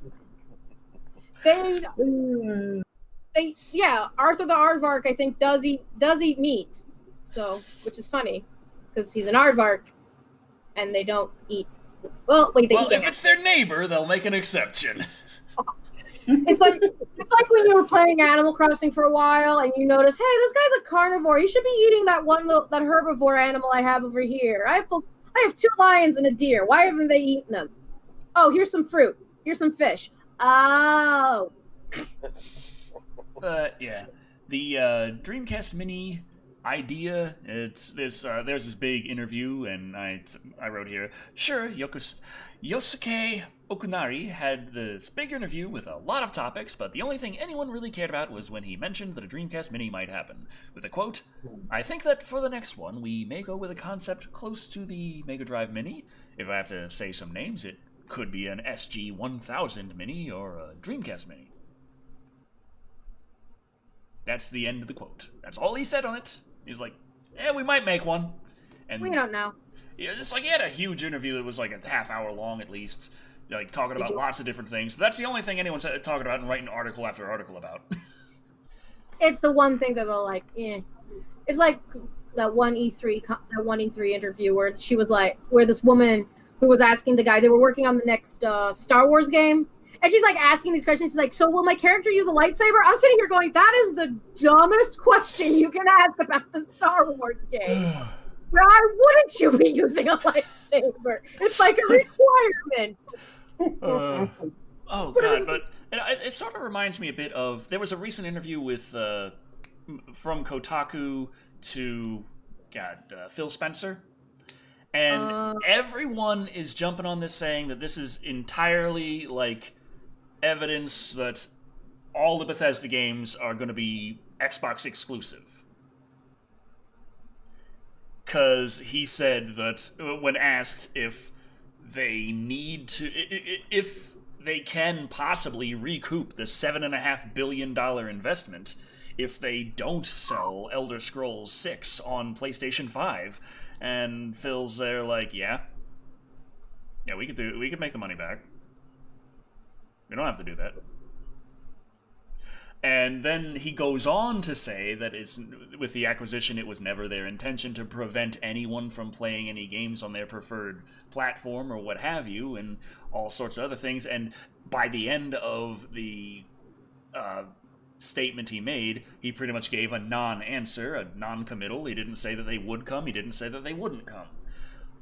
They Arthur the Aardvark I think does eat meat. So, which is funny because he's an aardvark and they don't eat. Well, wait, they eat if it's their neighbor, they'll make an exception. It's like when you were playing Animal Crossing for a while and you notice, hey, this guy's a carnivore. He should be eating that herbivore animal I have over here. I have 2 lions and a deer. Why haven't they eaten them? Oh, here's some fruit. Here's some fish. Oh. Yeah. The Dreamcast Mini idea, there's this big interview, and I wrote here, sure, Yosuke Okunari had this big interview with a lot of topics, but the only thing anyone really cared about was when he mentioned that a Dreamcast Mini might happen. With a quote, I think that for the next one, we may go with a concept close to the Mega Drive Mini. If I have to say some names, it could be an SG-1000 Mini or a Dreamcast Mini. That's the end of the quote. That's all he said on it. He's like, we might make one. And we don't know. Yeah, it's like he had a huge interview that was like a half hour long at least, like talking about lots of different things. That's the only thing anyone's talking about and writing article after article about. It's the one thing that they're like, It's like that one E3 interview where she was like, where this woman who was asking the guy, they were working on the next Star Wars game. And she's like asking these questions. She's like, so will my character use a lightsaber? I'm sitting here going, that is the dumbest question you can ask about the Star Wars game. Why wouldn't you be using a lightsaber? It's like a requirement. But it sort of reminds me a bit of, there was a recent interview with, from Kotaku to, Phil Spencer. And everyone is jumping on this saying that this is entirely, like, evidence that all the Bethesda games are going to be Xbox exclusive. Because he said that when asked if they need to, if they can possibly recoup the $7.5 billion investment if they don't sell Elder Scrolls 6 on PlayStation 5, and Phil's there like, yeah, we could make the money back. We don't have to do that. And then he goes on to say that with the acquisition, it was never their intention to prevent anyone from playing any games on their preferred platform or what have you, and all sorts of other things. And by the end of the statement he made, he pretty much gave a non-answer, a non-committal. He didn't say that they would come, he didn't say that they wouldn't come.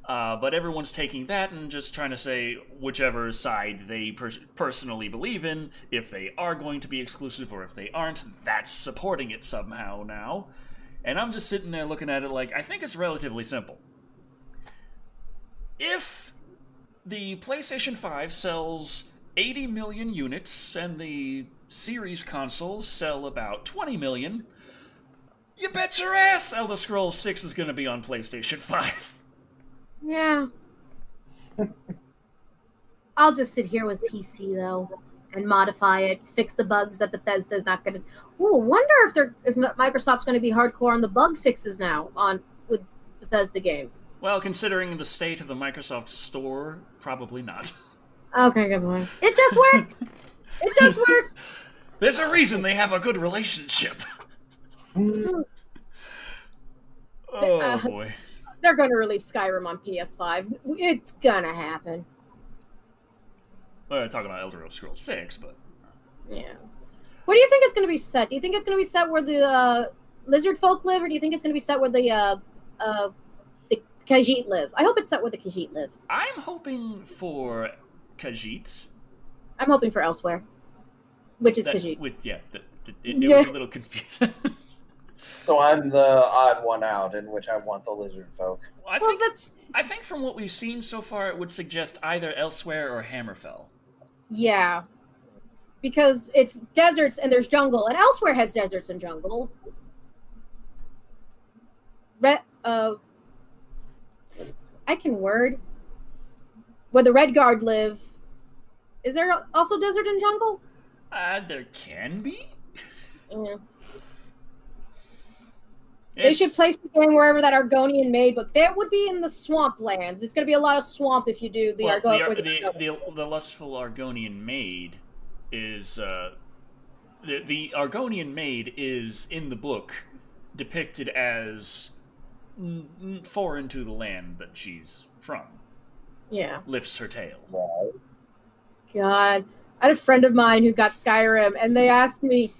But everyone's taking that and just trying to say whichever side they personally believe in, if they are going to be exclusive or if they aren't, that's supporting it somehow now. And I'm just sitting there looking at it like, I think it's relatively simple. If the PlayStation 5 sells 80 million units and the Series consoles sell about 20 million, you bet your ass Elder Scrolls 6 is going to be on PlayStation 5. Yeah. I'll just sit here with PC though and modify it, fix the bugs that Bethesda's not going to. Ooh, wonder if Microsoft's going to be hardcore on the bug fixes now with Bethesda games. Well, considering the state of the Microsoft Store, probably not. Okay, good point. It just works. It just works. There's a reason they have a good relationship. Oh boy. They're going to release Skyrim on PS5. It's going to happen. We're talking about Elder Scrolls 6, but... Yeah. Where do you think it's going to be set? Do you think it's going to be set where the lizard folk live, or do you think it's going to be set where the Khajiit live? I hope it's set where the Khajiit live. I'm hoping for Khajiit. I'm hoping for elsewhere, which is Khajiit. It was a little confusing. So I'm the odd one out, in which I want the lizard folk. I think from what we've seen so far, it would suggest either Elsewhere or Hammerfell. Yeah, because it's deserts and there's jungle, and Elsewhere has deserts and jungle. I can word. Where the Redguard live, is there also desert and jungle? There can be. Yeah. They should place the game wherever that Argonian made book. That would be in the swamp lands. It's going to be a lot of swamp if you do the Argonian. The lustful Argonian maid is the Argonian maid is in the book depicted as foreign to the land that she's from. Yeah, lifts her tail. God, I had a friend of mine who got Skyrim, and they asked me.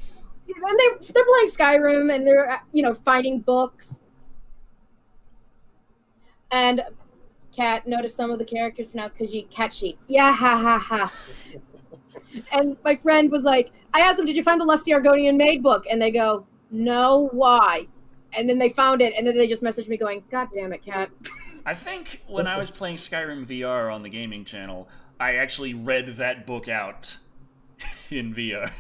And they're playing Skyrim, and they're finding books. And Cat noticed some of the characters pronounced Khajiit, cat sheet. Yeah, ha ha ha. And my friend was like, I asked them, did you find the Lusty Argonian Maid book? And they go, no, why? And then they found it, and then they just messaged me going, God damn it, Cat. I think when I was playing Skyrim VR on the gaming channel, I actually read that book out in VR.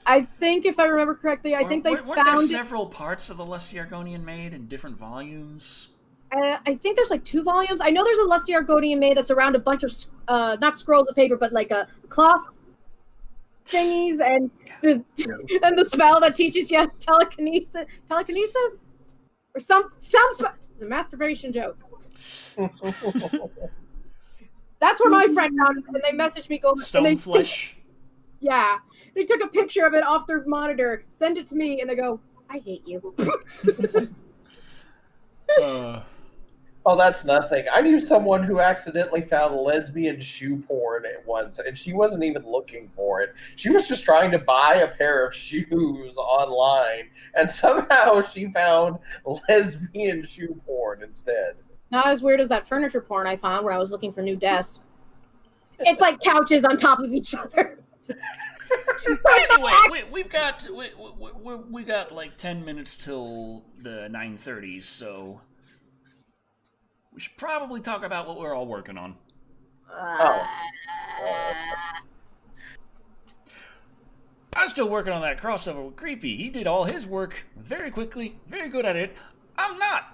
I think, if I remember correctly, weren't there several parts of the Lusty Argonian Maid in different volumes? I think there's like 2 volumes. I know there's a Lusty Argonian Maid that's around a bunch of, not scrolls of paper, but like a cloth thingies, and the spell that teaches you telekinesis? Or it's a masturbation joke. That's where my friend found it, and they messaged me going... Stone flesh? Yeah. They took a picture of it off their monitor, send it to me, and they go, I hate you. Oh, that's nothing. I knew someone who accidentally found lesbian shoe porn at once, and she wasn't even looking for it. She was just trying to buy a pair of shoes online, and somehow she found lesbian shoe porn instead. Not as weird as that furniture porn I found where I was looking for new desks. It's like couches on top of each other. Anyway, we've got like 10 minutes till the 9:30, so we should probably talk about what we're all working on. I'm still working on that crossover with Creepy. He did all his work very quickly, very good at it. I'm not.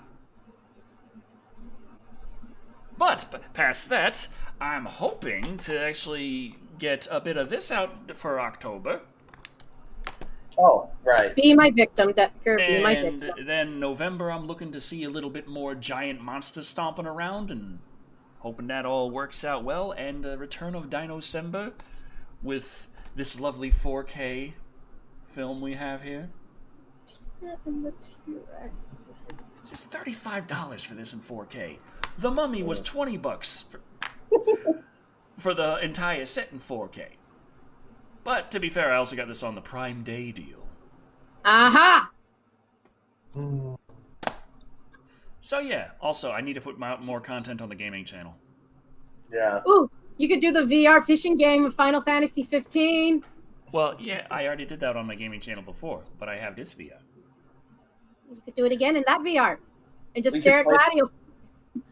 But past that, I'm hoping to actually get a bit of this out for October. Oh, right. Be my victim, Decker. Be my victim. And then November, I'm looking to see a little bit more giant monsters stomping around, and hoping that all works out well. And a return of Dinosaurs with this lovely 4K film we have here. And the T-Rex. It's just $35 for this in 4K. The Mummy was $20 for the entire set in 4K. But to be fair, I also got this on the Prime Day deal. Aha! So yeah, also I need to put out more content on the gaming channel. Yeah. Ooh, you could do the VR fishing game of Final Fantasy 15. Well, yeah, I already did that on my gaming channel before, but I have this VR. You could do it again in that VR. And just stare at Gladio.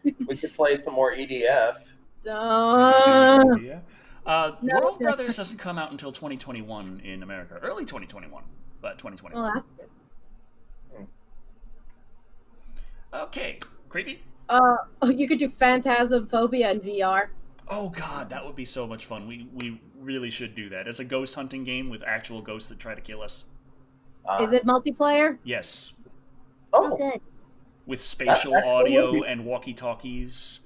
We could play some more EDF. World Brothers doesn't come out until 2021 in America. Early 2021, but 2021. Well, that's good. Okay, creepy. You could do Phantasmophobia in VR. Oh god, that would be so much fun. We really should do that. It's a ghost hunting game with actual ghosts that try to kill us. Is it multiplayer? Yes. Oh, good. With spatial audio and walkie-talkies.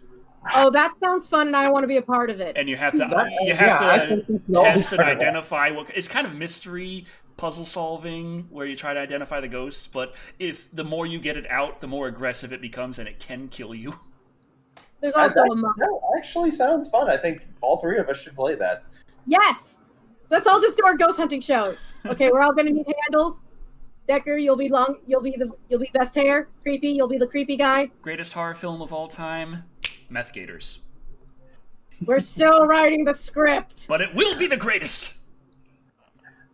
Oh, that sounds fun, and I want to be a part of it. And you have to test and identify what. It's kind of mystery puzzle solving where you try to identify the ghost. But if the more you get it out, the more aggressive it becomes, and it can kill you. There's also that actually sounds fun. I think all three of us should play that. Yes, let's all just do our ghost hunting show. Okay, we're all gonna need handles. Decker, you'll be best hair. Creepy, you'll be the creepy guy. Greatest horror film of all time, Meth Gators. We're still writing the script. But it will be the greatest!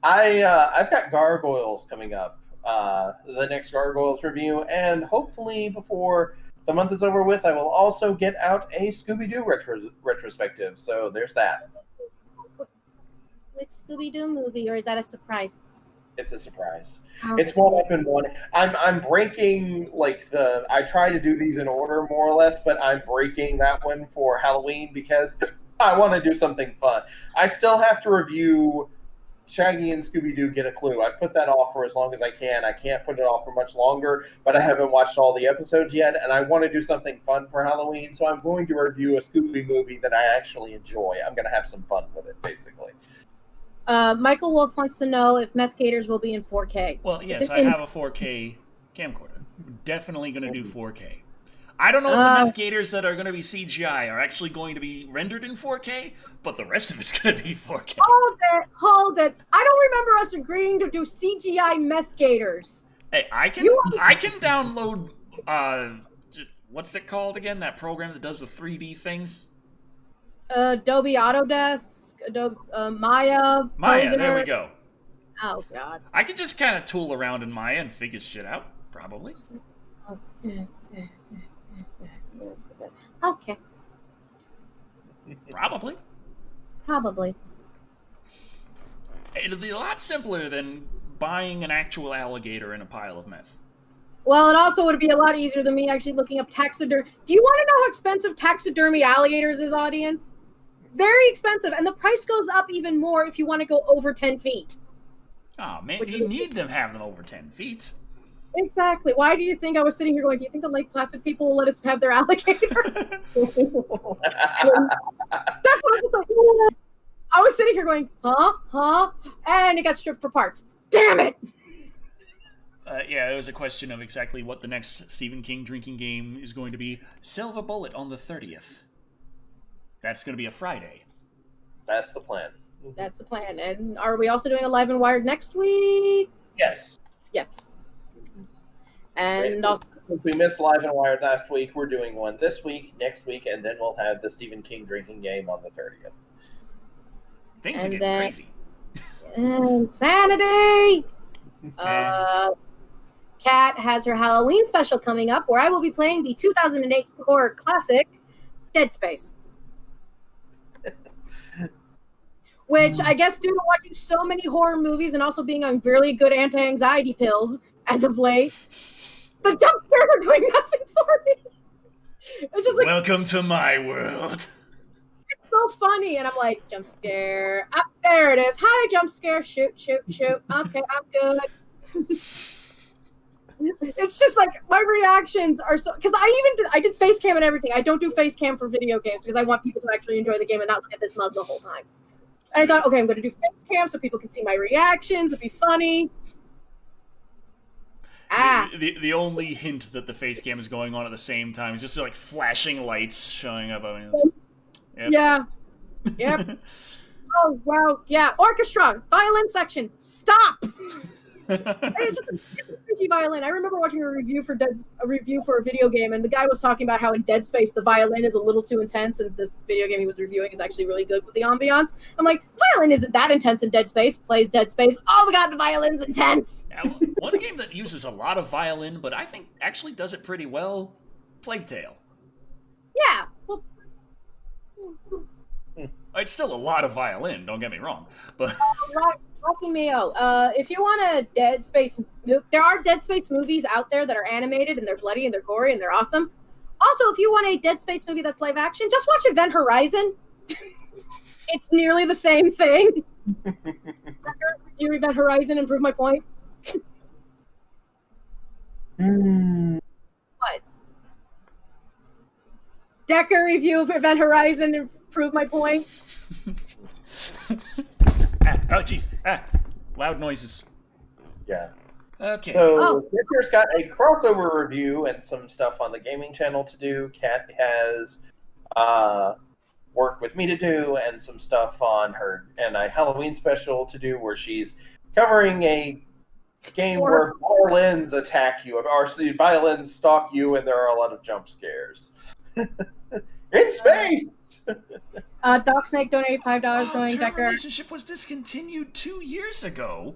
I've got Gargoyles coming up. The next Gargoyles review, and hopefully before the month is over with, I will also get out a Scooby-Doo retrospective. So there's that. Which Scooby-Doo movie, or is that a surprise? It's a surprise. Okay. It's one up in one. I'm breaking I try to do these in order more or less, but I'm breaking that one for Halloween because I want to do something fun. I still have to review Shaggy and Scooby-Doo Get a Clue. I put that off for as long as I can. I can't put it off for much longer, but I haven't watched all the episodes yet, and I want to do something fun for Halloween, so I'm going to review a Scooby movie that I actually enjoy. I'm going to have some fun with it, basically. Michael Wolf wants to know if Meth Gators will be in 4K. Well, yes, I have a 4K camcorder. We're definitely going to do 4K. I don't know if the Meth Gators that are going to be CGI are actually going to be rendered in 4K, but the rest of it's going to be 4K. Hold it. I don't remember us agreeing to do CGI Meth Gators. Hey, I can download, what's it called again? That program that does the 3D things? Adobe Autodesk. Adobe, Maya, there we go. Oh, God. I could just kind of tool around in Maya and figure shit out, probably. Okay. Probably. It'll be a lot simpler than buying an actual alligator in a pile of meth. Well, it also would be a lot easier than me actually looking up taxidermy. Do you want to know how expensive taxidermy alligators is, audience? Very expensive, and the price goes up even more if you want to go over 10 feet. Oh, man, you need them have them over 10 feet. Exactly. Why do you think I was sitting here going, do you think the Lake Placid people will let us have their alligator? That's what I was like. I was sitting here going, huh? And it got stripped for parts. Damn it! Yeah, it was a question of exactly what the next Stephen King drinking game is going to be. Silver Bullet on the 30th. That's going to be a Friday. That's the plan. That's the plan. And are we also doing a Live and Wired next week? Yes. And also, since we missed Live and Wired last week, we're doing one this week, next week, and then we'll have the Stephen King drinking game on the 30th. Things are getting crazy. Insanity! Kat has her Halloween special coming up where I will be playing the 2008 horror classic, Dead Space. Which I guess due to watching so many horror movies and also being on really good anti-anxiety pills as of late, the jump scares are doing nothing for me. It's just like, welcome to my world. It's so funny, and I'm like, jump scare. Up there it is. Hi, jump scare. Shoot. Okay, I'm good. It's just like my reactions are so because I did face cam and everything. I don't do face cam for video games because I want people to actually enjoy the game and not look at this mug the whole time. And I thought, okay, I'm going to do face cam so people can see my reactions. It'd be funny. The only hint that the face cam is going on at the same time is just like flashing lights showing up. I mean, yep. Yeah. Yep. Oh, wow. Yeah. Orchestra. Violin section. Stop. It's a cringy violin. I remember watching a review for a video game, and the guy was talking about how in Dead Space the violin is a little too intense, and this video game he was reviewing is actually really good with the ambiance. I'm like, violin isn't that intense in Dead Space. Plays Dead Space. Oh my god, the violin's intense. Now, one game that uses a lot of violin, but I think actually does it pretty well, Plague Tale. Yeah. Well, it's still a lot of violin, don't get me wrong. But Rocky Mayo. If you want a Dead Space, there are Dead Space movies out there that are animated and they're bloody and they're gory and they're awesome. Also, if you want a Dead Space movie that's live action, just watch Event Horizon. It's nearly the same thing. You Event Horizon and prove my point. What? Decker review of Event Horizon and prove my point. Oh, jeez. Loud noises. Yeah. Okay. So, Victor's got a crossover review and some stuff on the gaming channel to do. Kat has work with me to do and some stuff on her and a Halloween special to do where she's covering a game where violins attack you, or violins stalk you, and there are a lot of jump scares. In space! Doc Snake donated $5 going, Decker. Relationship was discontinued 2 years ago.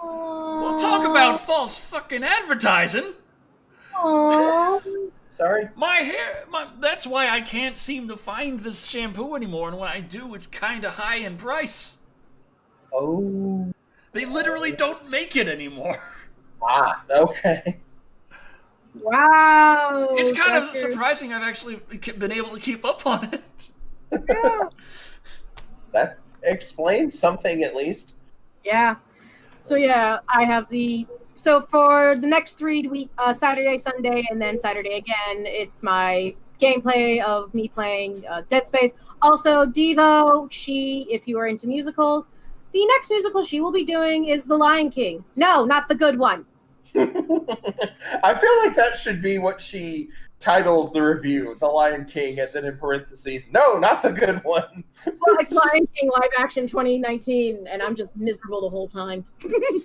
We'll talk about false fucking advertising. Aww. Sorry? My hair, that's why I can't seem to find this shampoo anymore, and when I do, it's kind of high in price. Oh. They literally don't make it anymore. Ah, okay. Wow. It's kind of surprising I've actually been able to keep up on it. Yeah. That explains something, at least. Yeah. So, yeah, I have So for the next 3 weeks, Saturday, Sunday, and then Saturday again, it's my gameplay of me playing Dead Space. Also, Devo, if you are into musicals, the next musical she will be doing is The Lion King. No, not the good one. I feel like that should be what she titles the review, The Lion King, and then in parentheses, no, not the good one. Well, it's Lion King live action 2019, and I'm just miserable the whole time. I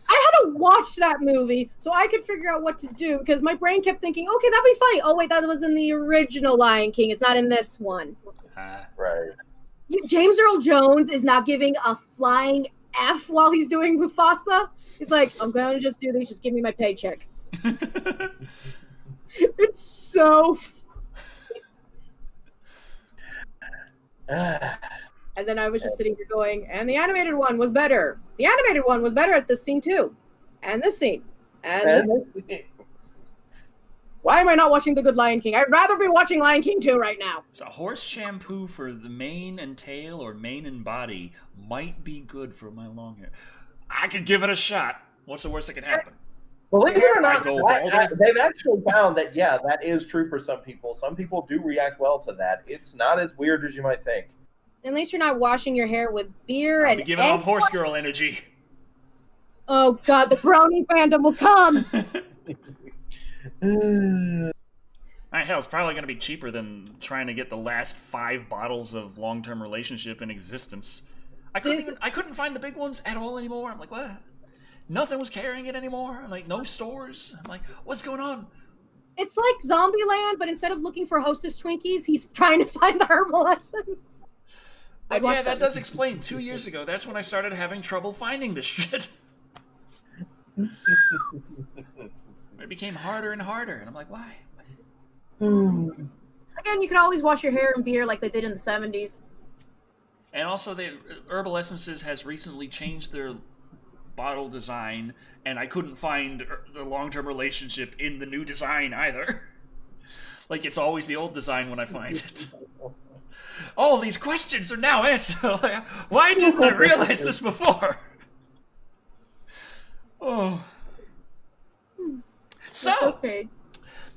had to watch that movie so I could figure out what to do, because my brain kept thinking, okay, that'd be funny. Oh, wait, that was in the original Lion King. It's not in this one. Right. James Earl Jones is not giving a flying F while he's doing Mufasa. He's like, I'm going to just do this. Just give me my paycheck. It's so And then I was just sitting here going, and the animated one was better. The animated one was better at this scene too. And this scene. And this scene. Why am I not watching The Good Lion King? I'd rather be watching Lion King 2 right now. So horse shampoo for the mane and tail or mane and body might be good for my long hair. I could give it a shot. What's the worst that could happen? Believe it or not, they've actually found that, yeah, that is true for some people. Some people do react well to that. It's not as weird as you might think. At least you're not washing your hair with beer and giving off horse girl energy. Oh, God, the brownie fandom will come. Hell, it's probably going to be cheaper than trying to get the last 5 bottles of long-term relationship in existence. I couldn't find the big ones at all anymore. I'm like, what? Nothing was carrying it anymore. I'm like, no stores. I'm like, what's going on? It's like Zombieland, but instead of looking for Hostess Twinkies, he's trying to find the herbal essence. But yeah, that does explain. 2 years ago, that's when I started having trouble finding this shit. It became harder and harder, and I'm like, why? Again, you can always wash your hair in beer like they did in the 70s. And also, the Herbal Essences has recently changed their bottle design, and I couldn't find the long-term relationship in the new design either. Like, it's always the old design when I find it. All these questions are now answered. Like, why didn't I realize this before? Oh. So. That's okay.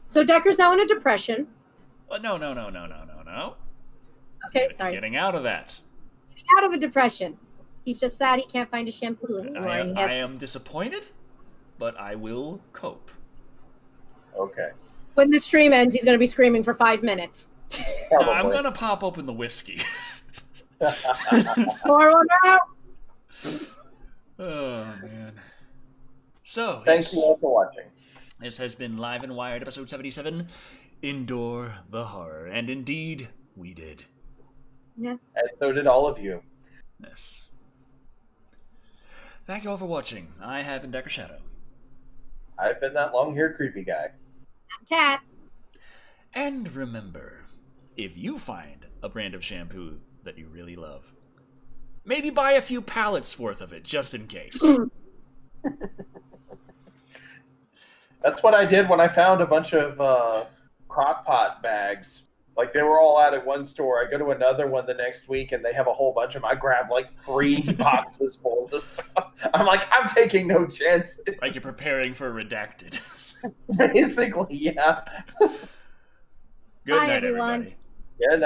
So Decker's now in a depression. No. Okay, sorry. Getting out of that. Getting out of a depression. He's just sad he can't find a shampoo anymore. I am disappointed, but I will cope. Okay. When the stream ends, he's going to be screaming for 5 minutes. No, I'm going to pop open the whiskey. Pour one out. Oh, man. So, thanks you all for watching. This has been Live and Wired, episode 77, Endure the Horror. And indeed, we did. Yeah. And so did all of you. Yes. Thank you all for watching. I have been Decker Shadow. I've been that long-haired creepy guy. Cat. And remember, if you find a brand of shampoo that you really love, maybe buy a few pallets worth of it, just in case. That's what I did when I found a bunch of crock-pot bags. Like, they were all out at one store. I go to another one the next week, and they have a whole bunch of them. I grabbed, like, 3 boxes full of this stuff. I'm like, I'm taking no chances. Like you're preparing for Redacted. Basically, yeah. Good Bye, night, everyone. everybody. Yeah,